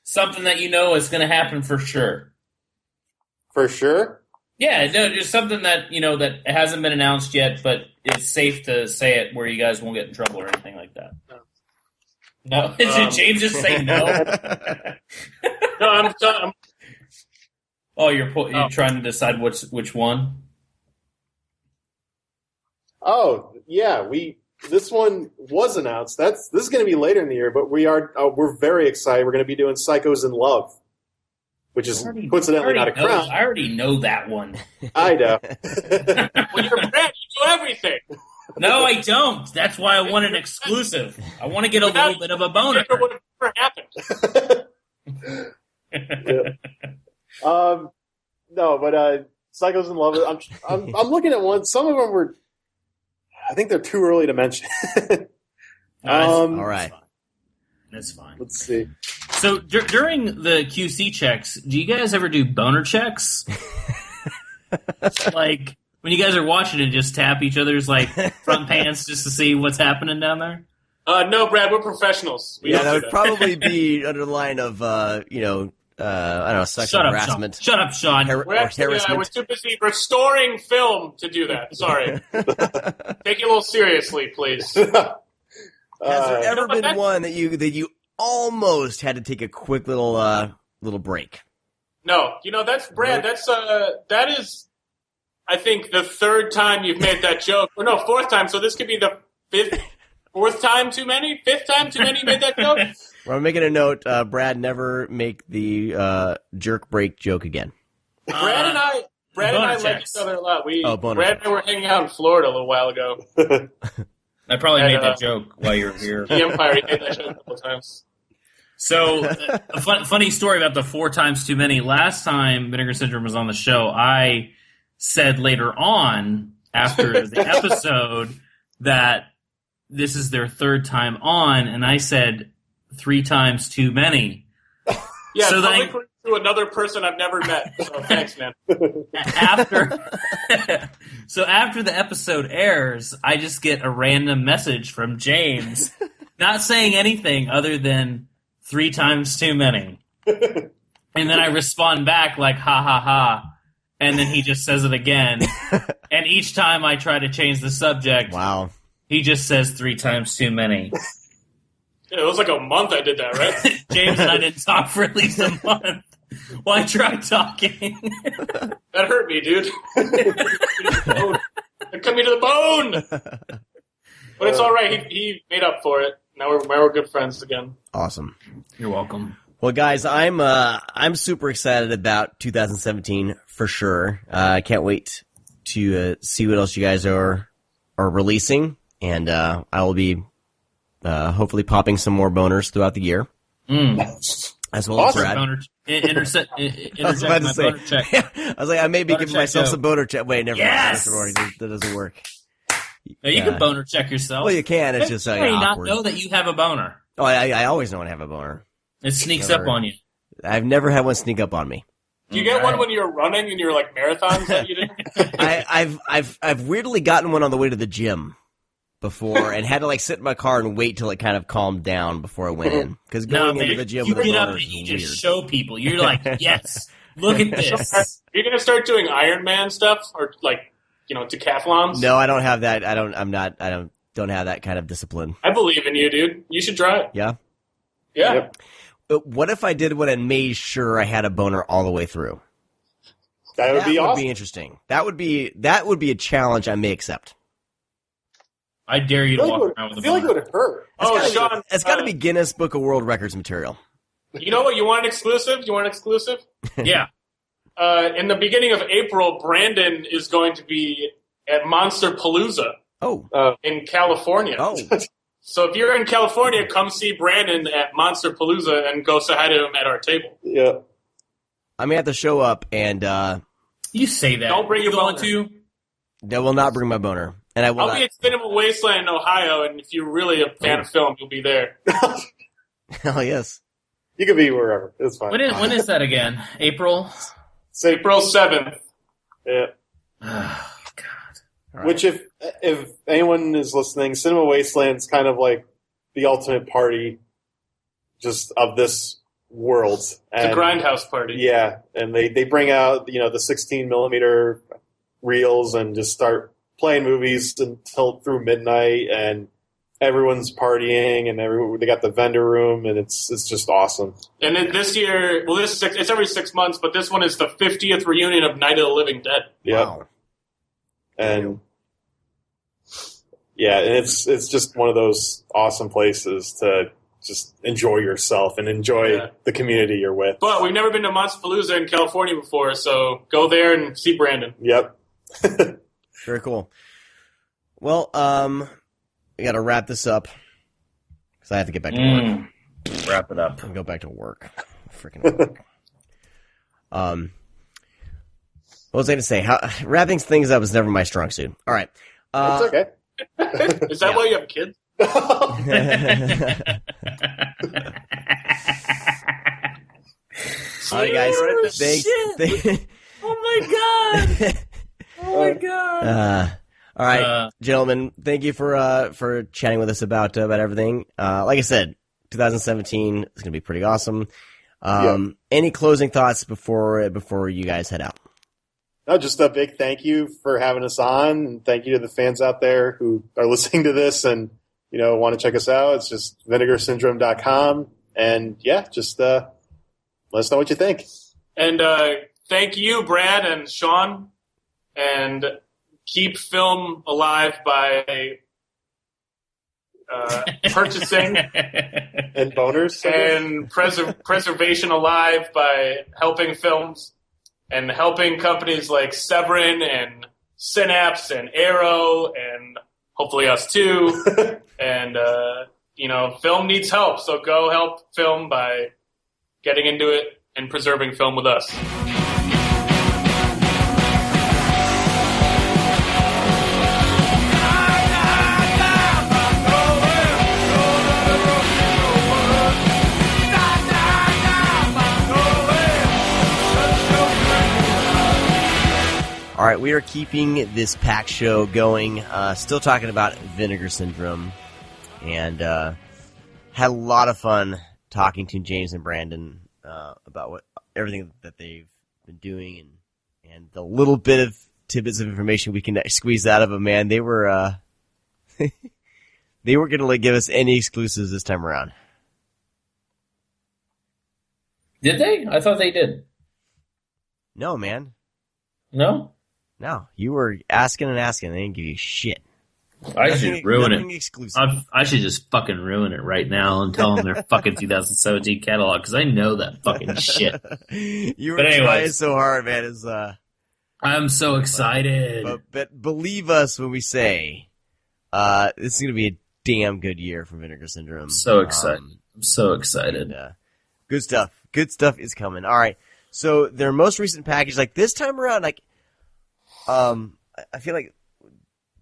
something that is going to happen for sure. For sure? Yeah, no, just something that that hasn't been announced yet, but it's safe to say it where you guys won't get in trouble or anything like that. No, did James just say no? No, I'm Oh, you're trying to decide which one? Oh, yeah, this one was announced. This is going to be later in the year, but we're very excited. We're going to be doing Psychos in Love, which is coincidentally not a Crown. I already know that one. I know. Well, you're Brad. You do everything. No, I don't. That's why I want an exclusive. I want to get a little bit of a boner. Never would have ever happened. No, but Psychos in Love. I'm looking at one. Some of them were. I think they're too early to mention. All right. That's fine. Let's see. So during the QC checks, do you guys ever do boner checks? Like when you guys are watching it, just tap each other's front pants just to see what's happening down there? No, Brad, we're professionals. That would probably be under the line of I don't know, sexual harassment. Shut up, Sean. We're too busy restoring film to do that. Sorry. Take it a little seriously, please. Has there ever been one that you almost had to take a quick little break? No, that's Brad. That is, I think, the third time you've made that joke. Or no, fourth time. So this could be the fourth time too many? Fifth time too many made that joke? Well, I'm making a note. Brad, never make the jerk break joke again. Brad and I like each other a lot. Brad and I were hanging out in Florida a little while ago. I probably made that joke while you were here. The Empire, he made that joke a couple of times. So, a funny story about the 4 times too many. Last time Vinegar Syndrome was on the show, I said later on, after the episode, that this is their third time on, and I said 3 times too many. Yeah, so to another person I've never met. So thanks, man. So after the episode airs, I just get a random message from James, not saying anything other than 3 times too many. And then I respond back like, ha ha ha. And then he just says it again. And each time I try to change the subject, Wow. he just says 3 times too many. Yeah, it was like a month I did that, right? James and I didn't talk for at least a month. Well, I tried talking. That hurt me, dude. It cut me to the bone. But it's all right. He made up for it. Now we're good friends again. Awesome. You're welcome. Well, guys, I'm super excited about 2017 for sure. I can't wait to see what else you guys are releasing, and I will be hopefully popping some more boners throughout the year. As well as Brad. Interject about to my say. boner check. I was like, I may be Boner giving check myself joke. some boner check. Wait, never Yes! mind. That doesn't work. No, you can boner check yourself. Well, you can. It's just How do you not awkward. know that you have a boner? Oh, I always know when I have a boner. It sneaks Never. up on you. I've never had one sneak up on me. Do you get one when you're running and you're like marathons that you did? I've weirdly gotten one on the way to the gym before, and had to like sit in my car and wait till it kind of calmed down before I went in. Because going into the gym you with a get up boner and is you weird. just show people. You're like, yes, look at this. Are you gonna start doing Ironman stuff or like decathlons? No, I don't have that. I don't have that kind of discipline. I believe in you, dude. You should try it. Yeah. Yeah. Yep. But what if I did one and made sure I had a boner all the way through? That would be awesome. Interesting. That would be a challenge I may accept. I dare you to walk around with a I feel like it boner. would hurt. Sean, It's got to be Guinness Book of World Records material. You know what? You want an exclusive? Yeah. In the beginning of April, Brandon is going to be at Monster Palooza in California. Oh. So if you're in California, come see Brandon at Monster Palooza and go say hi to him at our table. Yeah. I may have to show up, and You say that. Don't bring your going boner. to. that will not bring my boner. And I will I'll not. be at Cinema Wasteland in Ohio, and if you're really a fan of film, you'll be there. Oh, yes. You could be wherever. It's fine. When is that again? April? April 7th. Yeah. Oh, God. All right. Which, if anyone is listening, Cinema Wasteland's kind of like the ultimate party just of this world. It's And, a grindhouse party. Yeah, and they bring out the 16 millimeter reels and just start playing movies until through midnight, and everyone's partying, and they got the vendor room, and it's just awesome. And then this year, it's every 6 months, but this one is the 50th reunion of Night of the Living Dead. Yeah, Wow. and it's just one of those awesome places to just enjoy yourself and enjoy the community you're with. But we've never been to Monster Palooza in California before, so go there and see Brandon. Yep. Very cool. Well, we got to wrap this up because I have to get back to work. Wrap it up. And go back to work. Freaking work. What was I going to say? Wrapping things up is never my strong suit. All right. That's okay. Is that why you have kids? All right, guys. Thanks. Oh, my God. Oh, my God. All right, gentlemen. Thank you for chatting with us about everything. Like I said, 2017 is going to be pretty awesome. Any closing thoughts before you guys head out? No, just a big thank you for having us on, and thank you to the fans out there who are listening to this and want to check us out. It's just vinegarsyndrome.com, and just let us know what you think. And thank you, Brad and Sean, and keep film alive by purchasing And boners. and preservation alive by helping films and helping companies like Severin and Synapse and Arrow and hopefully us too. And, film needs help. So go help film by getting into it and preserving film with us. right, we are keeping this pack show going. Still talking about Vinegar Syndrome, and had a lot of fun talking to James and Brandon about everything that they've been doing, and the little bit of tidbits of information we can squeeze out of them. Man, they were they weren't going to give us any exclusives this time around. Did they? I thought they did. No, man. No? No. You were asking and asking. They didn't give you shit. I should ruin it. Exclusive. I should just fucking ruin it right now and tell them their fucking 2017 catalog, because I know that fucking shit. You were trying so hard, man. I'm so excited. But believe us when we say this is going to be a damn good year for Vinegar Syndrome. So excited. I'm so excited. And, good stuff. Good stuff is coming. All right. So their most recent package, like this time around, like I feel like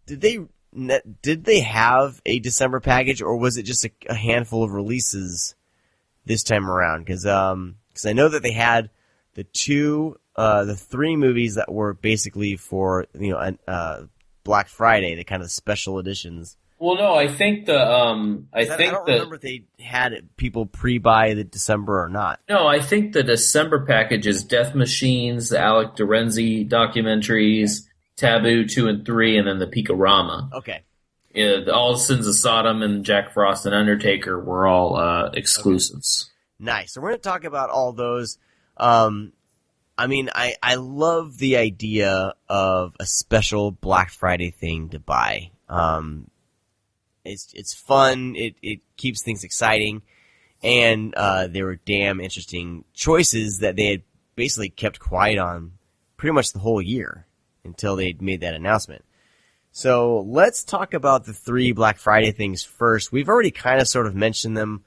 did they have a December package, or was it just a handful of releases this time around? Because I know that they had the three movies that were basically for Black Friday, the kind of special editions. Well, no, I think I don't remember if they had people pre-buy the December or not. No, I think the December package is Death Machines, the Alec Dorenzi documentaries, Taboo 2 and 3, and then the Peakorama. Okay. Yeah, all the Sins of Sodom and Jack Frost and Undertaker were all exclusives. Okay. Nice. So we're going to talk about all those. I mean, I love the idea of a special Black Friday thing to buy. It's fun. It keeps things exciting, and there were damn interesting choices that they had basically kept quiet on pretty much the whole year until they made that announcement. So let's talk about the three Black Friday things first. We've already kind of sort of mentioned them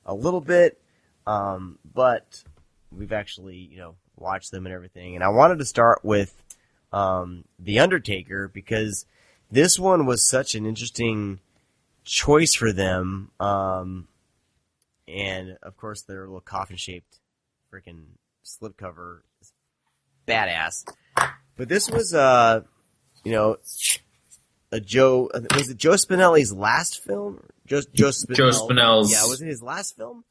a little bit, but we've actually watched them and everything. And I wanted to start with The Undertaker, because this one was such an interesting choice for them, and of course their little coffin-shaped freaking slipcover is badass. But this was a Joe. Was it Joe Spinelli's last film? Joe Spinell's. Yeah, was it his last film?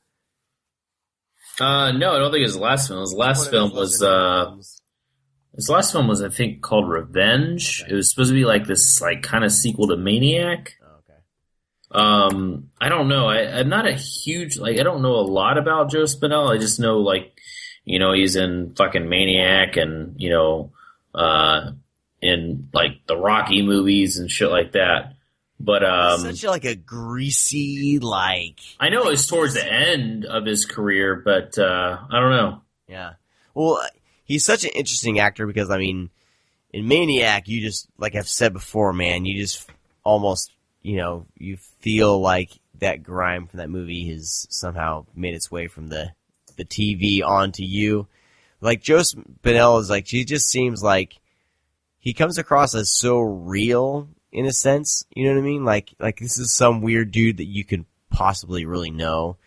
No, I don't think it was his last film. His last film was I think called Revenge. Okay. It was supposed to be like this kind of sequel to Maniac. I don't know. I'm not a huge, I don't know a lot about Joe Spinell. I just know, he's in fucking Maniac and, in, the Rocky movies and shit like that. But, such a greasy, I know it's towards the end of his career, but, I don't know. Yeah. Well, he's such an interesting actor because, in Maniac, you just, like I've said before, man, you just almost, you feel like that grime from that movie has somehow made its way from the TV onto you. Like Joe Spinell is he just seems like he comes across as so real in a sense. You know what I mean? Like this is some weird dude that you can possibly really know.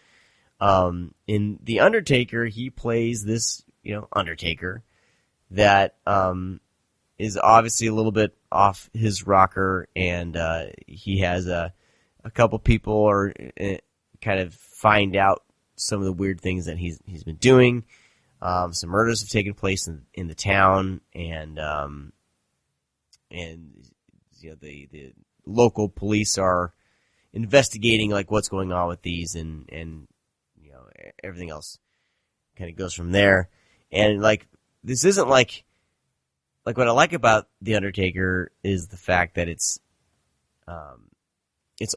In The Undertaker, he plays this, Undertaker that is obviously a little bit off his rocker, and he has a couple people kind of find out some of the weird things that he's been doing. Some murders have taken place in the town, and the local police are investigating what's going on with these, and everything else kind of goes from there. And this isn't what I like about The Undertaker is the fact that it's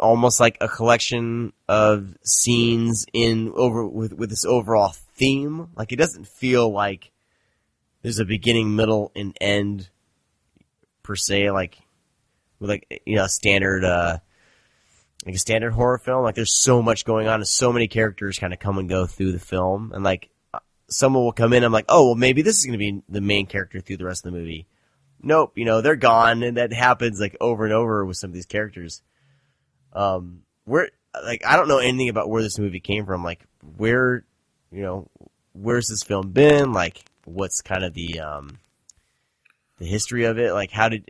almost like a collection of scenes with this overall theme. It doesn't feel like there's a beginning, middle, and end per se. With a standard a standard horror film. There's so much going on, and so many characters kind of come and go through the film, and someone will come in, I'm like, oh, well, maybe this is going to be the main character through the rest of the movie. Nope, they're gone, and that happens over and over with some of these characters. I don't know anything about where this movie came from. Where's this film been? What's kind of the the history of it? Like, how did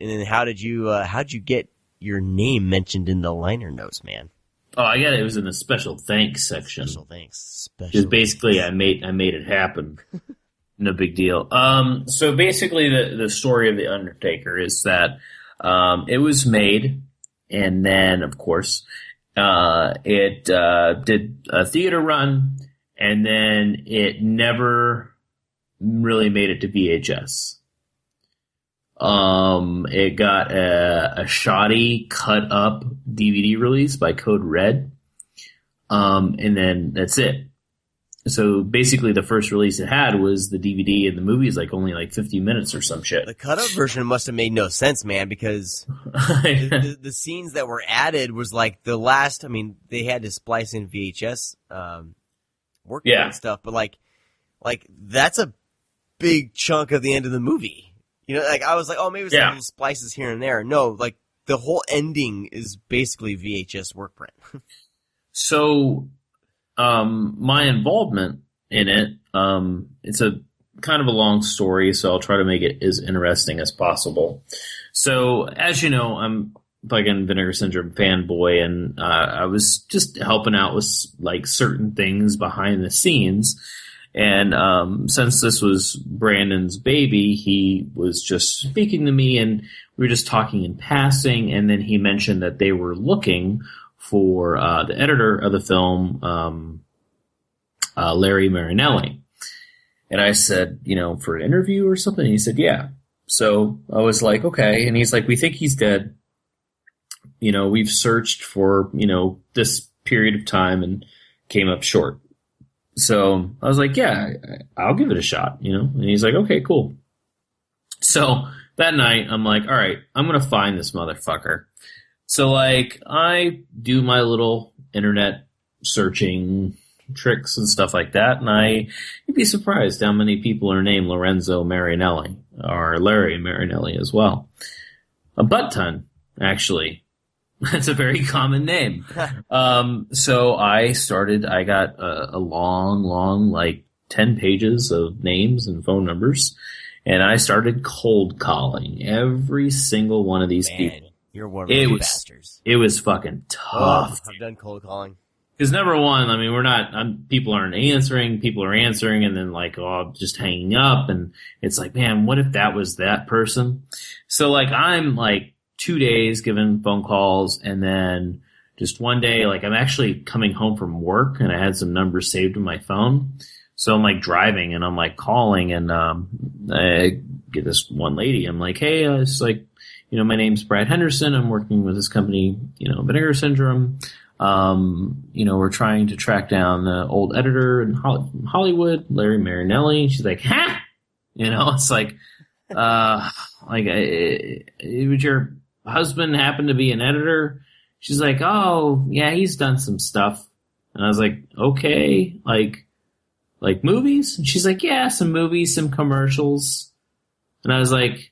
you get your name mentioned in the liner notes, man? Oh, I got it. It was in the special thanks section. Special thanks. Because basically, I made it happen. No big deal. So basically, the story of the Undertaker is that it was made, and then of course, it did a theater run, and then it never really made it to VHS. It got a shoddy cut up DVD release by Code Red. And then that's it. So basically the first release it had was the DVD, and the movie is like only like 50 minutes or some shit. The cut up version must have made no sense, man, because the scenes that were added was like the last, I mean, they had to splice in VHS, work and stuff, but like that's a big chunk of the end of the movie. You know, like I was like, oh, maybe it's like little splices here and there. No, like the whole ending is basically VHS work print. So, my involvement in it, it's a kind of a long story, so I'll try to make it as interesting as possible. So, as you know, I'm fucking Vinegar Syndrome fanboy, and I was just helping out with like certain things behind the scenes. And since this was Brandon's baby, he was just speaking to me, and we were just talking in passing, and then he mentioned that they were looking for the editor of the film, Larry Marinelli. And I said, you know, for an interview or something? And he said, yeah. So I was like, okay. And he's like, we think he's dead. You know, we've searched for, you know, this period of time and came up short. So I was like, yeah, I'll give it a shot, you know? And he's like, okay, cool. So that night, I'm like, all right, I'm going to find this motherfucker. So, like, I do my little internet searching tricks and stuff like that, and you'd be surprised how many people are named Lorenzo Marinelli, or Larry Marinelli as well. A butt ton, actually. That's a very common name. So I got a long, like 10 pages of names and phone numbers, and I started cold calling every single one of these people. You're one of those bastards. It was fucking tough. I've done cold calling. Because number one, I mean, people aren't answering, people are answering, and then like, oh, just hanging up, and it's like, man, what if that was that person? So like, I'm like 2 days giving phone calls, and then just one day, like I'm actually coming home from work, and I had some numbers saved in my phone. So I'm like driving, and I'm like calling, and I get this one lady. I'm like, hey, it's like, you know, my name's Brad Henderson. I'm working with this company, you know, Vinegar Syndrome. You know, we're trying to track down the old editor in Hollywood, Larry Marinelli. She's like, ha! You know, it's like, would your husband happen to be an editor? She's like, oh, yeah, he's done some stuff. And I was like, okay, like movies? And she's like, yeah, some movies, some commercials. And I was like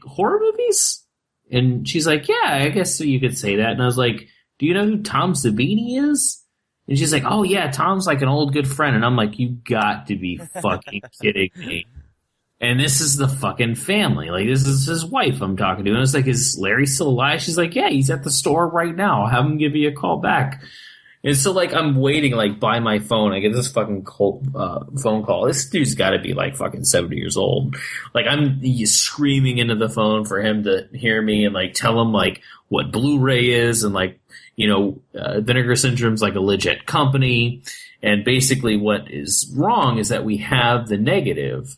horror movies? And she's like, yeah, I guess you could say that. And I was like, do you know who Tom Savini is? And she's like, oh yeah, Tom's like an old good friend. And I'm like, you got to be fucking kidding me. And this is the fucking family. Like, this is his wife I'm talking to. And I was like, is Larry still alive? She's like, yeah, he's at the store right now. I'll have him give you a call back. And so, like, I'm waiting, like, by my phone. I get this fucking phone call. This dude's got to be, like, fucking 70 years old. Like, I'm screaming into the phone for him to hear me and, like, tell him, like, what Blu-ray is and, like, you know, Vinegar Syndrome's, like, a legit company. And basically what is wrong is that we have the negative,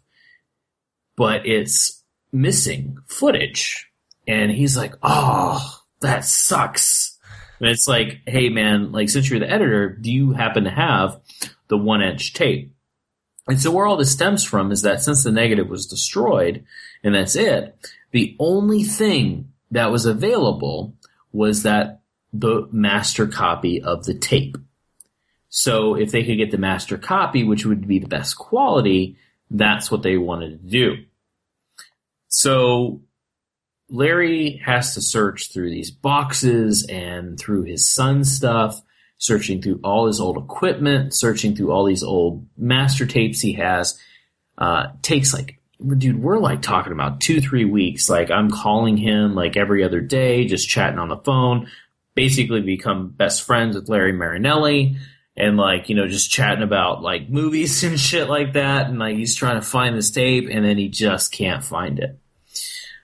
but it's missing footage. And he's like, oh, that sucks. And it's like, hey man, like since you're the editor, do you happen to have the 1-inch tape? And so where all this stems from is that since the negative was destroyed, and that's it, the only thing that was available was that the master copy of the tape. So if they could get the master copy, which would be the best quality, that's what they wanted to do. So Larry has to search through these boxes and through his son's stuff, searching through all his old equipment, searching through all these old master tapes he has. Takes like dude, we're like talking about 2-3 weeks. Like I'm calling him like every other day, just chatting on the phone, basically become best friends with Larry Marinelli and like, you know, just chatting about like movies and shit like that. And like, he's trying to find this tape and then he just can't find it.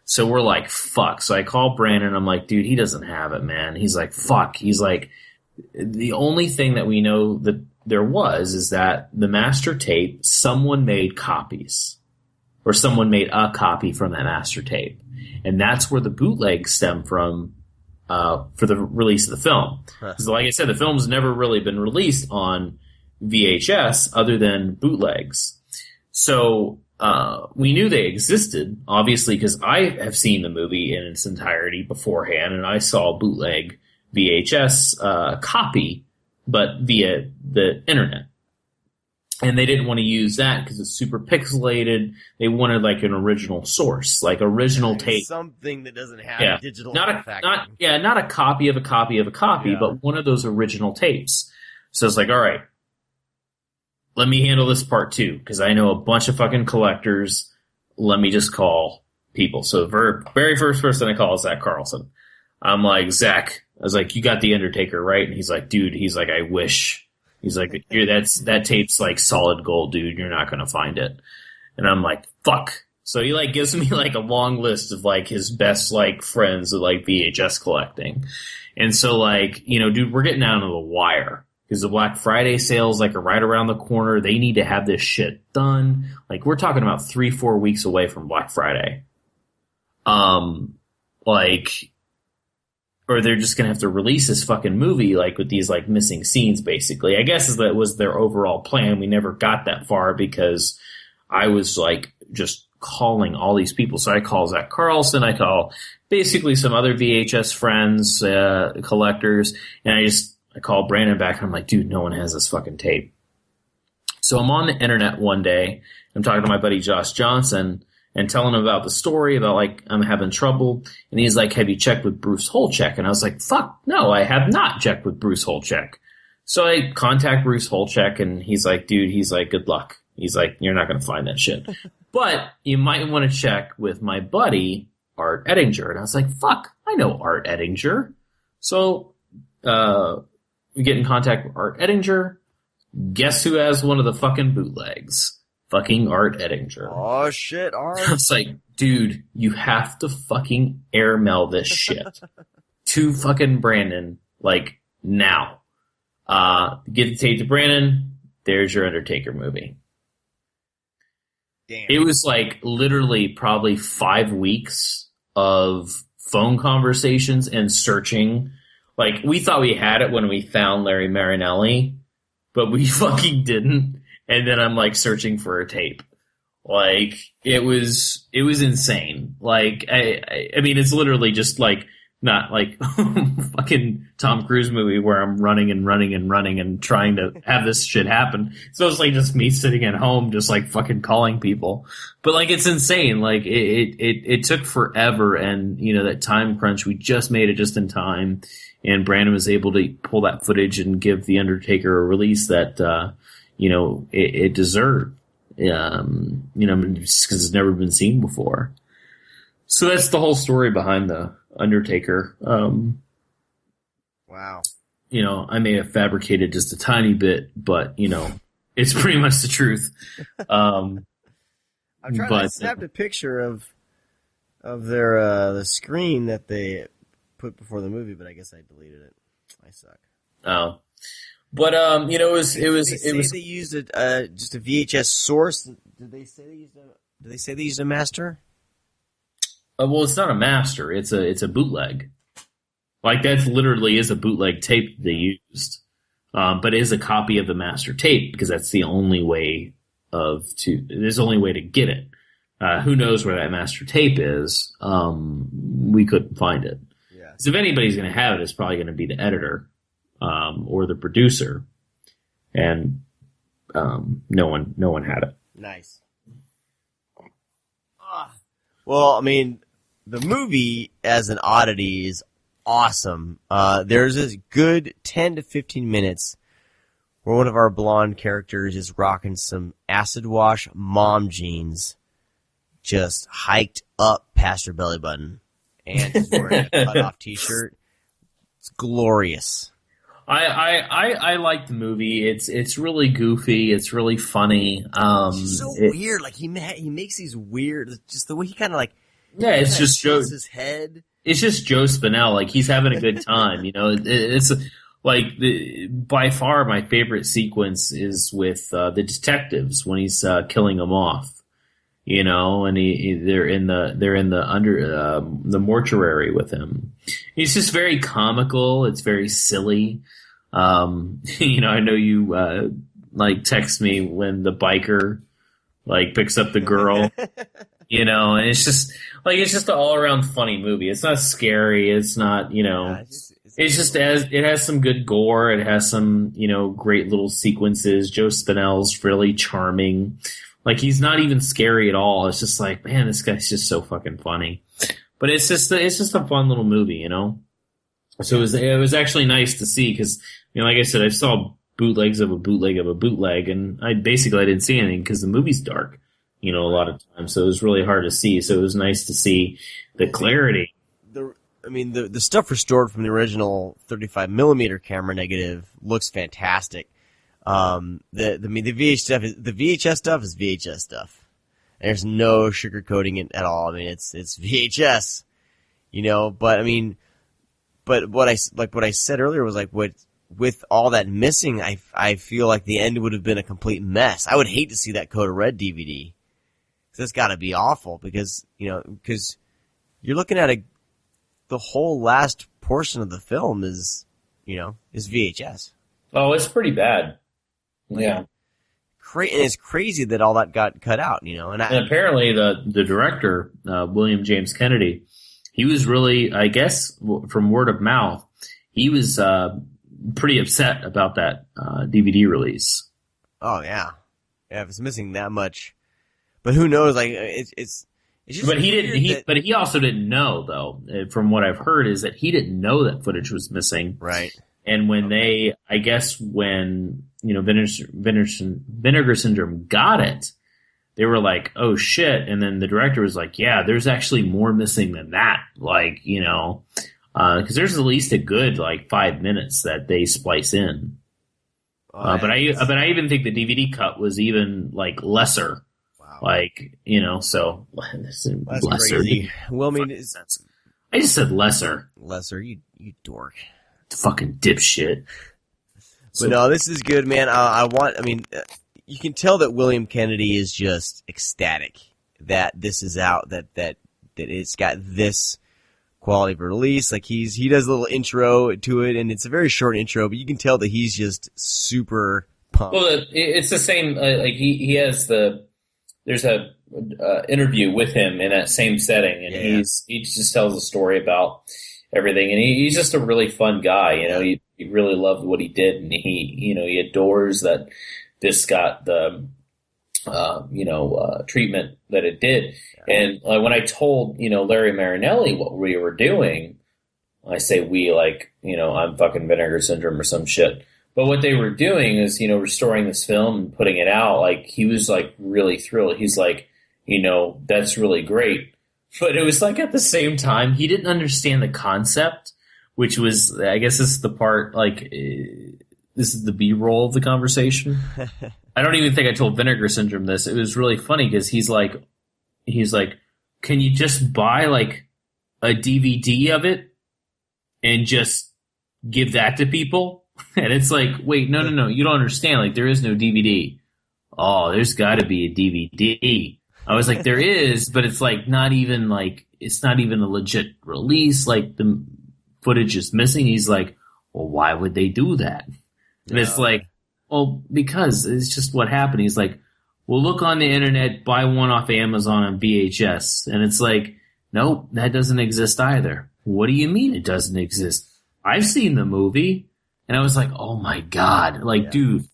So we're like, fuck. So I call Brandon. I'm like, dude, he doesn't have it, man. He's like, fuck. He's like, the only thing that we know that there is that the master tape, someone made copies. Or someone made a copy from that master tape. And that's where the bootleg stem from for the release of the film. Because like I said, the film's never really been released on VHS other than bootlegs. So we knew they existed, obviously, because I have seen the movie in its entirety beforehand, and I saw a bootleg VHS copy, but via the internet. And they didn't want to use that because it's super pixelated. They wanted like an original source, like original tape. Something that doesn't have digital not a copy of a copy of a copy, but one of those original tapes. So it's like, all right, let me handle this part too, because I know a bunch of fucking collectors. Let me just call people. So the very first person I call is Zach Carlson. I'm like, Zach, I was like, you got the Undertaker, right? And he's like, dude, he's like, I wish. He's like, that tape's like solid gold, dude. You're not going to find it. And I'm like, fuck. So he like gives me like a long list of like his best like friends of like VHS collecting. And so like, you know, dude, we're getting down to the wire because the Black Friday sales like are right around the corner. They need to have this shit done. Like we're talking about 3-4 weeks away from Black Friday. Or they're just going to have to release this fucking movie, like, with these, like, missing scenes, basically. I guess that was their overall plan. We never got that far because I was, like, just calling all these people. So I call Zach Carlson. I call basically some other VHS friends, collectors. And I call Brandon back. And I'm like, dude, no one has this fucking tape. So I'm on the internet one day. I'm talking to my buddy Josh Johnson and telling him about the story, about like, I'm having trouble. And he's like, have you checked with Bruce Holcheck? And I was like, fuck, no, I have not checked with Bruce Holcheck. So I contact Bruce Holcheck and he's like, dude, he's like, good luck. He's like, you're not going to find that shit. But you might want to check with my buddy, Art Ettinger. And I was like, fuck, I know Art Ettinger. So, we get in contact with Art Ettinger. Guess who has one of the fucking bootlegs? Fucking Art Ettinger. Oh shit, Art. I was like, dude, you have to fucking airmail this shit to fucking Brandon, like, now. Get the tape to Brandon, there's your Undertaker movie. Damn. It was like literally probably 5 weeks of phone conversations and searching. Like, we thought we had it when we found Larry Marinelli, but we fucking didn't. And then I'm like searching for a tape. Like, it was insane. Like, I mean, it's literally just like, not like fucking Tom Cruise movie where I'm running and trying to have this shit happen. So it's like just me sitting at home, just like fucking calling people. But like, it's insane. Like, it took forever. And, you know, that time crunch, we just made it just in time. And Brandon was able to pull that footage and give The Undertaker a release that, you know, it deserved, you know, just because it's never been seen before. So that's the whole story behind The Undertaker. Wow. You know, I may have fabricated just a tiny bit, but, you know, it's pretty much the truth. I'm trying to snap a picture of their, the screen that they put before the movie, but I guess I deleted it. I suck. Oh. But you know, it was they used just a VHS source. Did they say they used a master? Well, it's not a master. It's a bootleg. Like, that literally is a bootleg tape they used, but it is a copy of the master tape because that's the only way there's the only way to get it. Who knows where that master tape is? We couldn't find it. Yeah. Because if anybody's going to have it, it's probably going to be the editor. Or the producer, and no one had it. Nice. Well, I mean, the movie as an oddity is awesome. There's this good 10 to 15 minutes where one of our blonde characters is rocking some acid wash mom jeans just hiked up past her belly button and she's wearing a cut-off t-shirt. It's glorious. I like the movie. It's really goofy. It's really funny. It's so weird. Like he makes these weird, just the way he kind of like. Yeah, it's just his head. It's just Joe Spinell. Like he's having a good time. You know, it's like by far my favorite sequence is with the detectives when he's killing them off. You know, and they're in the mortuary with him. He's just very comical. It's very silly. You know, I know you like text me when the biker like picks up the girl. You know, and it's just an all around funny movie. It's not scary. It's not, you know, it has some good gore. It has some, you know, great little sequences. Joe Spinell's really charming. Like he's not even scary at all. It's just like, man, this guy's just so fucking funny. But it's just a fun little movie, you know. So it was actually nice to see because, you know, like I said, I saw bootlegs of a bootleg of a bootleg, and I didn't see anything because the movie's dark, you know, a lot of times. So it was really hard to see. So it was nice to see the clarity. The stuff restored from the original 35mm camera negative looks fantastic. The VHS stuff is VHS stuff. There's no sugarcoating it at all. I mean, it's VHS, you know, but what I said earlier was like, with all that missing, I feel like the end would have been a complete mess. I would hate to see that Code Red DVD. That's gotta be awful because you're looking at the whole last portion of the film is VHS. Oh, it's pretty bad. Yeah. And it's crazy that all that got cut out, you know. And apparently the director, William James Kennedy, he was really, I guess, from word of mouth, he was pretty upset about that DVD release. Oh yeah, if it's missing that much, but who knows? Like it's just. But he didn't. But he also didn't know, though. From what I've heard, is that he didn't know that footage was missing. Right. And when when Vinegar Syndrome got it, they were like, "Oh shit!" And then the director was like, "Yeah, there's actually more missing than that." Like, you know, because there's at least a good like 5 minutes that they splice in. But I even think the DVD cut was even like lesser. Wow. Like, you know, so that's lesser. Crazy. Well, I mean, I just said lesser. Lesser, you dork. Fucking dipshit. But no, this is good, man. You can tell that William Kennedy is just ecstatic that this is out, that it's got this quality of release. Like he does a little intro to it, and it's a very short intro, but you can tell that he's just super pumped. Well, it's the same. Like he has there's a interview with him in that same setting, and he just tells a story about everything, and he's just a really fun guy. You know, he really loved what he did, and he adores that this got the treatment that it did. Yeah. And when I told Larry Marinelli what we were doing, I say we, like, I'm fucking Vinegar Syndrome or some shit. But what they were doing is restoring this film and putting it out. Like, he was like really thrilled. He's like, that's really great. But it was like at the same time, he didn't understand the concept, which was, I guess this is the part, like, this is the B-roll of the conversation. I don't even think I told Vinegar Syndrome this. It was really funny because he's like, can you just buy like a DVD of it and just give that to people? And it's like, wait, no, you don't understand. Like, there is no DVD. Oh, there's got to be a DVD. I was like, there is, but it's like it's not even a legit release. Like, the footage is missing. He's like, well, why would they do that? And it's like, well, because it's just what happened. He's like, well, look on the internet, buy one off Amazon on VHS. And it's like, nope, that doesn't exist either. What do you mean it doesn't exist? I've seen the movie. And I was like, oh my God. Like, dude,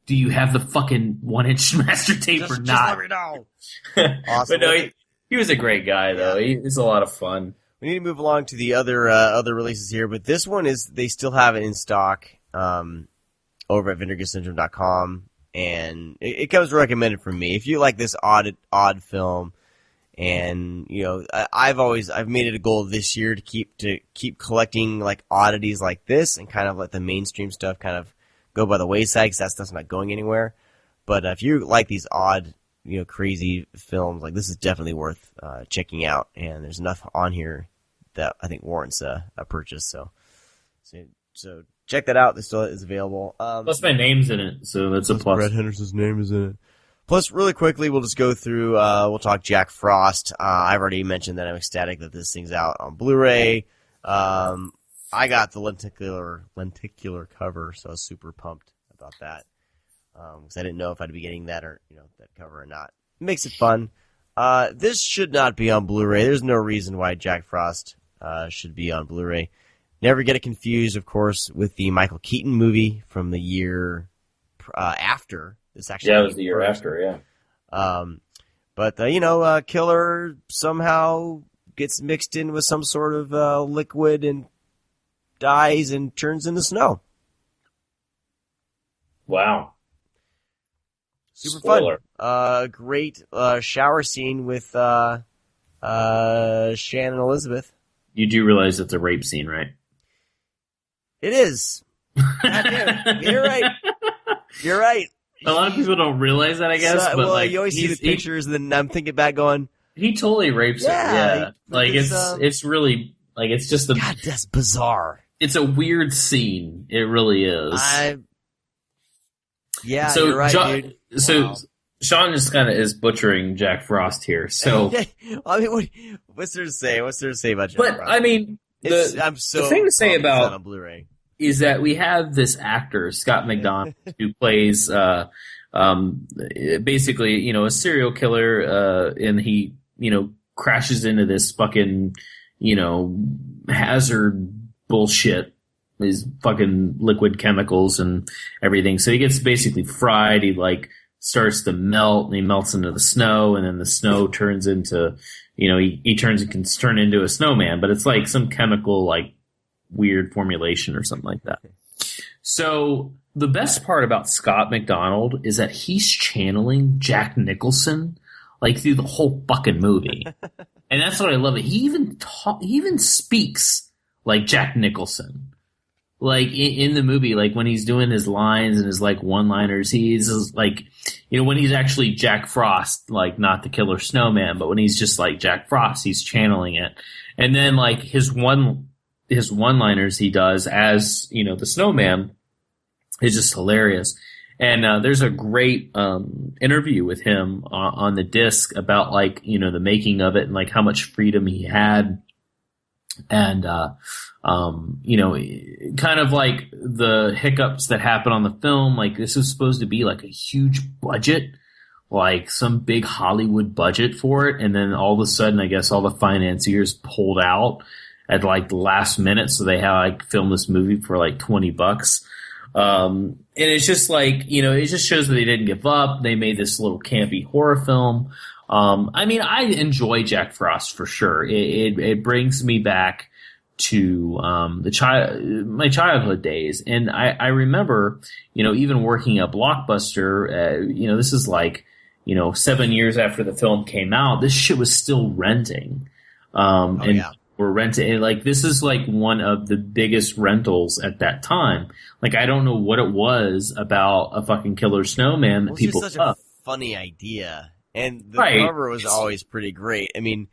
do you have the fucking 1-inch master tape or not? Just let me know. Awesome. But no, he was a great guy, though. He was a lot of fun. We need to move along to the other releases here, but this one they still have it in stock over at vinegarsyndrome.com, and it comes recommended from me. If you like this odd film, And I've made it a goal this year to keep collecting like oddities like this, and kind of let the mainstream stuff kind of go by the wayside, because that stuff's not going anywhere. But if you like these odd, crazy films, like this is definitely worth checking out. And there's enough on here that I think warrants a purchase. So check that out. This still is available. Plus my name's in it, so that's a plus. Brett Henderson's name is in it. Plus, really quickly, we'll just go through, we'll talk Jack Frost. I've already mentioned that I'm ecstatic that this thing's out on Blu-ray. I got the lenticular cover, so I was super pumped about that. Because I didn't know if I'd be getting that or, that cover or not. It makes it fun. This should not be on Blu-ray. There's no reason why Jack Frost, should be on Blu-ray. Never get it confused, of course, with the Michael Keaton movie from the year, after. This actually it was the year after, yeah. But Killer somehow gets mixed in with some sort of liquid and dies and turns into snow. Wow. Super Spoiler. fun. Great shower scene with Shannon Elizabeth. You do realize it's a rape scene, right? It is. Goddamn, you're right. You're right. A lot of people don't realize that, I guess. But you always see the pictures, and then I'm thinking back, going, he totally rapes her. Yeah, it's really it's just a God. That's bizarre. It's a weird scene. It really is. So you're right, dude. So wow. Sean just kind of is butchering Jack Frost here. So I mean, what's there to say? What's there to say about Jack Frost? I mean, the thing to say about on Blu-ray is that we have this actor, Scott McDonald, who plays basically, a serial killer, and he, crashes into this fucking, hazard bullshit, these fucking liquid chemicals and everything. So he gets basically fried. He starts to melt, and he melts into the snow, and then the snow turns into, he can turn into a snowman, but it's like some chemical, weird formulation or something like that. So the best part about Scott McDonald is that he's channeling Jack Nicholson through the whole fucking movie. And that's what I love. He even speaks like Jack Nicholson. In the movie, when he's doing his lines and his one-liners, he's just when he's actually Jack Frost, not the killer snowman, but when he's just Jack Frost, he's channeling it. And then his one-liners he does as, the snowman is just hilarious. And there's a great interview with him on the disc about the making of it and how much freedom he had. And kind of the hiccups that happen on the film. This was supposed to be a huge budget, some big Hollywood budget for it. And then all of a sudden, I guess all the financiers pulled out at the last minute. So they had filmed this movie for $20. And it's just it just shows that they didn't give up. They made this little campy horror film. I mean, I enjoy Jack Frost for sure. It brings me back to my childhood days, and I remember, even working at Blockbuster. This is 7 years after the film came out. This shit was still renting, we're renting. And this is one of the biggest rentals at that time. I don't know what it was about a fucking killer snowman that people such a funny idea. And the cover was always pretty great. I mean,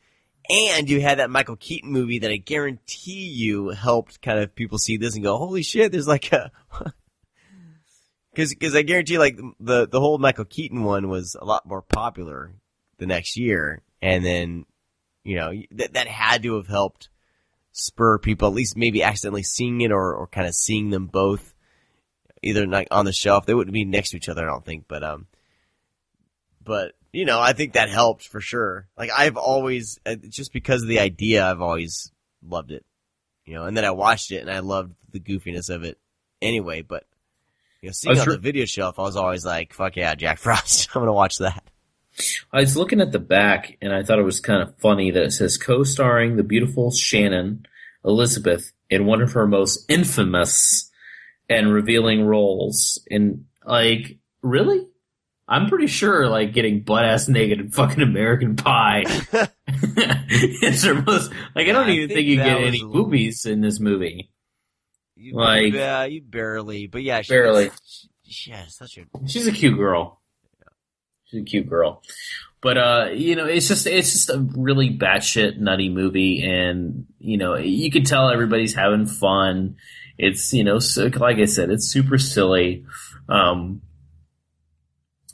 and you had that Michael Keaton movie that I guarantee you helped kind of people see this and go, holy shit, there's a... Because I guarantee the whole Michael Keaton one was a lot more popular the next year. And then, that had to have helped spur people, at least maybe accidentally seeing it or kind of seeing them both either on the shelf. They wouldn't be next to each other, I don't think. But I think that helped for sure. I've always, just because of the idea, I've always loved it. And then I watched it and I loved the goofiness of it anyway. But, seeing on the video shelf, I was always like, fuck yeah, Jack Frost. I'm going to watch that. I was looking at the back and I thought it was kind of funny that it says co-starring the beautiful Shannon Elizabeth in one of her most infamous and revealing roles. And really? I'm pretty sure, like, getting butt-ass naked in fucking American Pie is their most... Like, I don't even think you get any boobies in this movie. You barely... But yeah, barely. She's a cute girl. She's a cute girl. But, it's just a really batshit nutty movie, and, you can tell everybody's having fun. It's, so, like I said, it's super silly.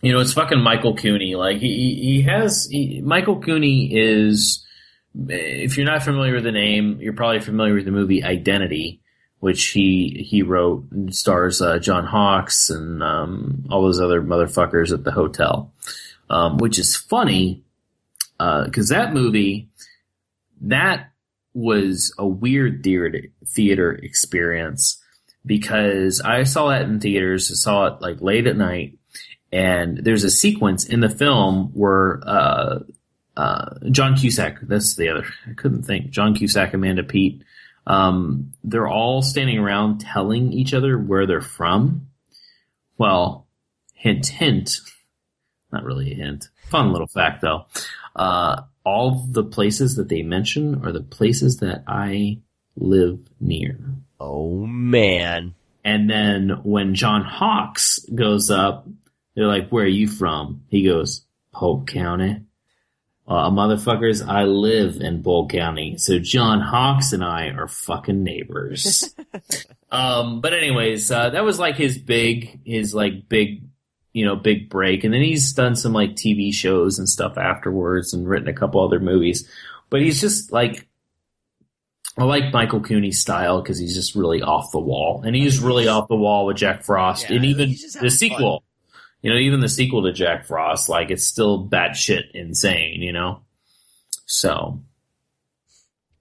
It's fucking Michael Cooney. Like, Michael Cooney is, if you're not familiar with the name, you're probably familiar with the movie Identity, which he wrote and stars John Hawkes and all those other motherfuckers at the hotel. Which is funny, because that movie, that was a weird theater experience, because I saw that in theaters. I saw it like late at night, and there's a sequence in the film where John Cusack, that's the other, I couldn't think, John Cusack, Amanda Peet, they're all standing around telling each other where they're from. Well, hint, hint. Not really a hint. Fun little fact, though. All the places that they mention are the places that I live near. Oh, man. And then when John Hawkes goes up, they're like, where are you from? He goes, Polk County. Motherfuckers, I live in Polk County. So John Hawkes and I are fucking neighbors. But anyways, that was like his big break. And then he's done some like TV shows and stuff afterwards and written a couple other movies. But he's just like, I like Michael Cooney's style because he's just really off the wall. And he's really off the wall with Jack Frost. Yeah, and even the sequel, even the sequel to Jack Frost, like it's still batshit insane, So.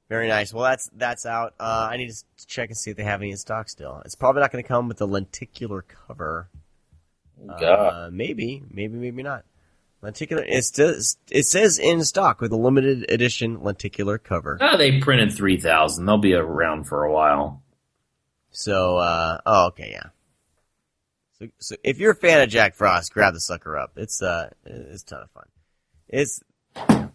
Very nice. Well, that's out. I need to check and see if they have any in stock still. It's probably not going to come with a lenticular cover. Maybe not. Lenticular. It says in stock with a limited edition lenticular cover. They printed 3,000. They'll be around for a while. So, okay, yeah. So if you're a fan of Jack Frost, grab the sucker up. It's a ton of fun.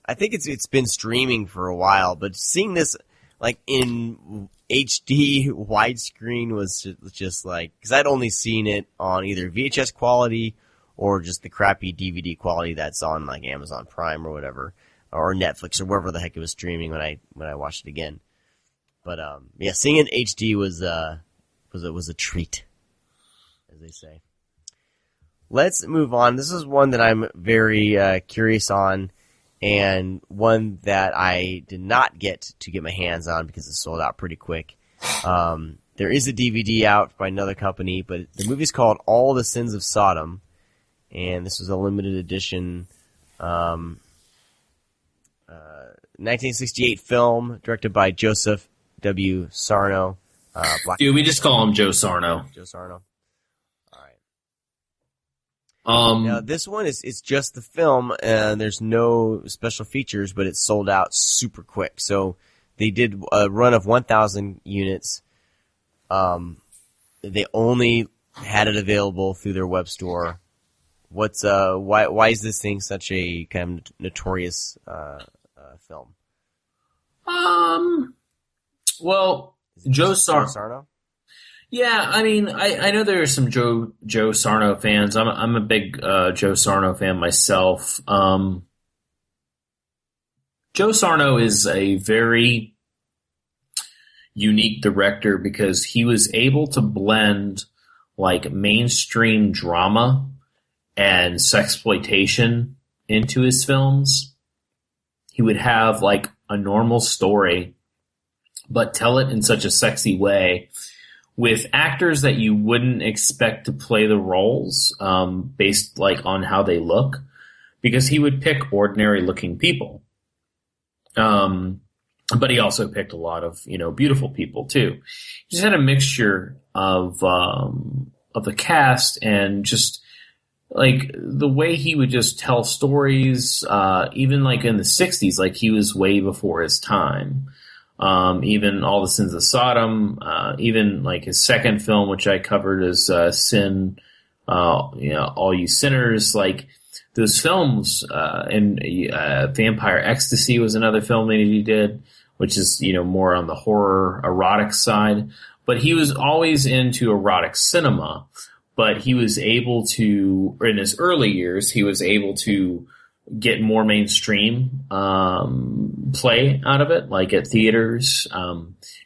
I think it's been streaming for a while, but seeing this like in HD widescreen was just like, because I'd only seen it on either VHS quality or just the crappy DVD quality that's on like Amazon Prime or whatever, or Netflix or wherever the heck it was streaming when I watched it again. But yeah, seeing it in HD was a treat, as they say. Let's move on. This is one that I'm very curious on, and one that I did not get my hands on because it sold out pretty quick. There is a DVD out by another company, but the movie's called All the Sins of Sodom, and this was a limited edition 1968 film directed by Joseph W. Sarno. Dude, we just call him Joe Sarno. Joe Sarno. Now this one it's just the film, and there's no special features, but it sold out super quick. So they did a run of 1,000 units. They only had it available through their web store. Why is this thing such a kind of notorious film? Well, Joe Sarno. Yeah, I mean, I know there are some Joe Sarno fans. I'm a big Joe Sarno fan myself. Joe Sarno is a very unique director because he was able to blend like mainstream drama and sexploitation into his films. He would have like a normal story, but tell it in such a sexy way, with actors that you wouldn't expect to play the roles, based like on how they look, because he would pick ordinary looking people. But he also picked a lot of, beautiful people too. He just had a mixture of the cast, and just like the way he would just tell stories, even like in the 60s, like he was way before his time. Even All the Sins of Sodom, even like his second film, which I covered as Sin All You Sinners, like those films, and Vampire Ecstasy was another film that he did, which is, more on the horror erotic side. But he was always into erotic cinema, but he was able to, in his early years, he was able to get more mainstream play out of it, like at theaters,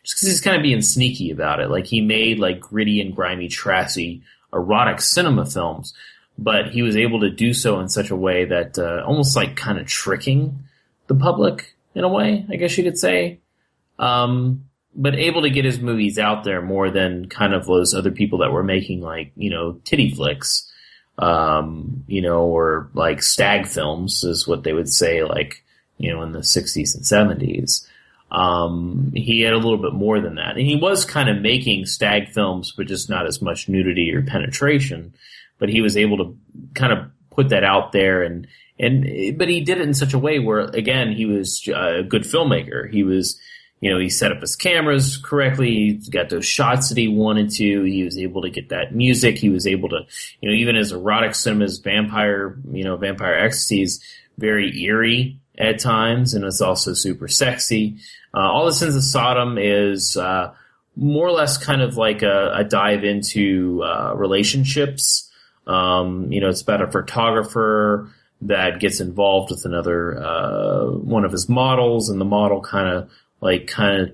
just because he's kind of being sneaky about it. Like he made like gritty and grimy, trashy, erotic cinema films, but he was able to do so in such a way that almost like kind of tricking the public in a way, I guess you could say. But able to get his movies out there more than kind of those other people that were making like, titty flicks. Or like stag films is what they would say, like, in the 60s and 70s. He had a little bit more than that. And he was kind of making stag films, but just not as much nudity or penetration. But he was able to kind of put that out there but he did it in such a way where, again, he was a good filmmaker. He was, he set up his cameras correctly. He got those shots that he wanted to. He was able to get that music. He was able to, even his erotic cinema's Vampire Ecstasy is very eerie at times, and it's also super sexy. All the Sins of Sodom is more or less kind of like a dive into relationships. It's about a photographer that gets involved with another one of his models, and the model kind of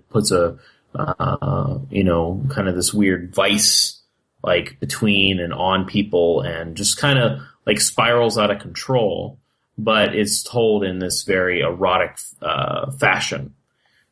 puts a, kind of this weird vice, like, between and on people, and just kind of, like, spirals out of control, but it's told in this very erotic, fashion.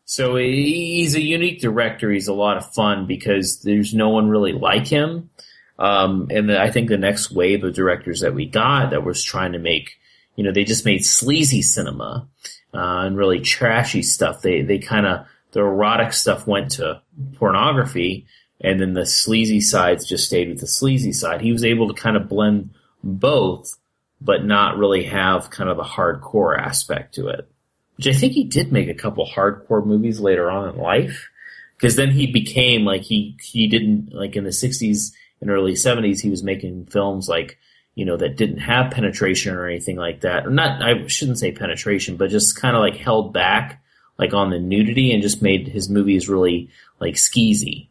So he's a unique director. He's a lot of fun because there's no one really like him. I think the next wave of directors that we got that was trying to make, they just made sleazy cinema. And really trashy stuff. They kind of, the erotic stuff went to pornography, and then the sleazy sides just stayed with the sleazy side. He was able to kind of blend both, but not really have kind of the hardcore aspect to it. Which I think he did make a couple hardcore movies later on in life, because then he became like, he didn't, like in the 60s and early 70s, he was making films like, that didn't have penetration or anything like that. Or not, I shouldn't say penetration, but just kind of like held back, like on the nudity, and just made his movies really like skeezy.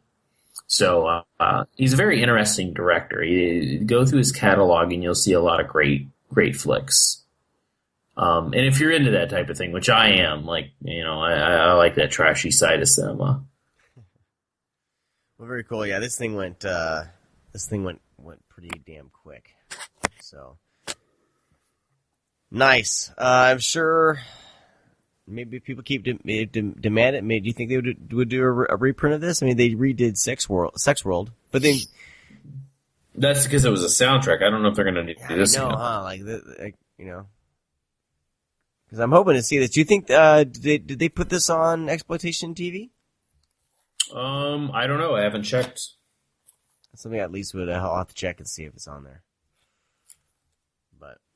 So, he's a very interesting director. You go through his catalog and you'll see a lot of great flicks. And if you're into that type of thing, which I am, like, I like that trashy side of cinema. Well, very cool. Yeah, this thing went pretty damn quick. So nice. I'm sure maybe people keep demand it. Do you think they would do a reprint of this? I mean, they redid Sex World, but then that's because it was a soundtrack. I don't know if they're going to do this. No, because I'm hoping to see this. Do you think did they put this on Exploitation TV? I don't know. I haven't checked. That's something I at least I'll have to check and see if it's on there.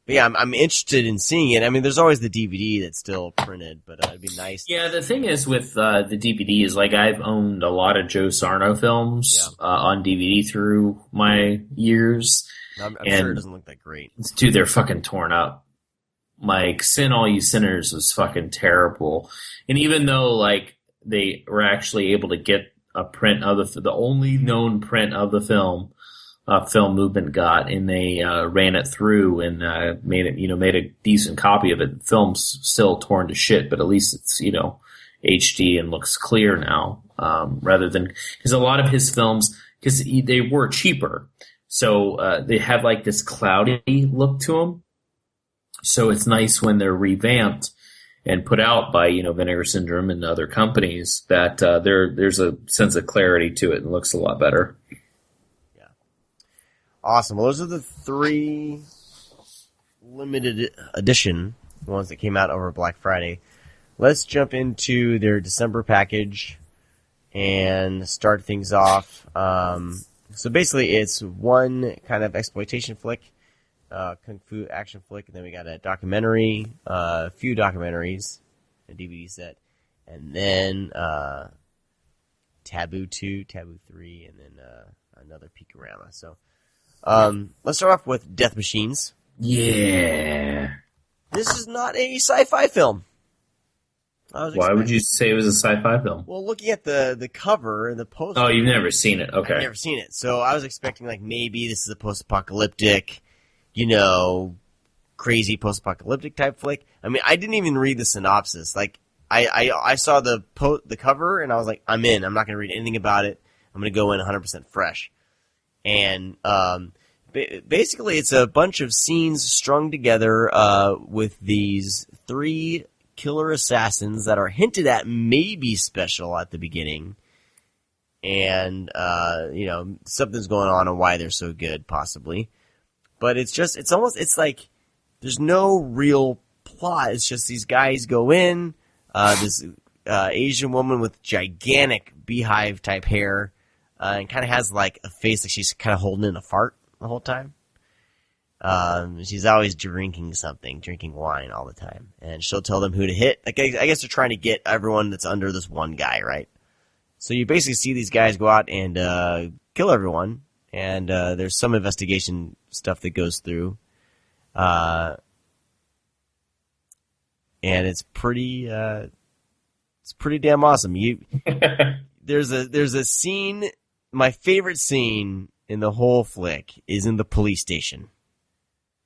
But yeah, I'm interested in seeing it. I mean, there's always the DVD that's still printed, but it'd be nice. Yeah, the thing is with the DVD is, like, I've owned a lot of Joe Sarno films on DVD through my years. I'm sure it doesn't look that great. Dude, they're fucking torn up. Like, Sin All You Sinners was fucking terrible. And even though, like, they were actually able to get a print of the only known print of the film movement got, and they ran it through and made a decent copy of it. The film's still torn to shit, but at least it's HD and looks clear now, rather than, because a lot of his films, because they were cheaper, so they have like this cloudy look to them. So it's nice when they're revamped and put out by Vinegar Syndrome and other companies that there's a sense of clarity to it and looks a lot better. Awesome. Well, those are the 3 limited edition ones that came out over Black Friday. Let's jump into their December package and start things off. So basically, it's one kind of exploitation flick, kung fu action flick, and then we got a documentary, a few documentaries, a DVD set, and then Taboo 2, Taboo 3, and then another Peakorama. So Let's start off with Death Machines. Yeah. This is not a sci-fi film. Why would you say it was a sci-fi film? Well, looking at the cover and the poster. Oh, you've never seen it. Okay. I've never seen it. So I was expecting like maybe this is a post-apocalyptic, crazy post-apocalyptic type flick. I mean, I didn't even read the synopsis. Like I saw the cover and I was like, I'm in. I'm not going to read anything about it. I'm going to go in 100% fresh. And basically it's a bunch of scenes strung together with these 3 killer assassins that are hinted at maybe special at the beginning. And, something's going on and why they're so good, possibly. But it's like, there's no real plot. It's just these guys go in, this Asian woman with gigantic beehive type hair, and kind of has like a face like she's kind of holding in a fart the whole time. She's always drinking wine all the time, and she'll tell them who to hit. Like, I guess they're trying to get everyone that's under this one guy, right? So you basically see these guys go out and kill everyone, and there's some investigation stuff that goes through, and it's pretty damn awesome. There's a scene. My favorite scene in the whole flick is in the police station.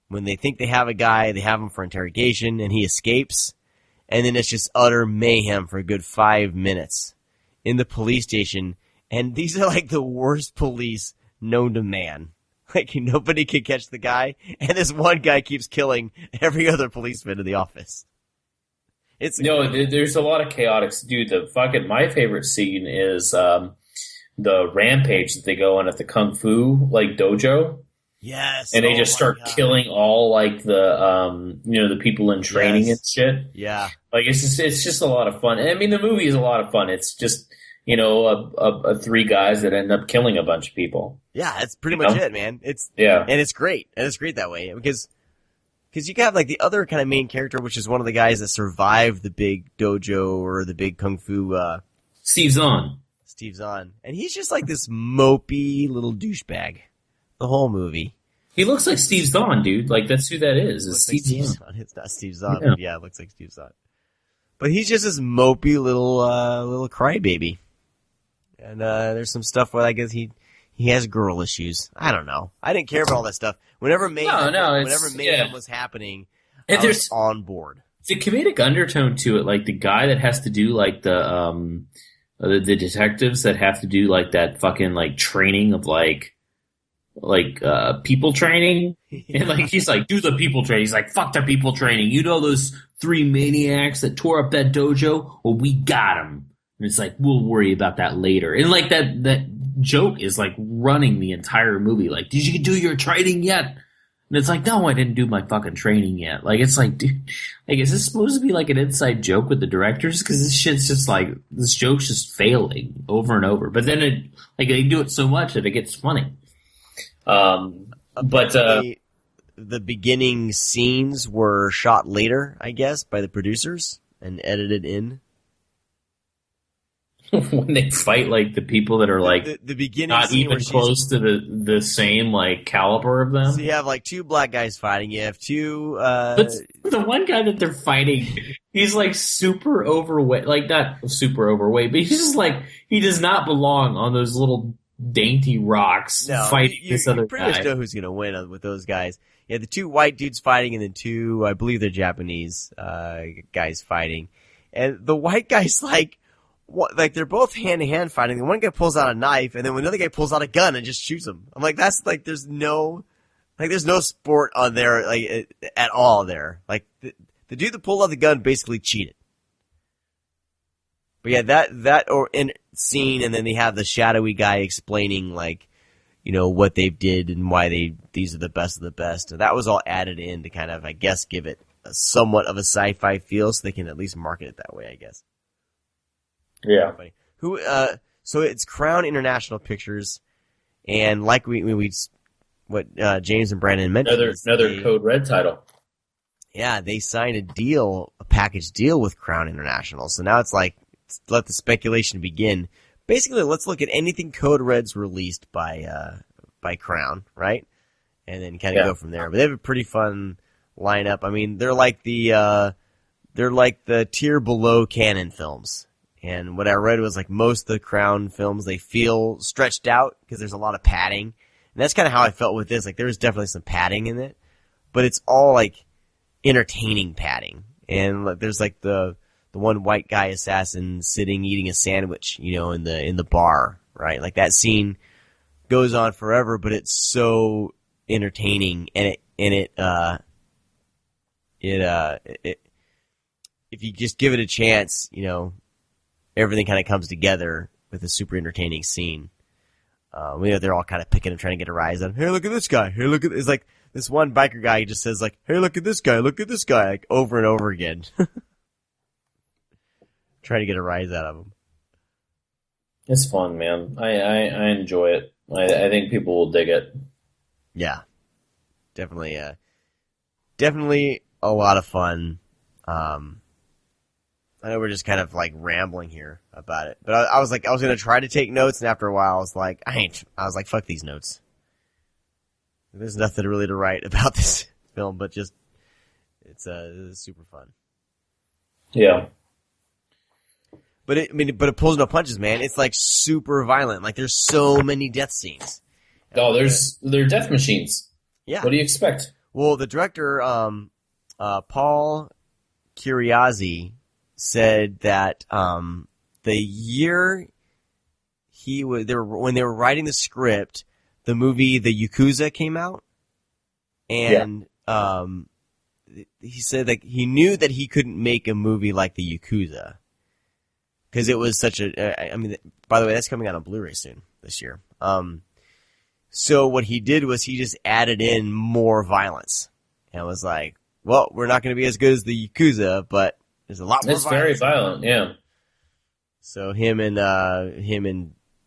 When they think they have a guy, they have him for interrogation, and he escapes, and then it's just utter mayhem for a good 5 minutes in the police station, and these are like the worst police known to man. Like, nobody can catch the guy, and this one guy keeps killing every other policeman in the office. There's a lot of chaotic, dude. My favorite scene is the rampage that they go on at the kung fu dojo. Yes. And they just start killing all like the the people in training and shit. Yeah. Like it's just a lot of fun. I mean, the movie is a lot of fun. It's just a 3 guys that end up killing a bunch of people. Yeah, that's pretty much it, man. And it's great. And it's great that way because you have like the other kind of main character, which is one of the guys that survived the big dojo or the big kung fu. Steve Zahn. And he's just like this mopey little douchebag. The whole movie. He looks like Steve Zahn, dude. Like, that's who that is. It's Steve Zahn. It's not Steve Zahn, but yeah, it looks like Steve Zahn. But he's just this mopey little crybaby. And there's some stuff where I guess he has girl issues. I don't know. I didn't care about all that stuff. Whenever mayhem was happening, I was on board. It's a comedic undertone to it. Like, the guy that has to do, like, the detectives that have to do, like, that fucking, like, training of, like people training. And like, he's like, do the people training. He's like, fuck the people training. You know those 3 maniacs that tore up that dojo? Well, we got them. And it's like, we'll worry about that later. And like that joke is like running the entire movie. Like, did you do your training yet? And it's like, no, I didn't do my fucking training yet. Like, it's like, dude, like, is this supposed to be like an inside joke with the directors? Cause this shit's just like, this joke's just failing over and over. But then they do it so much that it gets funny. The beginning scenes were shot later, I guess, by the producers and edited in. When they fight like the people that are like the beginning not even close to the same like caliber of them. So you have like 2 black guys fighting. You have 2. But the one guy that they're fighting, he's like super overweight. Like not super overweight, but he's just like he does not belong on those little dainty rocks fighting this other guy. You pretty much know who's going to win with those guys. Yeah, the 2 white dudes fighting and then 2, I believe they're Japanese guys fighting. And the white guy's like they're both hand-to-hand fighting. The one guy pulls out a knife and then another guy pulls out a gun and just shoots him. I'm like, that's like, there's no sport on there like at all there. Like the dude that pulled out the gun basically cheated. But yeah, that or in scene, and then they have the shadowy guy explaining like, what they did and why these are the best of the best. And that was all added in to kind of, I guess, give it a somewhat of a sci-fi feel, so they can at least market it that way, I guess. Yeah. So it's Crown International Pictures, and like what James and Brandon mentioned, another Code Red title. Yeah, they signed a package deal with Crown International. So now it's like, let the speculation begin. Basically, let's look at anything Code Red's released by Crown, right? and then kind of go from there. But they have a pretty fun lineup. I mean, they're like the tier below canon films. And what I read was like most of the Crown films, they feel stretched out because there's a lot of padding. And that's kind of how I felt with this. Like there was definitely some padding in it, but it's all like entertaining padding. And like, there's like the one white guy assassin sitting eating a sandwich, you know, in the bar, right? Like that scene goes on forever, but it's so entertaining, and it if you just give it a chance, you know, everything kind of comes together with a super entertaining scene. You know, they're all kind of picking and trying to get a rise out of him. Hey, look at this guy. Hey, look at, it's like this one biker guy, he just says like, hey, look at this guy, like over and over again. Trying to get a rise out of him. It's fun, man. I enjoy it. I think people will dig it. Yeah. Definitely a lot of fun. I know we're just kind of like rambling here about it, but I was going to try to take notes, and after a while I was like, fuck these notes. There's nothing really to write about this film, but just, it's super fun. Yeah. But it pulls no punches, man. It's like super violent. Like there's so many death scenes. Oh, they're death machines. Yeah. What do you expect? Well, the director, Paul Curiazzi, said that the year when they were writing the script, the movie The Yakuza came out, and he said that he knew that he couldn't make a movie like The Yakuza because it was such a. I mean, by the way, that's coming out on Blu-ray soon this year. So what he did was he just added in more violence, and was like, "Well, we're not going to be as good as The Yakuza, but there's a lot more." It's very violent, yeah. So him and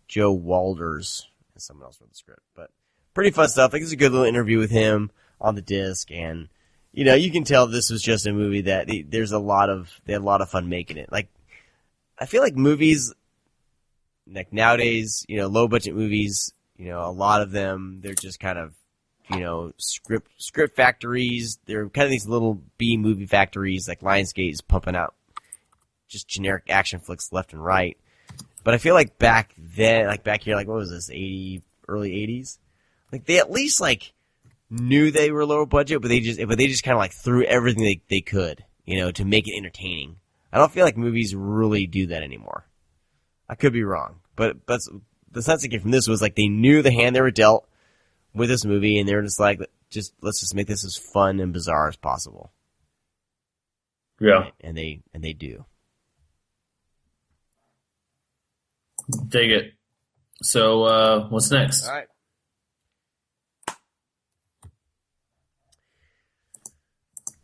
Joe Walders and someone else wrote the script, but pretty fun stuff. Like, it's a good little interview with him on the disc, and you know, you can tell this was just a movie that they had a lot of fun making it. Like, I feel like movies, like nowadays, you know, low budget movies, you know, a lot of them, they're just kind of, you know, script factories. They're kind of these little B movie factories, like Lionsgate is pumping out just generic action flicks left and right. But I feel like back then, like back here, like what was this, early 80s? Like they at least like knew they were lower budget, but they just kind of like threw everything they could, you know, to make it entertaining. I don't feel like movies really do that anymore. I could be wrong, but the sense I get from this was like they knew the hand they were dealt with this movie, and they were just like, let's just make this as fun and bizarre as possible. Yeah, and they do. Dig it. So, what's next? All right.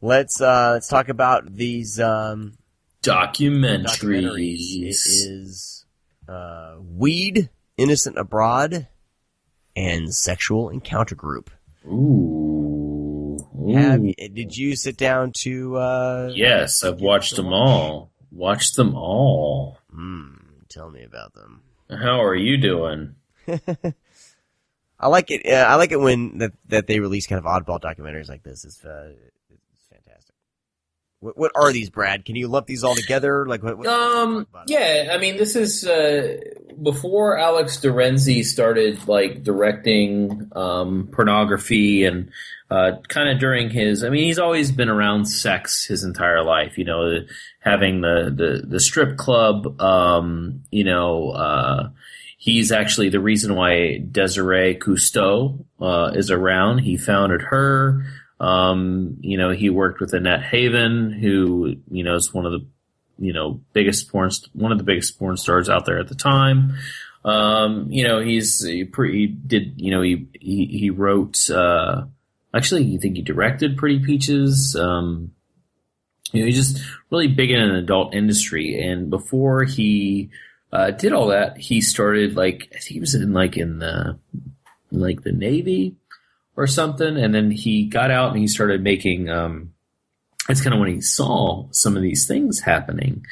Let's talk about these documentaries. It is Weed, Innocent Abroad, and Sexual Encounter Group. Ooh. Did you sit down to? Yes, I've watched them all. Watched them all. Tell me about them. How are you doing? I like it. I like it when that they release kind of oddball documentaries like this. It's fantastic. What are these, Brad? Can you lump these all together? Like what yeah, I mean, this is before Alex Dorenzi started like directing pornography, and kind of during his. I mean, he's always been around sex his entire life. You know, having the strip club. You know, he's actually the reason why Desiree Cousteau is around. He founded her. You know, he worked with Annette Haven, who, you know, is one of the, you know, biggest porn stars out there at the time. You know, he wrote, actually, I think he directed Pretty Peaches. You know, he's just really big in an adult industry. And before he, did all that, he started I think he was in the Navy or something, and then he got out and he started making, that's kind of when he saw some of these things happening.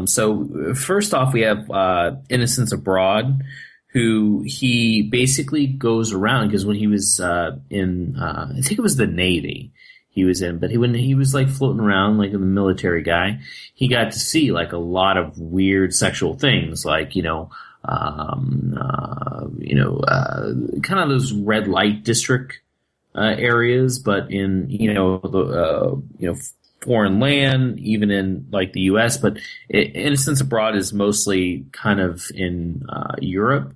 So first off, we have Innocents Abroad, who he basically goes around, because when he was in, I think it was the Navy he was in, but when he was like floating around like a military guy, he got to see like a lot of weird sexual things, like, kind of those red light district areas, but in foreign land, even in like the U.S. But Innocents Abroad is mostly kind of in Europe.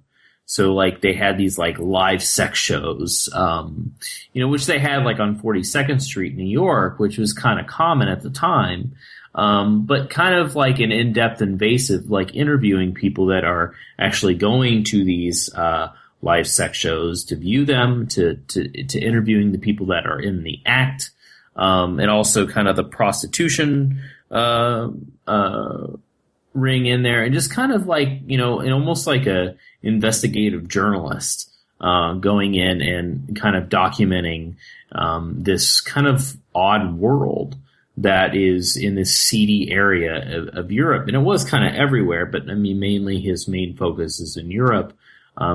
So like they had these like live sex shows, which they had like on 42nd Street, New York, which was kind of common at the time. But kind of like an in-depth, invasive, like interviewing people that are actually going to these live sex shows to view them, to interviewing the people that are in the act, and also kind of the prostitution ring in there, and just kind of like, and almost like a investigative journalist going in and kind of documenting this kind of odd world that is in this seedy area of Europe. And it was kind of everywhere, but I mean, mainly his main focus is in Europe,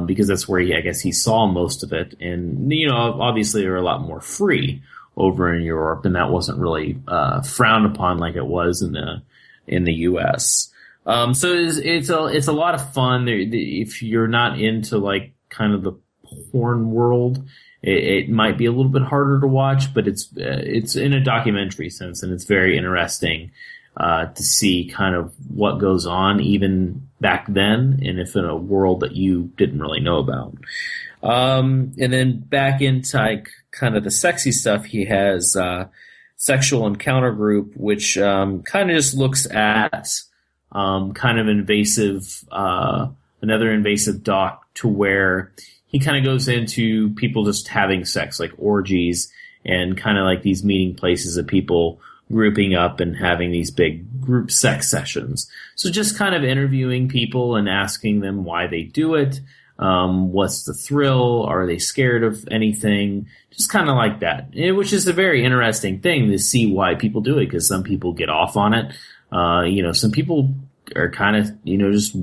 because that's where I guess he saw most of it. And, obviously they're a lot more free over in Europe, and that wasn't really frowned upon like it was in the U.S. So it's a lot of fun. If you're not into like kind of the porn world, it might be a little bit harder to watch, but it's in a documentary sense, and it's very interesting to see kind of what goes on even back then, and if in a world that you didn't really know about. And then back into like kind of the sexy stuff, he has Sexual Encounter Group, which kind of just looks at kind of invasive, another invasive doc, to where he kind of goes into people just having sex, like orgies, and kind of like these meeting places of people grouping up and having these big group sex sessions. So just kind of interviewing people and asking them why they do it. What's the thrill? Are they scared of anything? Just kind of like that, which is a very interesting thing to see why people do it, because some people get off on it. Some people are kind of, just,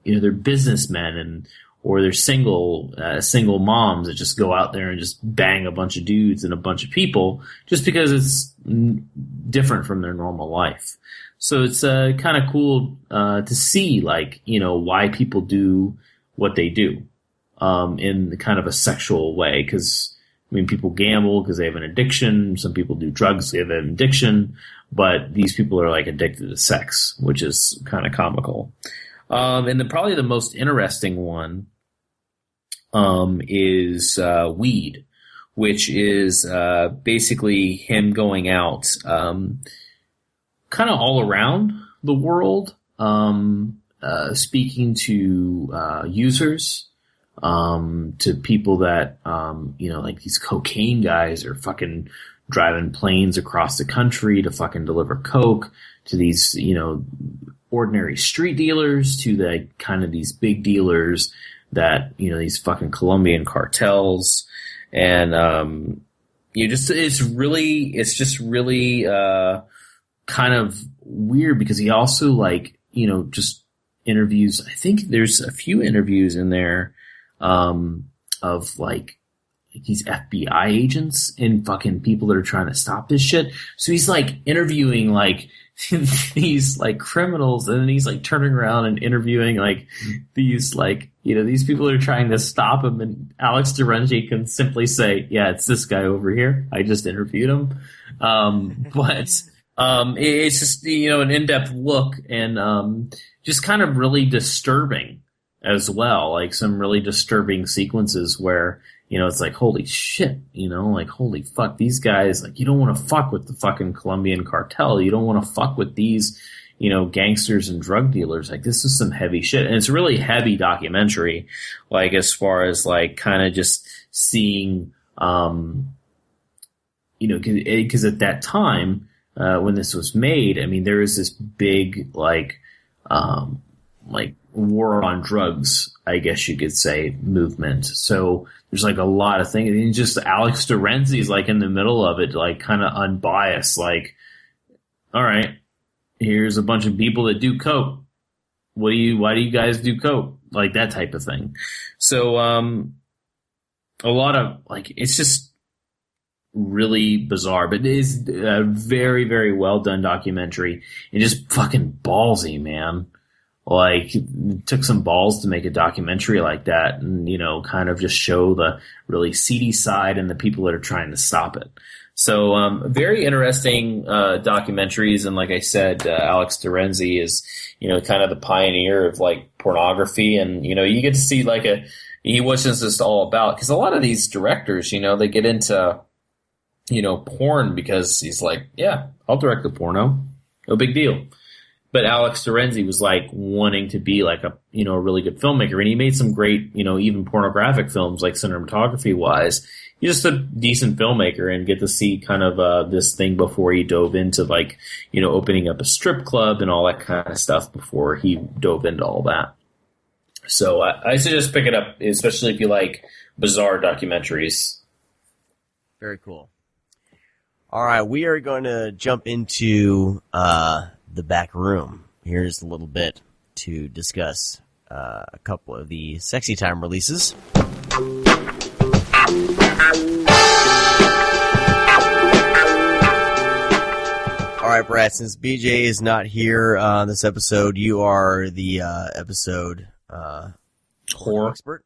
they're businessmen or they're single moms that just go out there and just bang a bunch of dudes and a bunch of people just because it's different from their normal life. So it's kind of cool to see, like, why people do what they do in kind of a sexual way. Because, I mean, people gamble because they have an addiction. Some people do drugs, they have an addiction. But these people are like addicted to sex, which is kind of comical. And probably the most interesting one is Weed, which is basically him going out kind of all around the world, speaking to users, to people that, like these cocaine guys are fucking driving planes across the country to fucking deliver coke, to these, ordinary street dealers, to the kind of these big dealers that, these fucking Colombian cartels. And, it's just really kind of weird, because he also, like, just interviews. I think there's a few interviews in there, of like these FBI agents and fucking people that are trying to stop this shit. So he's like interviewing like these like criminals, and then he's like turning around and interviewing like these like, these people that are trying to stop him, and Alex Durante can simply say, yeah, it's this guy over here. I just interviewed him. But it's just, an in-depth look, and just kind of really disturbing as well. Like some really disturbing sequences where, it's like, holy shit, like, holy fuck, these guys, like, you don't want to fuck with the fucking Colombian cartel. You don't want to fuck with these, gangsters and drug dealers. Like, this is some heavy shit. And it's a really heavy documentary, like, as far as, like, kind of just seeing, because at that time, when this was made, I mean, there was this big, like war on drugs, I guess you could say, movement. So there's like a lot of things. And just Alex Durenzi's like in the middle of it, like kind of unbiased, like, all right, here's a bunch of people that do coke. Why do you guys do coke? like that type of thing. So a lot of like it's just really bizarre, but it is a very, very well done documentary and just fucking ballsy, man. Like, it took some balls to make a documentary like that and, you know, kind of just show the really seedy side and the people that are trying to stop it. So, very interesting documentaries. And like I said, Alex Terenzi is, you know, kind of the pioneer of like pornography. And, you know, you get to see like he wasn't just all about, because a lot of these directors, you know, they get into, you know, porn because he's like, yeah, I'll direct the porno. No big deal. But Alex Terenzi was like wanting to be like a, you know, a really good filmmaker. And he made some great, you know, even pornographic films, like cinematography wise. He's just a decent filmmaker and get to see kind of this thing before he dove into like, you know, opening up a strip club and all that kind of stuff before he dove into all that. So I suggest pick it up, especially if you like bizarre documentaries. Very cool. All right, we are going to jump into the back room. Here's a little bit to discuss a couple of the Sexy Time releases. All right, Brad, since BJ is not here on this episode, you are the episode horror expert.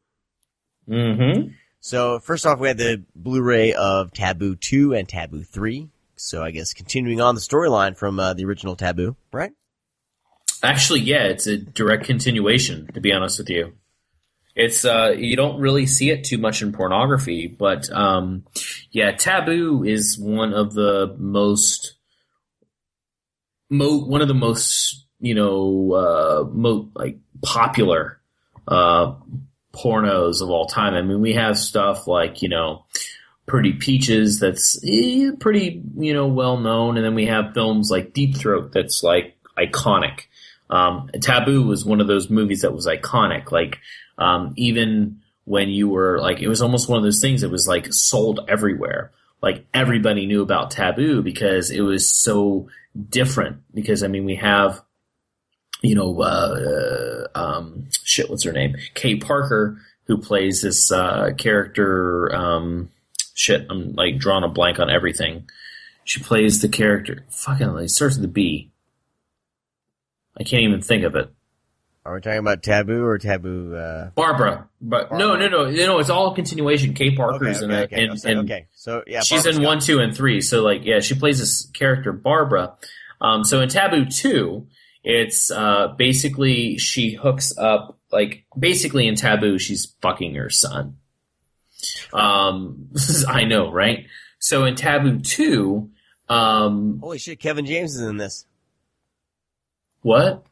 Mm-hmm. So, first off, we had the Blu-ray of Taboo 2 and Taboo 3. So, I guess continuing on the storyline from the original Taboo, right? Actually, yeah, it's a direct continuation, to be honest with you. It's you don't really see it too much in pornography, but yeah, Taboo is one of the most you know like popular pornos of all time. I mean, we have stuff like, you know, Pretty Peaches that's pretty, you know, well known, and then we have films like Deep Throat that's like iconic. Taboo was one of those movies that was iconic. Like, even when you were like, it was almost one of those things that was like sold everywhere. Like everybody knew about Taboo because it was so different. Because I mean, we have, you know, what's her name? Kay Parker, who plays this character. I'm like drawing a blank on everything. She plays the character. Fucking, it starts with a B. I can't even think of it. Are we talking about Taboo or Taboo? Barbara. But no, it's all a continuation. Kay Parker's in it. Okay. So yeah, she's in 1, 2, and 3. So like, yeah, she plays this character Barbara. So in Taboo 2, it's basically she hooks up, like basically in Taboo she's fucking her son. I know, right? So in Taboo 2, holy shit, Kevin James is in this. What?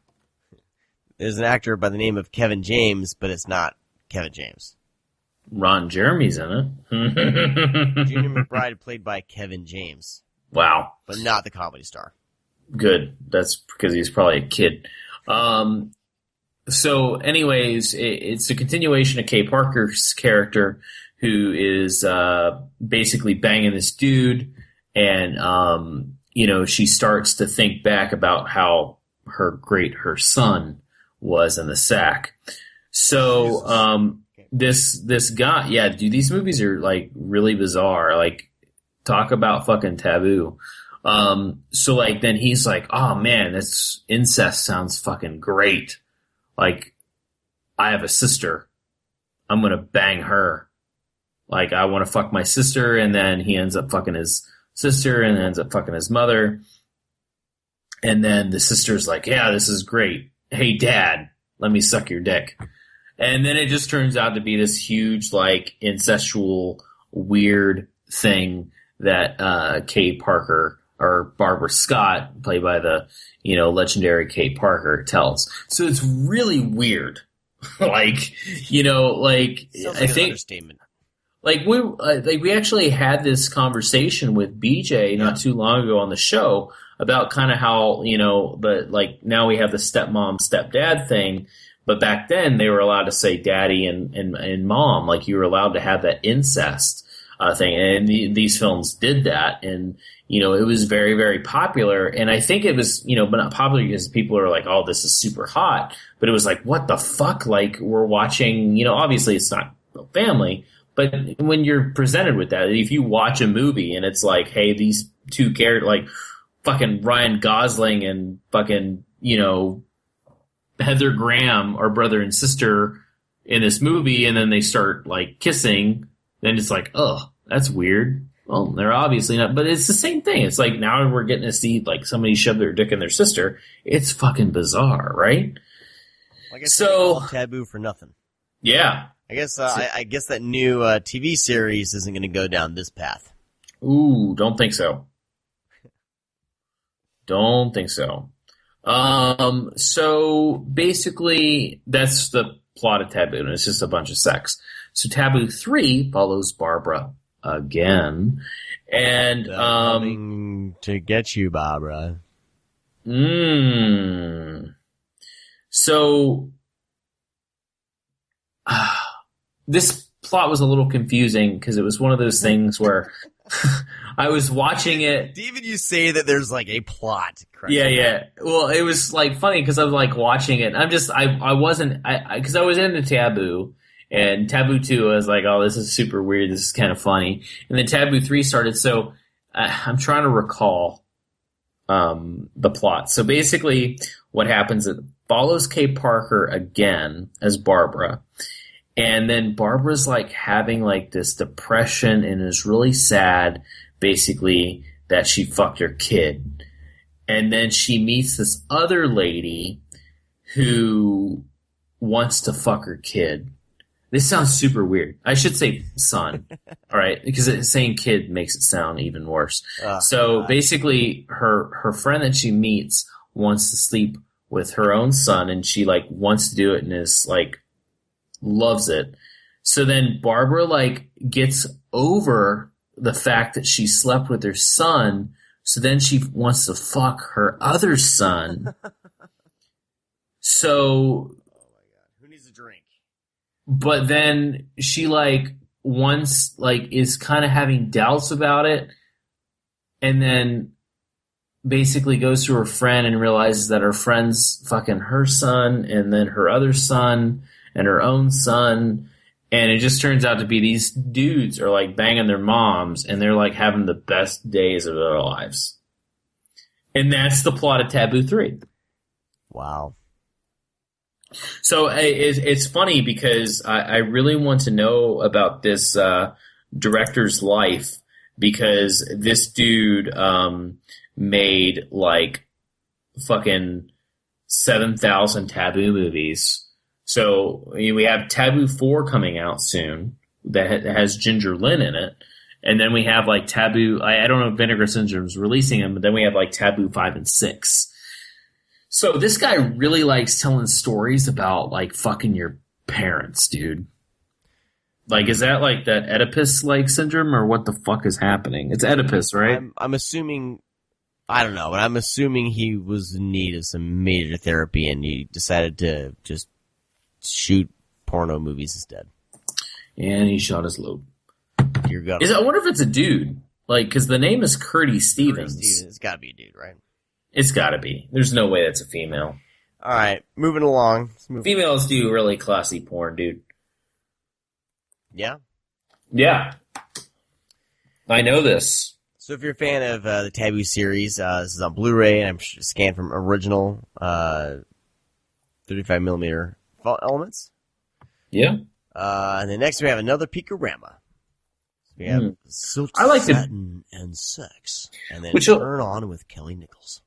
There's an actor by the name of Kevin James, but it's not Kevin James. Ron Jeremy's in it. Junior McBride played by Kevin James. Wow. But not the comedy star. Good. That's because he's probably a kid. So anyways, it's a continuation of Kay Parker's character, who is basically banging this dude, and you know, she starts to think back about how her son was in the sack. So this guy, yeah, dude, these movies are like really bizarre. Like, talk about fucking taboo. So like then he's like, oh man, this incest sounds fucking great. Like, I have a sister. I'm gonna bang her. Like, I want to fuck my sister, and then he ends up fucking his sister, and ends up fucking his mother. And then the sister's like, yeah, this is great. Hey, Dad, let me suck your dick. And then it just turns out to be this huge, like, incestual, weird thing that Kay Parker, or Barbara Scott, played by the, you know, legendary Kay Parker, tells. So it's really weird. Like, you know, like, I think... understatement. Like we actually had this conversation with BJ not too long ago on the show about kind of how, you know, but like now we have the stepmom, stepdad thing, but back then they were allowed to say daddy and mom, like you were allowed to have that incest. thing. And these films did that. And, it was very, very popular. And I think it was, but not popular because people are like, oh, this is super hot. But it was like, what the fuck? Like, we're watching, obviously it's not family. But when you're presented with that, if you watch a movie and it's like, hey, these two characters, like fucking Ryan Gosling and fucking, Heather Graham are brother and sister in this movie, and then they start like kissing, then it's like, oh, that's weird. Well, they're obviously not, but it's the same thing. It's like now we're getting to see like somebody shove their dick in their sister. It's fucking bizarre, right? I guess so taboo for nothing. Yeah. I guess I guess that new TV series isn't going to go down this path. Ooh, don't think so. Don't think so. So basically, that's the plot of Taboo, and it's just a bunch of sex. So Taboo 3 follows Barbara again, and coming to get you, Barbara. So this plot was a little confusing because it was one of those things where I was watching it. Even you say that there's like a plot. Yeah. Well, it was like funny because I was like watching it. I wasn't because I was into Taboo, and Taboo 2 I was like, oh, this is super weird. This is kind of funny. And then Taboo 3 started. So I'm trying to recall the plot. So basically, what happens is it follows Kay Parker again as Barbara. And then Barbara's like having like this depression and is really sad, basically, that she fucked her kid. And then she meets this other lady who wants to fuck her kid. This sounds super weird. I should say son, all right? Because saying kid makes it sound even worse. So basically, her friend that she meets wants to sleep with her own son, and she like wants to do it and is like loves it. So then Barbara like gets over the fact that she slept with her son, so then she wants to fuck her other son. So, oh my god, who needs a drink? But then she like once like is kind of having doubts about it, and then basically goes to her friend and realizes that her friend's fucking her son, and then her other son, and her own son, and it just turns out to be these dudes are like banging their moms, and they're like having the best days of their lives. And that's the plot of Taboo 3. Wow. So it's funny because I really want to know about this director's life, because this dude made like fucking 7,000 Taboo movies. So we have Taboo 4 coming out soon that has Ginger Lynn in it. And then we have like Taboo, I don't know if Vinegar Syndrome is releasing them, but then we have like Taboo 5 and 6. So this guy really likes telling stories about like fucking your parents, dude. Like, is that like that Oedipus-like syndrome, or what the fuck is happening? It's Oedipus, right? I'm assuming, I don't know, but I'm assuming he was in need of some major therapy and he decided to just shoot porno movies instead. And he shot his load. You're gonna. I wonder if it's a dude. Like, because the name is Curtis Stevens. It's got to be a dude, right? It's got to be. There's no way that's a female. All right, moving along. Females do really classy porn, dude. Yeah? Yeah. I know this. So if you're a fan of the Taboo series, this is on Blu-ray, and I'm scanned from original 35mm elements. Yeah. And then next we have another Peakorama. We have Silk, I like Satin, and Sex. And then Turn On with Kelly Nichols.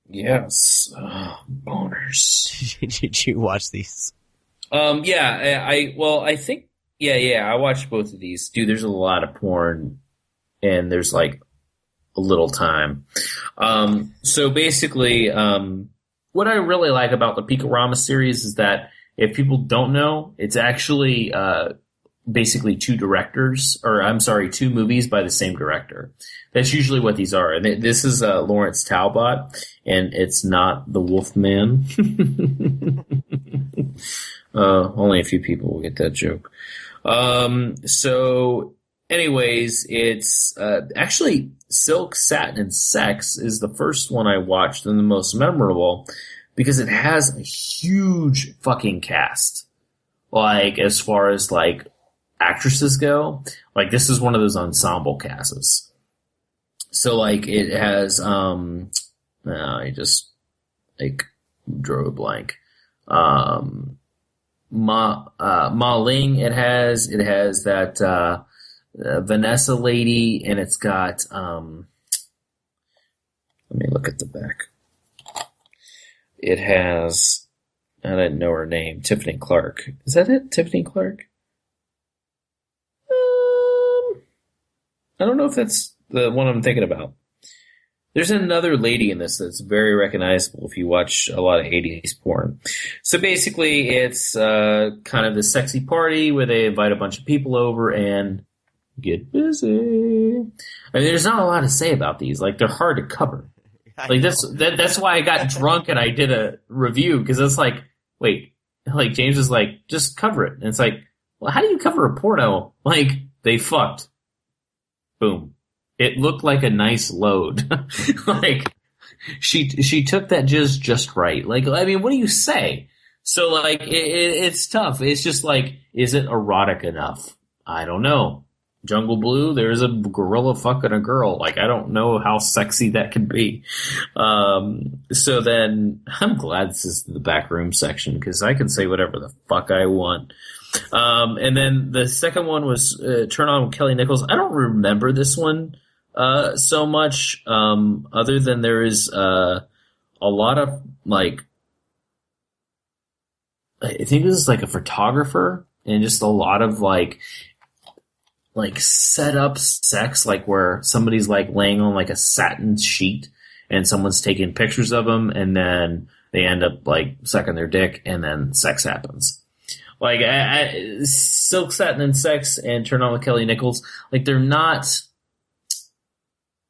Yes. Boners. Did you watch these? Yeah, I think, I watched both of these. Dude, there's a lot of porn, and there's like a little time. So basically, what I really like about the Peakorama series is that if people don't know, it's actually, basically two movies by the same director. That's usually what these are. And this is Lawrence Talbot, and it's not The Wolfman. Only a few people will get that joke. So anyways, it's actually Silk, Satin, and Sex is the first one I watched and the most memorable because it has a huge fucking cast. Like, as far as, like, actresses go, like, this is one of those ensemble casts. So, like, it has, I just, like, drew a blank. Ma Ling, it has that, Vanessa lady, and it's got, let me look at the back. It has, I didn't know her name, Tiffany Clark. Is that it? Tiffany Clark? I don't know if that's the one I'm thinking about. There's another lady in this that's very recognizable if you watch a lot of 80s porn. So basically, it's kind of the sexy party where they invite a bunch of people over and get busy. I mean, there's not a lot to say about these. Like, they're hard to cover. Like, that's why I got drunk and I did a review, because it's like, wait, like, James is like, just cover it. And it's like, well, how do you cover a porno? Like, they fucked. Boom. It looked like a nice load. Like, she took that jizz just right. Like, I mean, what do you say? So, like, it's tough. It's just like, is it erotic enough? I don't know. Jungle Blue, there's a gorilla fucking a girl. Like, I don't know how sexy that could be. So then, I'm glad this is the backroom section, because I can say whatever the fuck I want. And then the second one was Turn On with Kelly Nichols. I don't remember this one so much, other than there is a lot of, like, I think this is like a photographer, and just a lot of like set up sex, like where somebody's like laying on like a satin sheet and someone's taking pictures of them, and then they end up like sucking their dick, and then sex happens. Like, Silk, Satin, and Sex and Turn On with Kelly Nichols, like, they're not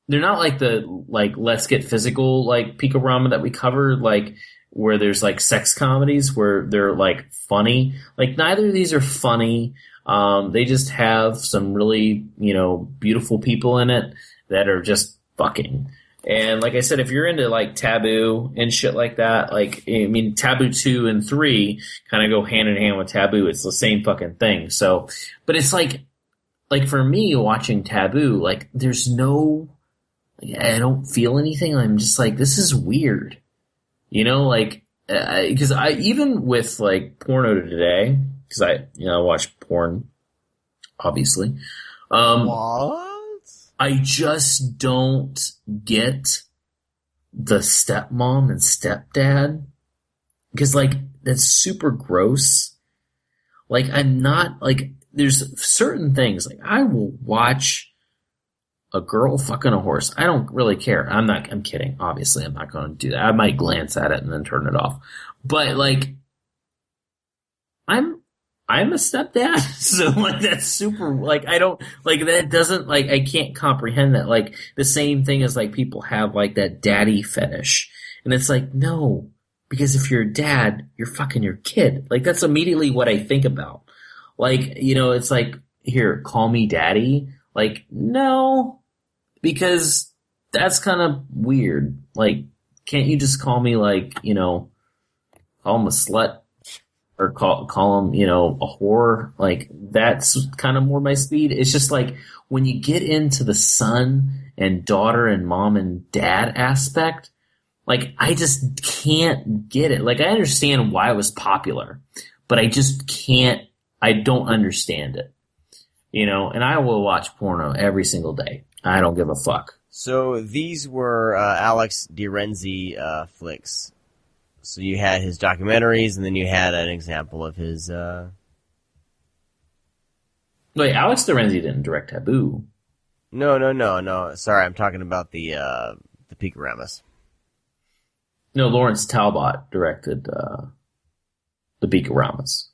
like the, like, Let's Get Physical, like, Picorama that we covered, like, where there's like sex comedies where they're like funny. Like, neither of these are funny. They just have some really, beautiful people in it that are just fucking. And like I said, if you're into like Taboo and shit like that, like, I mean, Taboo 2 and 3 kind of go hand in hand with Taboo. It's the same fucking thing. So, but it's like for me watching Taboo, like, there's no, I don't feel anything. I'm just like, this is weird. Like, because I, even with like porno today, because I watch porn, obviously. What? I just don't get the stepmom and stepdad, because, like, that's super gross. Like, I'm not, like, there's certain things, like, I will watch a girl fucking a horse. I don't really care. I'm kidding. Obviously, I'm not going to do that. I might glance at it and then turn it off. But, like, I'm a stepdad, so, like, that's super, like, I don't, like, that doesn't, like, I can't comprehend that. Like, the same thing as, like, people have, like, that daddy fetish. And it's like, no, because if you're a dad, you're fucking your kid. Like, that's immediately what I think about. Like, it's like, here, call me daddy. Like, no, because that's kind of weird. Like, can't you just call me, like, call him a slut? Or call him, a whore. Like, that's kind of more my speed. It's just like, when you get into the son and daughter and mom and dad aspect, like, I just can't get it. Like, I understand why it was popular, but I just can't, I don't understand it. And I will watch porno every single day. I don't give a fuck. So these were Alex de Renzi flicks. So you had his documentaries, and then you had an example of his... Wait, Alex de Renzi didn't direct Taboo. No. Sorry, I'm talking about the Picораmas. No, Lawrence Talbot directed the Picораmas.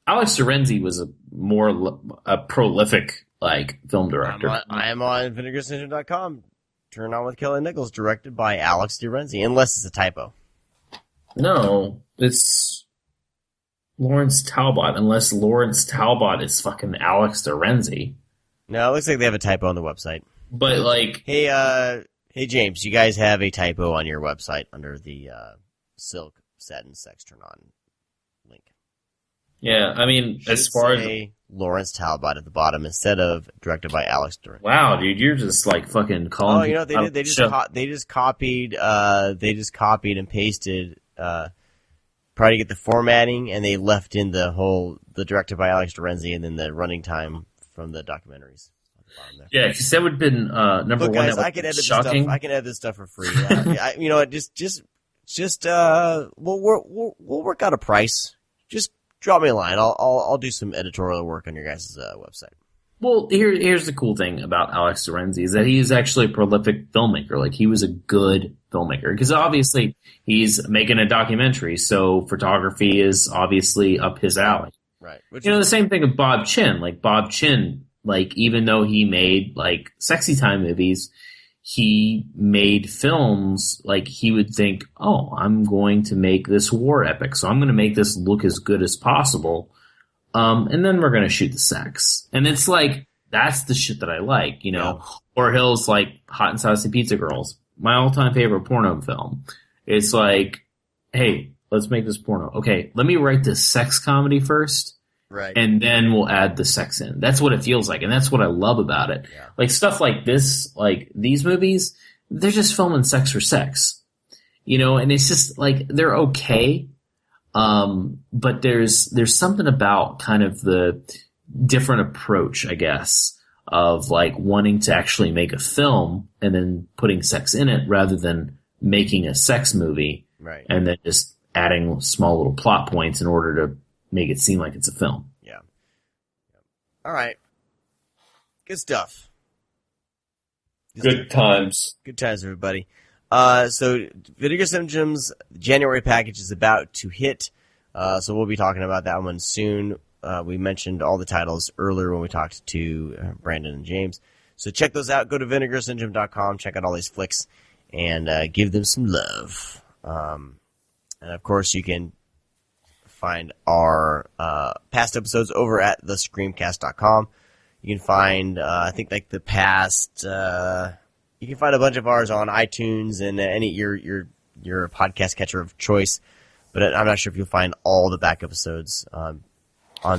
Alex de Renzi was a more prolific, like, film director. I am on vinegarsyndrome.com. Turn On with Kelly Nichols, directed by Alex de Renzi, unless it's a typo. No, it's Lawrence Talbot, unless Lawrence Talbot is fucking Alex Dorenzi. No, it looks like they have a typo on the website. But like, hey James, you guys have a typo on your website under the silk satin sex turn on link. yeah, I mean, as far as Lawrence Talbot at the bottom instead of directed by Alex Dorenzi. wow, dude, you're just like fucking calling. Oh, you know what they did? They just copied and pasted. Probably to get the formatting, and they left in the directed by Alex Dorenzi, and then the running time from the documentaries. Yeah, because that would have been number Look, one. guys, that I can edit shocking. this stuff. I can edit this stuff for free. You know what? We'll work out a price. Just drop me a line. I'll do some editorial work on your guys' website. Well, here's the cool thing about Alex Dorenzi is that he's actually a prolific filmmaker. Like, he was a good filmmaker. Because obviously, he's making a documentary, so photography is obviously up his alley. Right. The same thing with Bob Chin. Like, Bob Chin, like, even though he made, like, sexy time movies, he made films, like, he would think, oh, I'm going to make this war epic, so I'm going to make this look as good as possible. And then we're going to shoot the sex. And it's like, that's the shit that I like, Yeah. Or Hill's like Hot and Saucy Pizza Girls, my all-time favorite porno film. It's like, hey, let's make this porno. Okay, let me write this sex comedy first. Right. And then we'll add the sex in. That's what it feels like. And that's what I love about it. Yeah. Like stuff like this, like these movies, they're just filming sex for sex, and it's just like, they're okay. But there's something about kind of the different approach, I guess, of like wanting to actually make a film and then putting sex in it rather than making a sex movie. Right. And then just adding small little plot points in order to make it seem like it's a film. Yeah. All right. Good stuff. Good times. Good times, everybody. So Vinegar Syndrome's January package is about to hit, so we'll be talking about that one soon. We mentioned all the titles earlier when we talked to Brandon and James. So check those out. Go to vinegarsyndrome.com, check out all these flicks, and give them some love. And, of course, you can find our past episodes over at thescreamcast.com. You can find, I think, like the past... You can find a bunch of ours on iTunes and any your podcast catcher of choice, but I'm not sure if you'll find all the back episodes on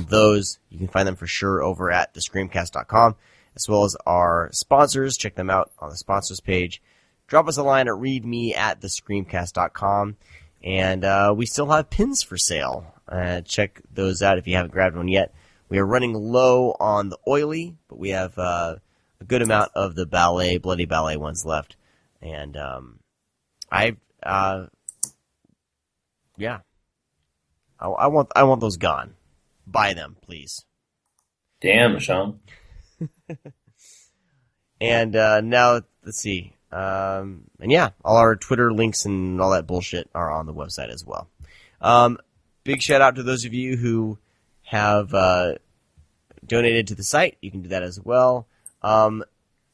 those. You can find them for sure over at thescreamcast.com, as well as our sponsors. Check them out on the sponsors page. Drop us a line at readme@thescreamcast.com, and we still have pins for sale. Check those out if you haven't grabbed one yet. We are running low on the oily, but we have a good amount of the bloody ballet ones left. And, I want those gone. Buy them, please. Damn, Sean. And, now, let's see. And yeah, all our Twitter links and all that bullshit are on the website as well. Big shout out to those of you who have, donated to the site. You can do that as well.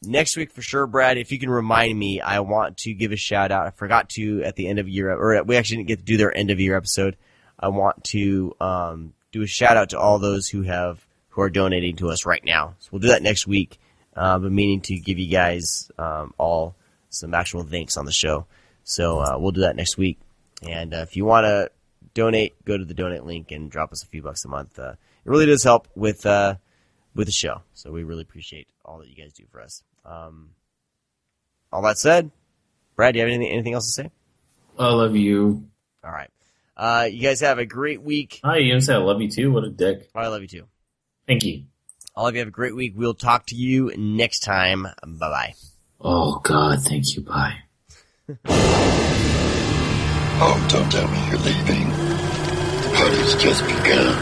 Next week for sure, Brad, if you can remind me, I want to give a shout out. I forgot to at the end of year, or we actually didn't get to do their end of year episode. I want to do a shout out to all those who are donating to us right now. So we'll do that next week. But meaning to give you guys all some actual thanks on the show. So we'll do that next week. And if you want to donate, go to the donate link and drop us a few bucks a month. It really does help with the show. So we really appreciate all that you guys do for us. All that said, Brad, do you have anything else to say? I love you. All right. You guys have a great week. Hi, you didn't say I love you too? What a dick. I love you too. Thank you. All of you have a great week. We'll talk to you next time. Bye-bye. Oh, God, thank you. Bye. Oh, don't tell me you're leaving. The party's just begun.